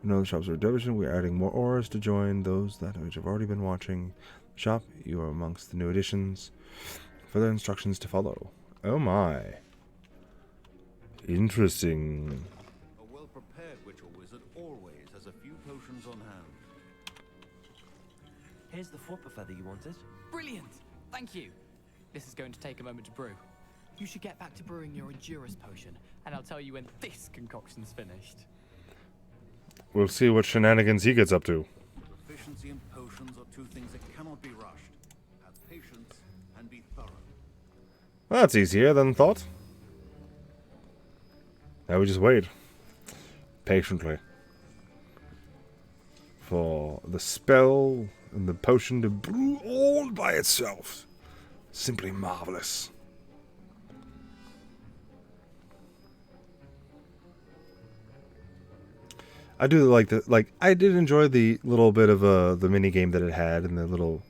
We know the shops are division. We are adding more auras to join those that which have already been watching the shop. You are amongst the new additions. Further instructions to follow. Oh my. Interesting. A well-prepared witch or wizard always has a few potions on hand. Here's the Fwooper feather you wanted. Brilliant! Thank you! This is going to take a moment to brew. You should get back to brewing your Edurus potion, and I'll tell you when this concoction's finished. We'll see what shenanigans he gets up to. Proficiency and potions are two things that cannot be rushed. Have patience and be thorough. Well, that's easier than thought. Now we just wait. Patiently. For the spell and the potion to brew all by itself. Simply marvelous. I do like I did enjoy the little bit of the mini game that it had and the little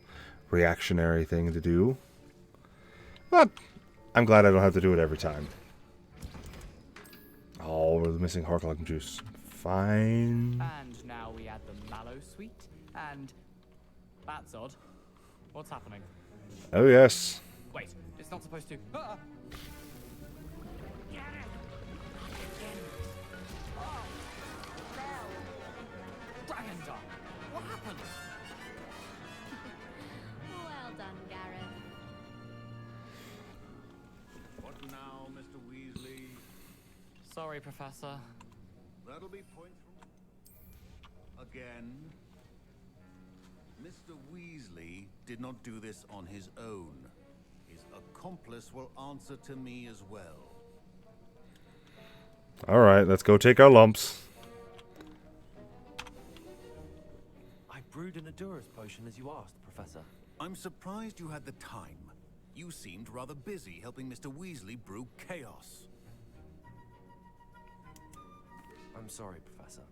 reactionary thing to do. But I'm glad I don't have to do it every time. Oh, we're missing Harklock juice. Fine. And now we add the mallow sweet, and that's odd. What's happening? Oh yes. Wait, it's not supposed to. Ah! Dragon Dog, what happened? Well done, Gareth. What now, Mr. Weasley? Sorry, Professor. That'll be points from... Again. Mr. Weasley did not do this on his own. His accomplice will answer to me as well. Alright, let's go take our lumps. I brewed an Endurance potion as you asked, Professor. I'm surprised you had the time. You seemed rather busy helping Mr. Weasley brew chaos. I'm sorry, Professor.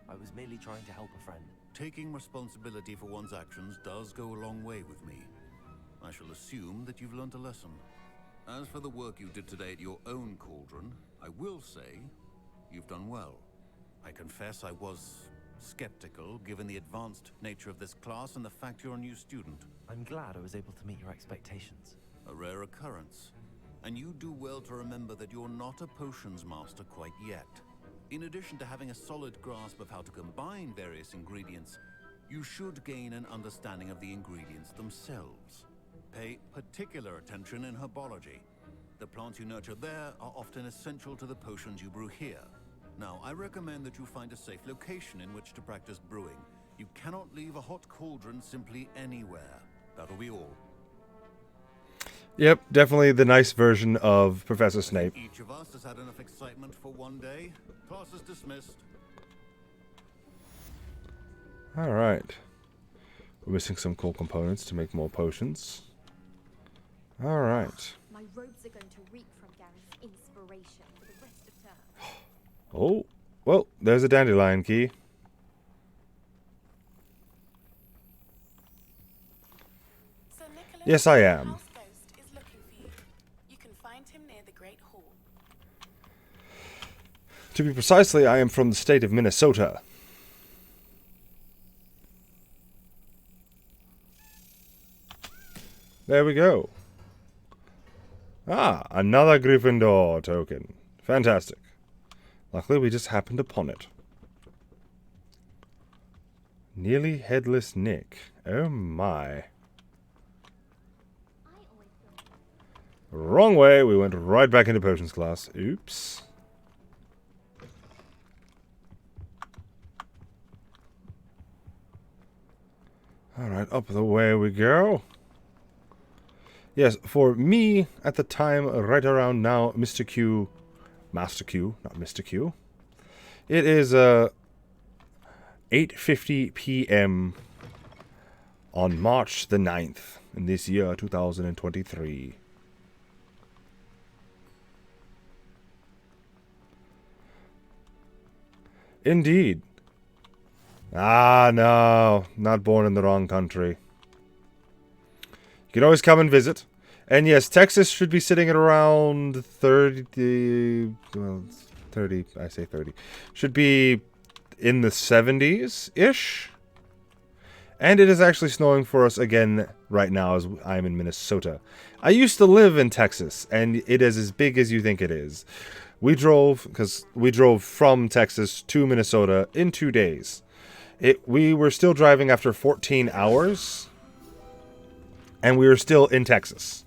I was merely trying to help a friend. Taking responsibility for one's actions does go a long way with me. I shall assume that you've learnt a lesson. As for the work you did today at your own cauldron, I will say you've done well. I confess I was skeptical, given the advanced nature of this class and the fact you're a new student. I'm glad I was able to meet your expectations. A rare occurrence. And you do well to remember that you're not a potions master quite yet. In addition to having a solid grasp of how to combine various ingredients, you should gain an understanding of the ingredients themselves. Pay particular attention in herbology. The plants you nurture there are often essential to the potions you brew here. Now, I recommend that you find a safe location in which to practice brewing. You cannot leave a hot cauldron simply anywhere. That'll be all. Yep, definitely the nice version of Professor Snape. Each of us has had enough excitement for one day. Class is dismissed. Alright. We're missing some cool components to make more potions. Alright. My robes are going to reek from Gareth's inspiration for the rest of term. Oh, well, there's a dandelion key. Yes, I am. You can find him near the Great Hall. To be precisely, I am from the state of Minnesota. There we go. Ah, another Gryffindor token. Fantastic. Luckily, we just happened upon it. Nearly Headless Nick. Oh my. Wrong way. We went right back into potions class. Oops. Alright, up the way we go. Yes, for me, at the time, right around now, Mr. Q... Master Q, not Mr. Q. It is, 8:50 p.m. on March the 9th, in this year, 2023. Indeed. Ah, no. Not born in the wrong country. You can always come and visit. And yes, Texas should be sitting at around 30... Well, 30... I say 30. Should be in the 70s-ish. And it is actually snowing for us again right now as I'm in Minnesota. I used to live in Texas, and it is as big as you think it is. We drove from Texas to Minnesota in 2 days. We were still driving after 14 hours, and we were still in Texas.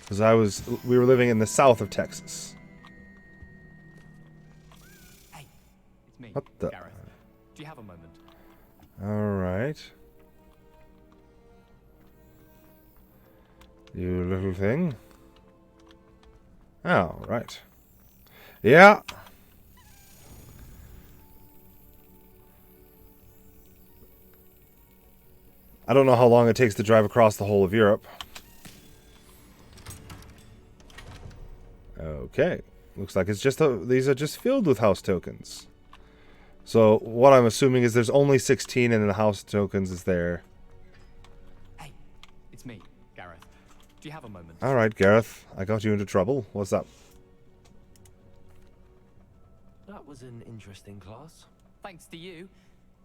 Because we were living in the south of Texas. Hey, it's me, what the? Gareth. Do you have a moment? Alright. You little thing. Oh, right. Yeah. I don't know how long it takes to drive across the whole of Europe. Okay. Looks like it's just these are just filled with house tokens. So what I'm assuming is there's only 16 and the house tokens is there. Hey, it's me, Gareth. Do you have a moment? Alright, Gareth. I got you into trouble. What's up? That was an interesting class. Thanks to you.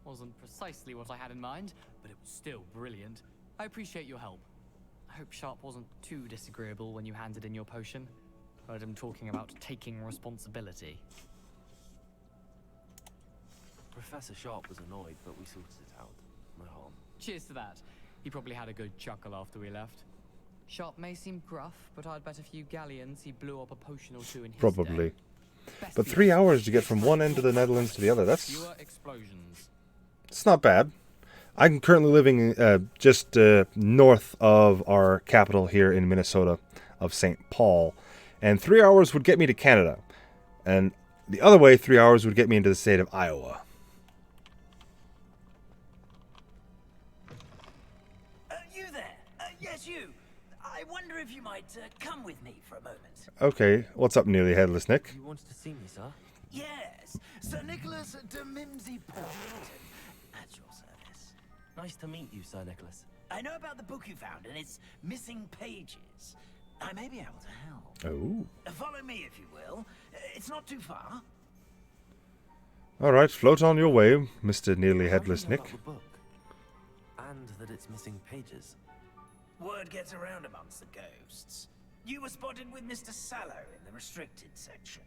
Wasn't precisely what I had in mind, but it was still brilliant. I appreciate your help. I hope Sharp wasn't too disagreeable when you handed in your potion. Heard him talking about taking responsibility. Professor Sharp was annoyed, but we sorted it out. No harm. Cheers to that. He probably had a good chuckle after we left. Sharp may seem gruff, but I'd bet a few galleons he blew up a potion or two in his Probably. day. But 3 hours to get from one end of the Netherlands to the other, that's... Fewer explosions. It's not bad. I'm currently living just north of our capital here in Minnesota, of St. Paul. And 3 hours would get me to Canada. And The other way, 3 hours would get me into the state of Iowa. You there? Yes, you. I wonder if you might come with me for a moment. Okay, what's up, nearly headless Nick? You wanted to see me, sir? Yes, Sir Nicholas de Mimsy Portington, at your service. Nice to meet you, Sir Nicholas. I know about the book you found and its missing pages. I may be able to help. Oh. Follow me, if you will. It's not too far. Alright, float on your way, Mr. Nearly Headless How do you know Nick. about the book? And that it's missing pages. Word gets around amongst the ghosts. You were spotted with Mr. Sallow in the restricted section.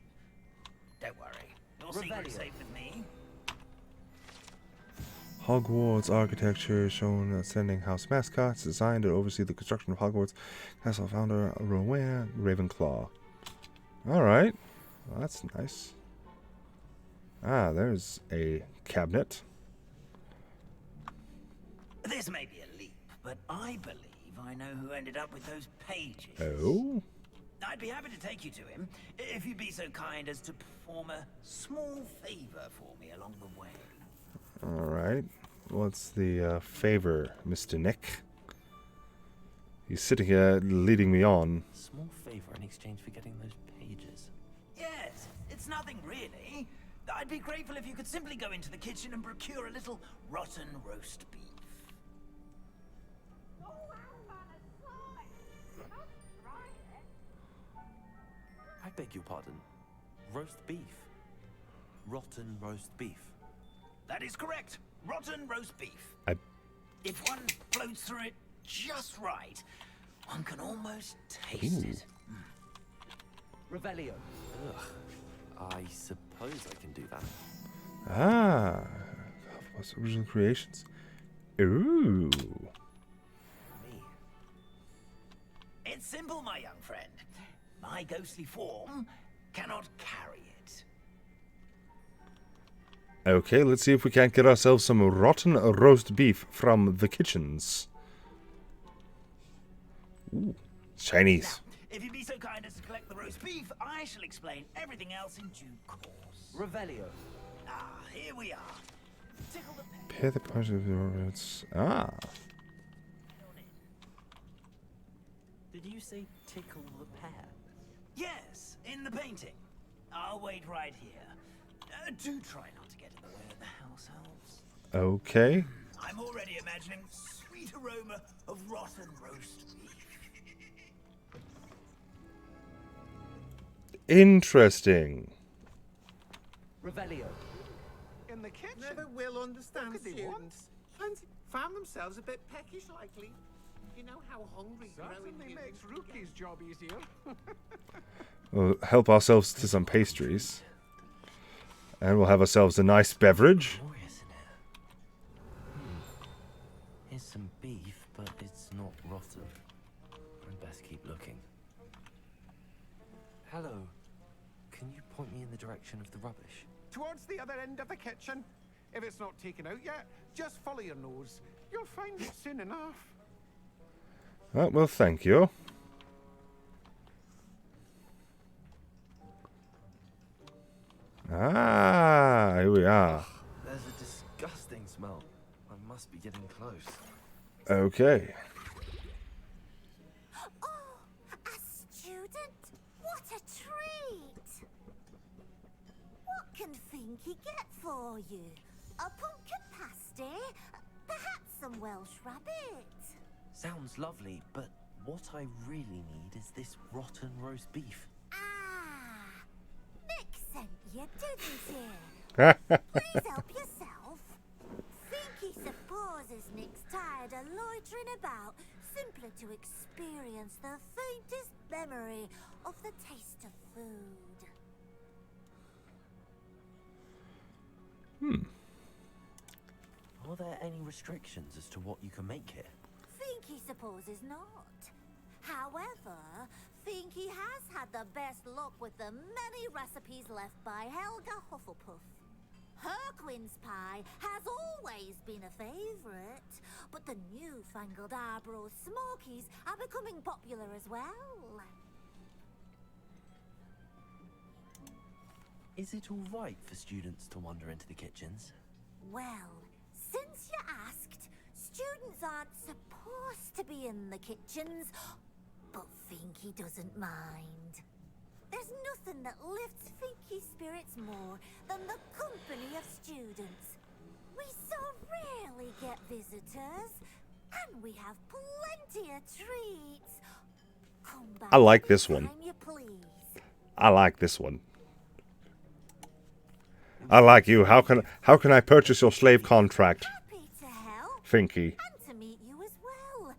Don't worry, your secret's safe with me. Hogwarts architecture shown ascending house mascots designed to oversee the construction of Hogwarts. Castle founder Rowena Ravenclaw. Alright, well, that's nice. Ah, there's a cabinet. This may be a leap, but I believe I know who ended up with those pages. Oh? I'd be happy to take you to him, if you'd be so kind as to perform a small favor for me along the way. Alright. What's the favor, Mr. Nick? He's sitting here leading me on. Small favor in exchange for getting those pages. Yes, it's nothing really. I'd be grateful if you could simply go into the kitchen and procure a little rotten roast beef. I beg your pardon. Roast beef. Rotten roast beef. That is correct. Rotten roast beef. If one floats through it just right, one can almost taste it. Revelio. Ugh. I suppose I can do that. Ah. What's original creations? Ooh. It's simple, my young friend. My ghostly form cannot carry it. Okay, let's see if we can't get ourselves some rotten roast beef from the kitchens. Ooh, Chinese. If you'd be so kind as to collect the roast beef, I shall explain everything else in due course. Revelio. Ah, here we are. Tickle the pen. Pair the parts of your words. Ah. Did you say tickle the pear? Yes, in the painting. I'll wait right here. Do try not to get in the way of the house elves. Okay. I'm already imagining sweet aroma of rotten roast beef. Interesting. Revelio. In the kitchen. Never will understand students. Found themselves a bit peckish likely. You know how hungry certainly makes Rookie's job easier. We'll help ourselves to some pastries. And we'll have ourselves a nice beverage. Here's some beef, but it's not rotten. I'd best keep looking. Hello. Can you point me in the direction of the rubbish? Towards the other end of the kitchen. If it's not taken out yet, just follow your nose. You'll find it soon enough. Oh, well, thank you. Ah, here we are. There's a disgusting smell. I must be getting close. Okay. Oh, a student? What a treat! What can Finky get for you? A pumpkin pasty? Perhaps some Welsh rabbit? Sounds lovely, but what I really need is this rotten roast beef. Ah, Nick sent you, didn't he? Please help yourself. Finky supposes Nick's tired of loitering about, simply to experience the faintest memory of the taste of food. Are there any restrictions as to what you can make here? Finky supposes not. However, Finky has had the best luck with the many recipes left by Helga Hufflepuff. Her quince pie has always been a favourite, but the newfangled Arborough Smokies are becoming popular as well. Is it all right for students to wander into the kitchens? Well, since you asked, students aren't supposed to be in the kitchens, but Finky doesn't mind. There's nothing that lifts Finky's spirits more than the company of students. We so rarely get visitors, and we have plenty of treats. Come back I like this one. anytime you please. I like this one. I like you. How can I purchase your slave contract? Happy to help. Finky. And to meet you as well.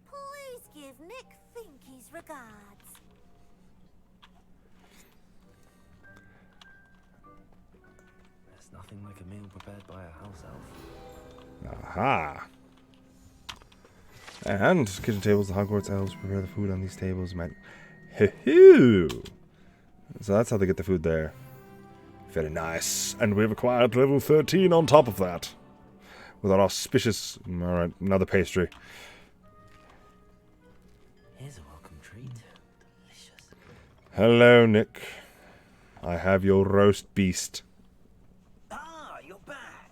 Please give Nick Finky's regards. There's nothing like a meal prepared by a house elf. Aha. And kitchen tables, the Hogwarts elves prepare the food on these tables. Hoo-hoo! So that's how they get the food there. Very nice. And we've acquired level 13 on top of that. With our auspicious... Alright, another pastry. Here's a welcome treat. Delicious. Hello, Nick. I have your roast beast. Ah, you're back.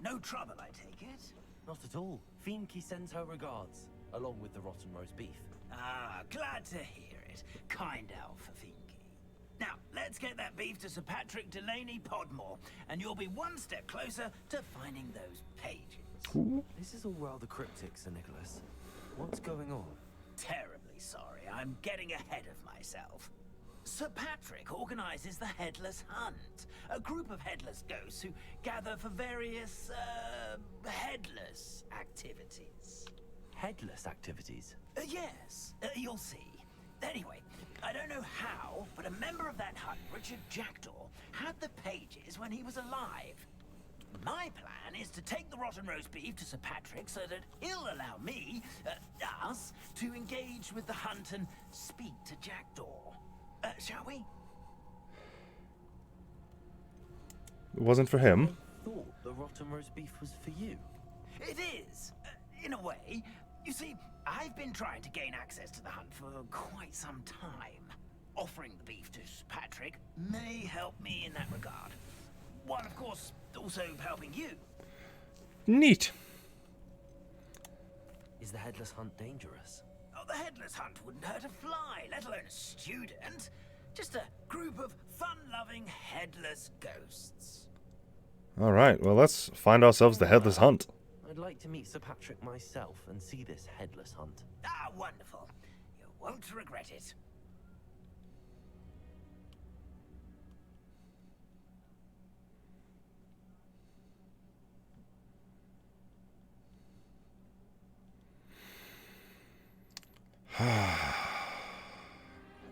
No trouble, I take it? Not at all. Finky sends her regards, along with the rotten roast beef. Ah, glad to hear it. Kind elf for Finky. Now, let's get that beef to Sir Patrick Delaney Podmore, and you'll be one step closer to finding those pages. This is all rather cryptic, Sir Nicholas. What's going on? Terribly sorry, I'm getting ahead of myself. Sir Patrick organizes the Headless Hunt, a group of headless ghosts who gather for various, headless activities. Headless activities? Yes, you'll see. Anyway, I don't know how, but a member of that hunt, Richard Jackdaw, had the pages when he was alive. My plan is to take the rotten roast beef to Sir Patrick so that he'll allow me, us, to engage with the hunt and speak to Jackdaw. Shall we? It wasn't for him. I thought the rotten roast beef was for you. It is, in a way. You see, I've been trying to gain access to the hunt for quite some time. Offering the beef to Sir Patrick may help me in that regard. While, of course, also helping you. Neat. Is the headless hunt dangerous? Oh, the headless hunt wouldn't hurt a fly, let alone a student. Just a group of fun-loving headless ghosts. Alright, well, let's find ourselves the headless hunt. I'd like to meet Sir Patrick myself and see this headless hunt. Ah, wonderful. You won't regret it.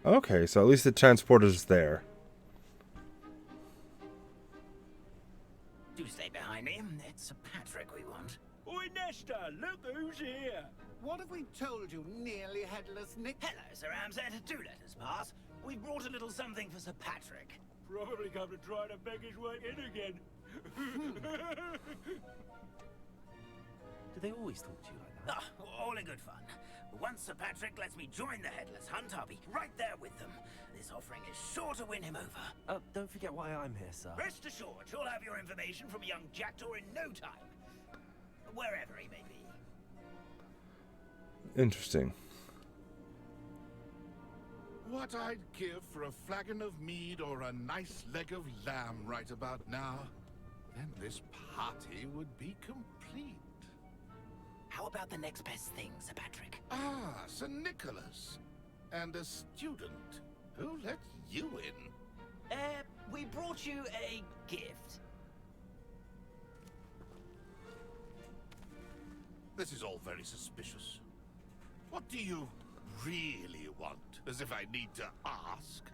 Okay, so at least the transporter's there. Do stay behind me. It's Sir Patrick we want. Oi, Nesta, look who's here. What have we told you, nearly headless Nick? Hello, Sir Ramsay. Do let us pass. We brought a little something for Sir Patrick. Probably come to try to beg his way in again. Do they always talk to you like that? Ah, all in good fun. Once Sir Patrick lets me join the Headless Hunt, I'll be right there with them. This offering is sure to win him over. Don't forget why I'm here, sir. Rest assured, you'll have your information from young Jackdaw in no time. Wherever he may be. Interesting. What I'd give for a flagon of mead or a nice leg of lamb right about now. Then this party would be complete. How about the next best thing, Sir Patrick? Ah, Sir Nicholas. And a student. Who let you in? We brought you a gift. This is all very suspicious. What do you really want? As if I need to ask.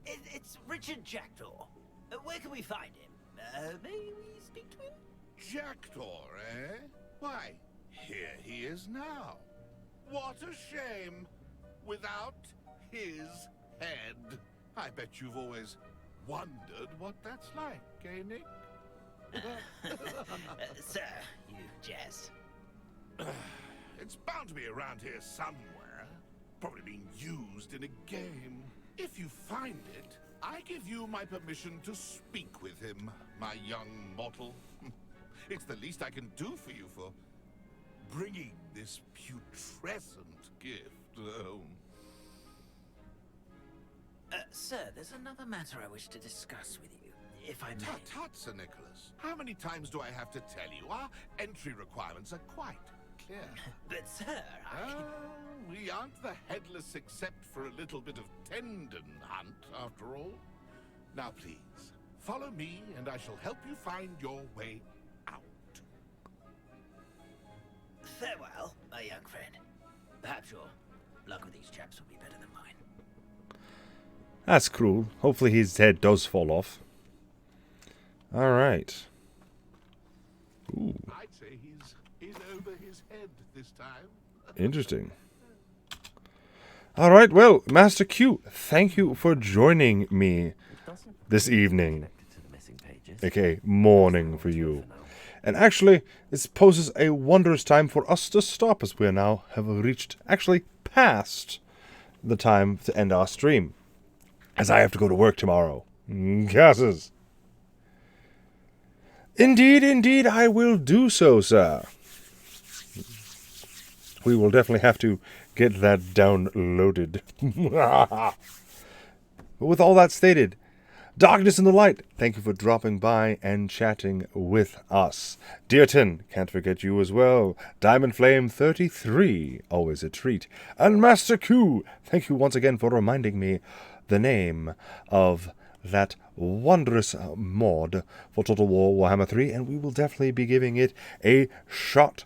It's Richard Jackdaw. Where can we find him? May we speak to him? Jackdaw, eh? Why, here he is now. What a shame. Without his head. I bet you've always wondered what that's like, eh, Nick? Sir, you jest. It's bound to be around here somewhere. Probably being used in a game. If you find it, I give you my permission to speak with him, my young mortal. It's the least I can do for you for bringing this putrescent gift home. Sir, there's another matter I wish to discuss with you, if I may. Tut, Sir Nicholas. How many times do I have to tell you? Our entry requirements are quite clear. But, sir, we aren't the headless except for a little bit of tendon hunt, after all. Now, please, follow me, and I shall help you find your way out. Farewell, my young friend. Perhaps your luck with these chaps will be better than mine. That's cruel. Hopefully his head does fall off. Alright. Ooh. I'd say he's in over his head this time. Interesting. Alright, well, Master Q, thank you for joining me this evening. Okay, morning for you. And actually, this poses a wondrous time for us to stop, as we now have reached, actually, past the time to end our stream. As I have to go to work tomorrow. Gasses. Indeed, indeed, I will do so, sir. We will definitely have to get that downloaded. But with all that stated, Darkness and the Light, thank you for dropping by and chatting with us. Dearton, can't forget you as well. Diamond Flame 33, always a treat. And Master Q, thank you once again for reminding me the name of that wondrous mod for Total War Warhammer 3, and we will definitely be giving it a shot.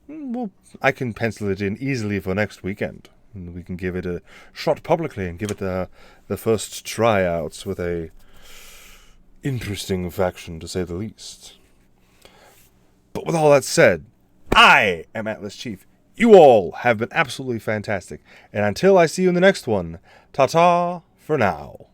Well, I can pencil it in easily for next weekend. We can give it a shot publicly and give it the first tryouts with a interesting faction, to say the least. But with all that said, I am Atlas Chief. You all have been absolutely fantastic. And until I see you in the next one, ta-ta for now.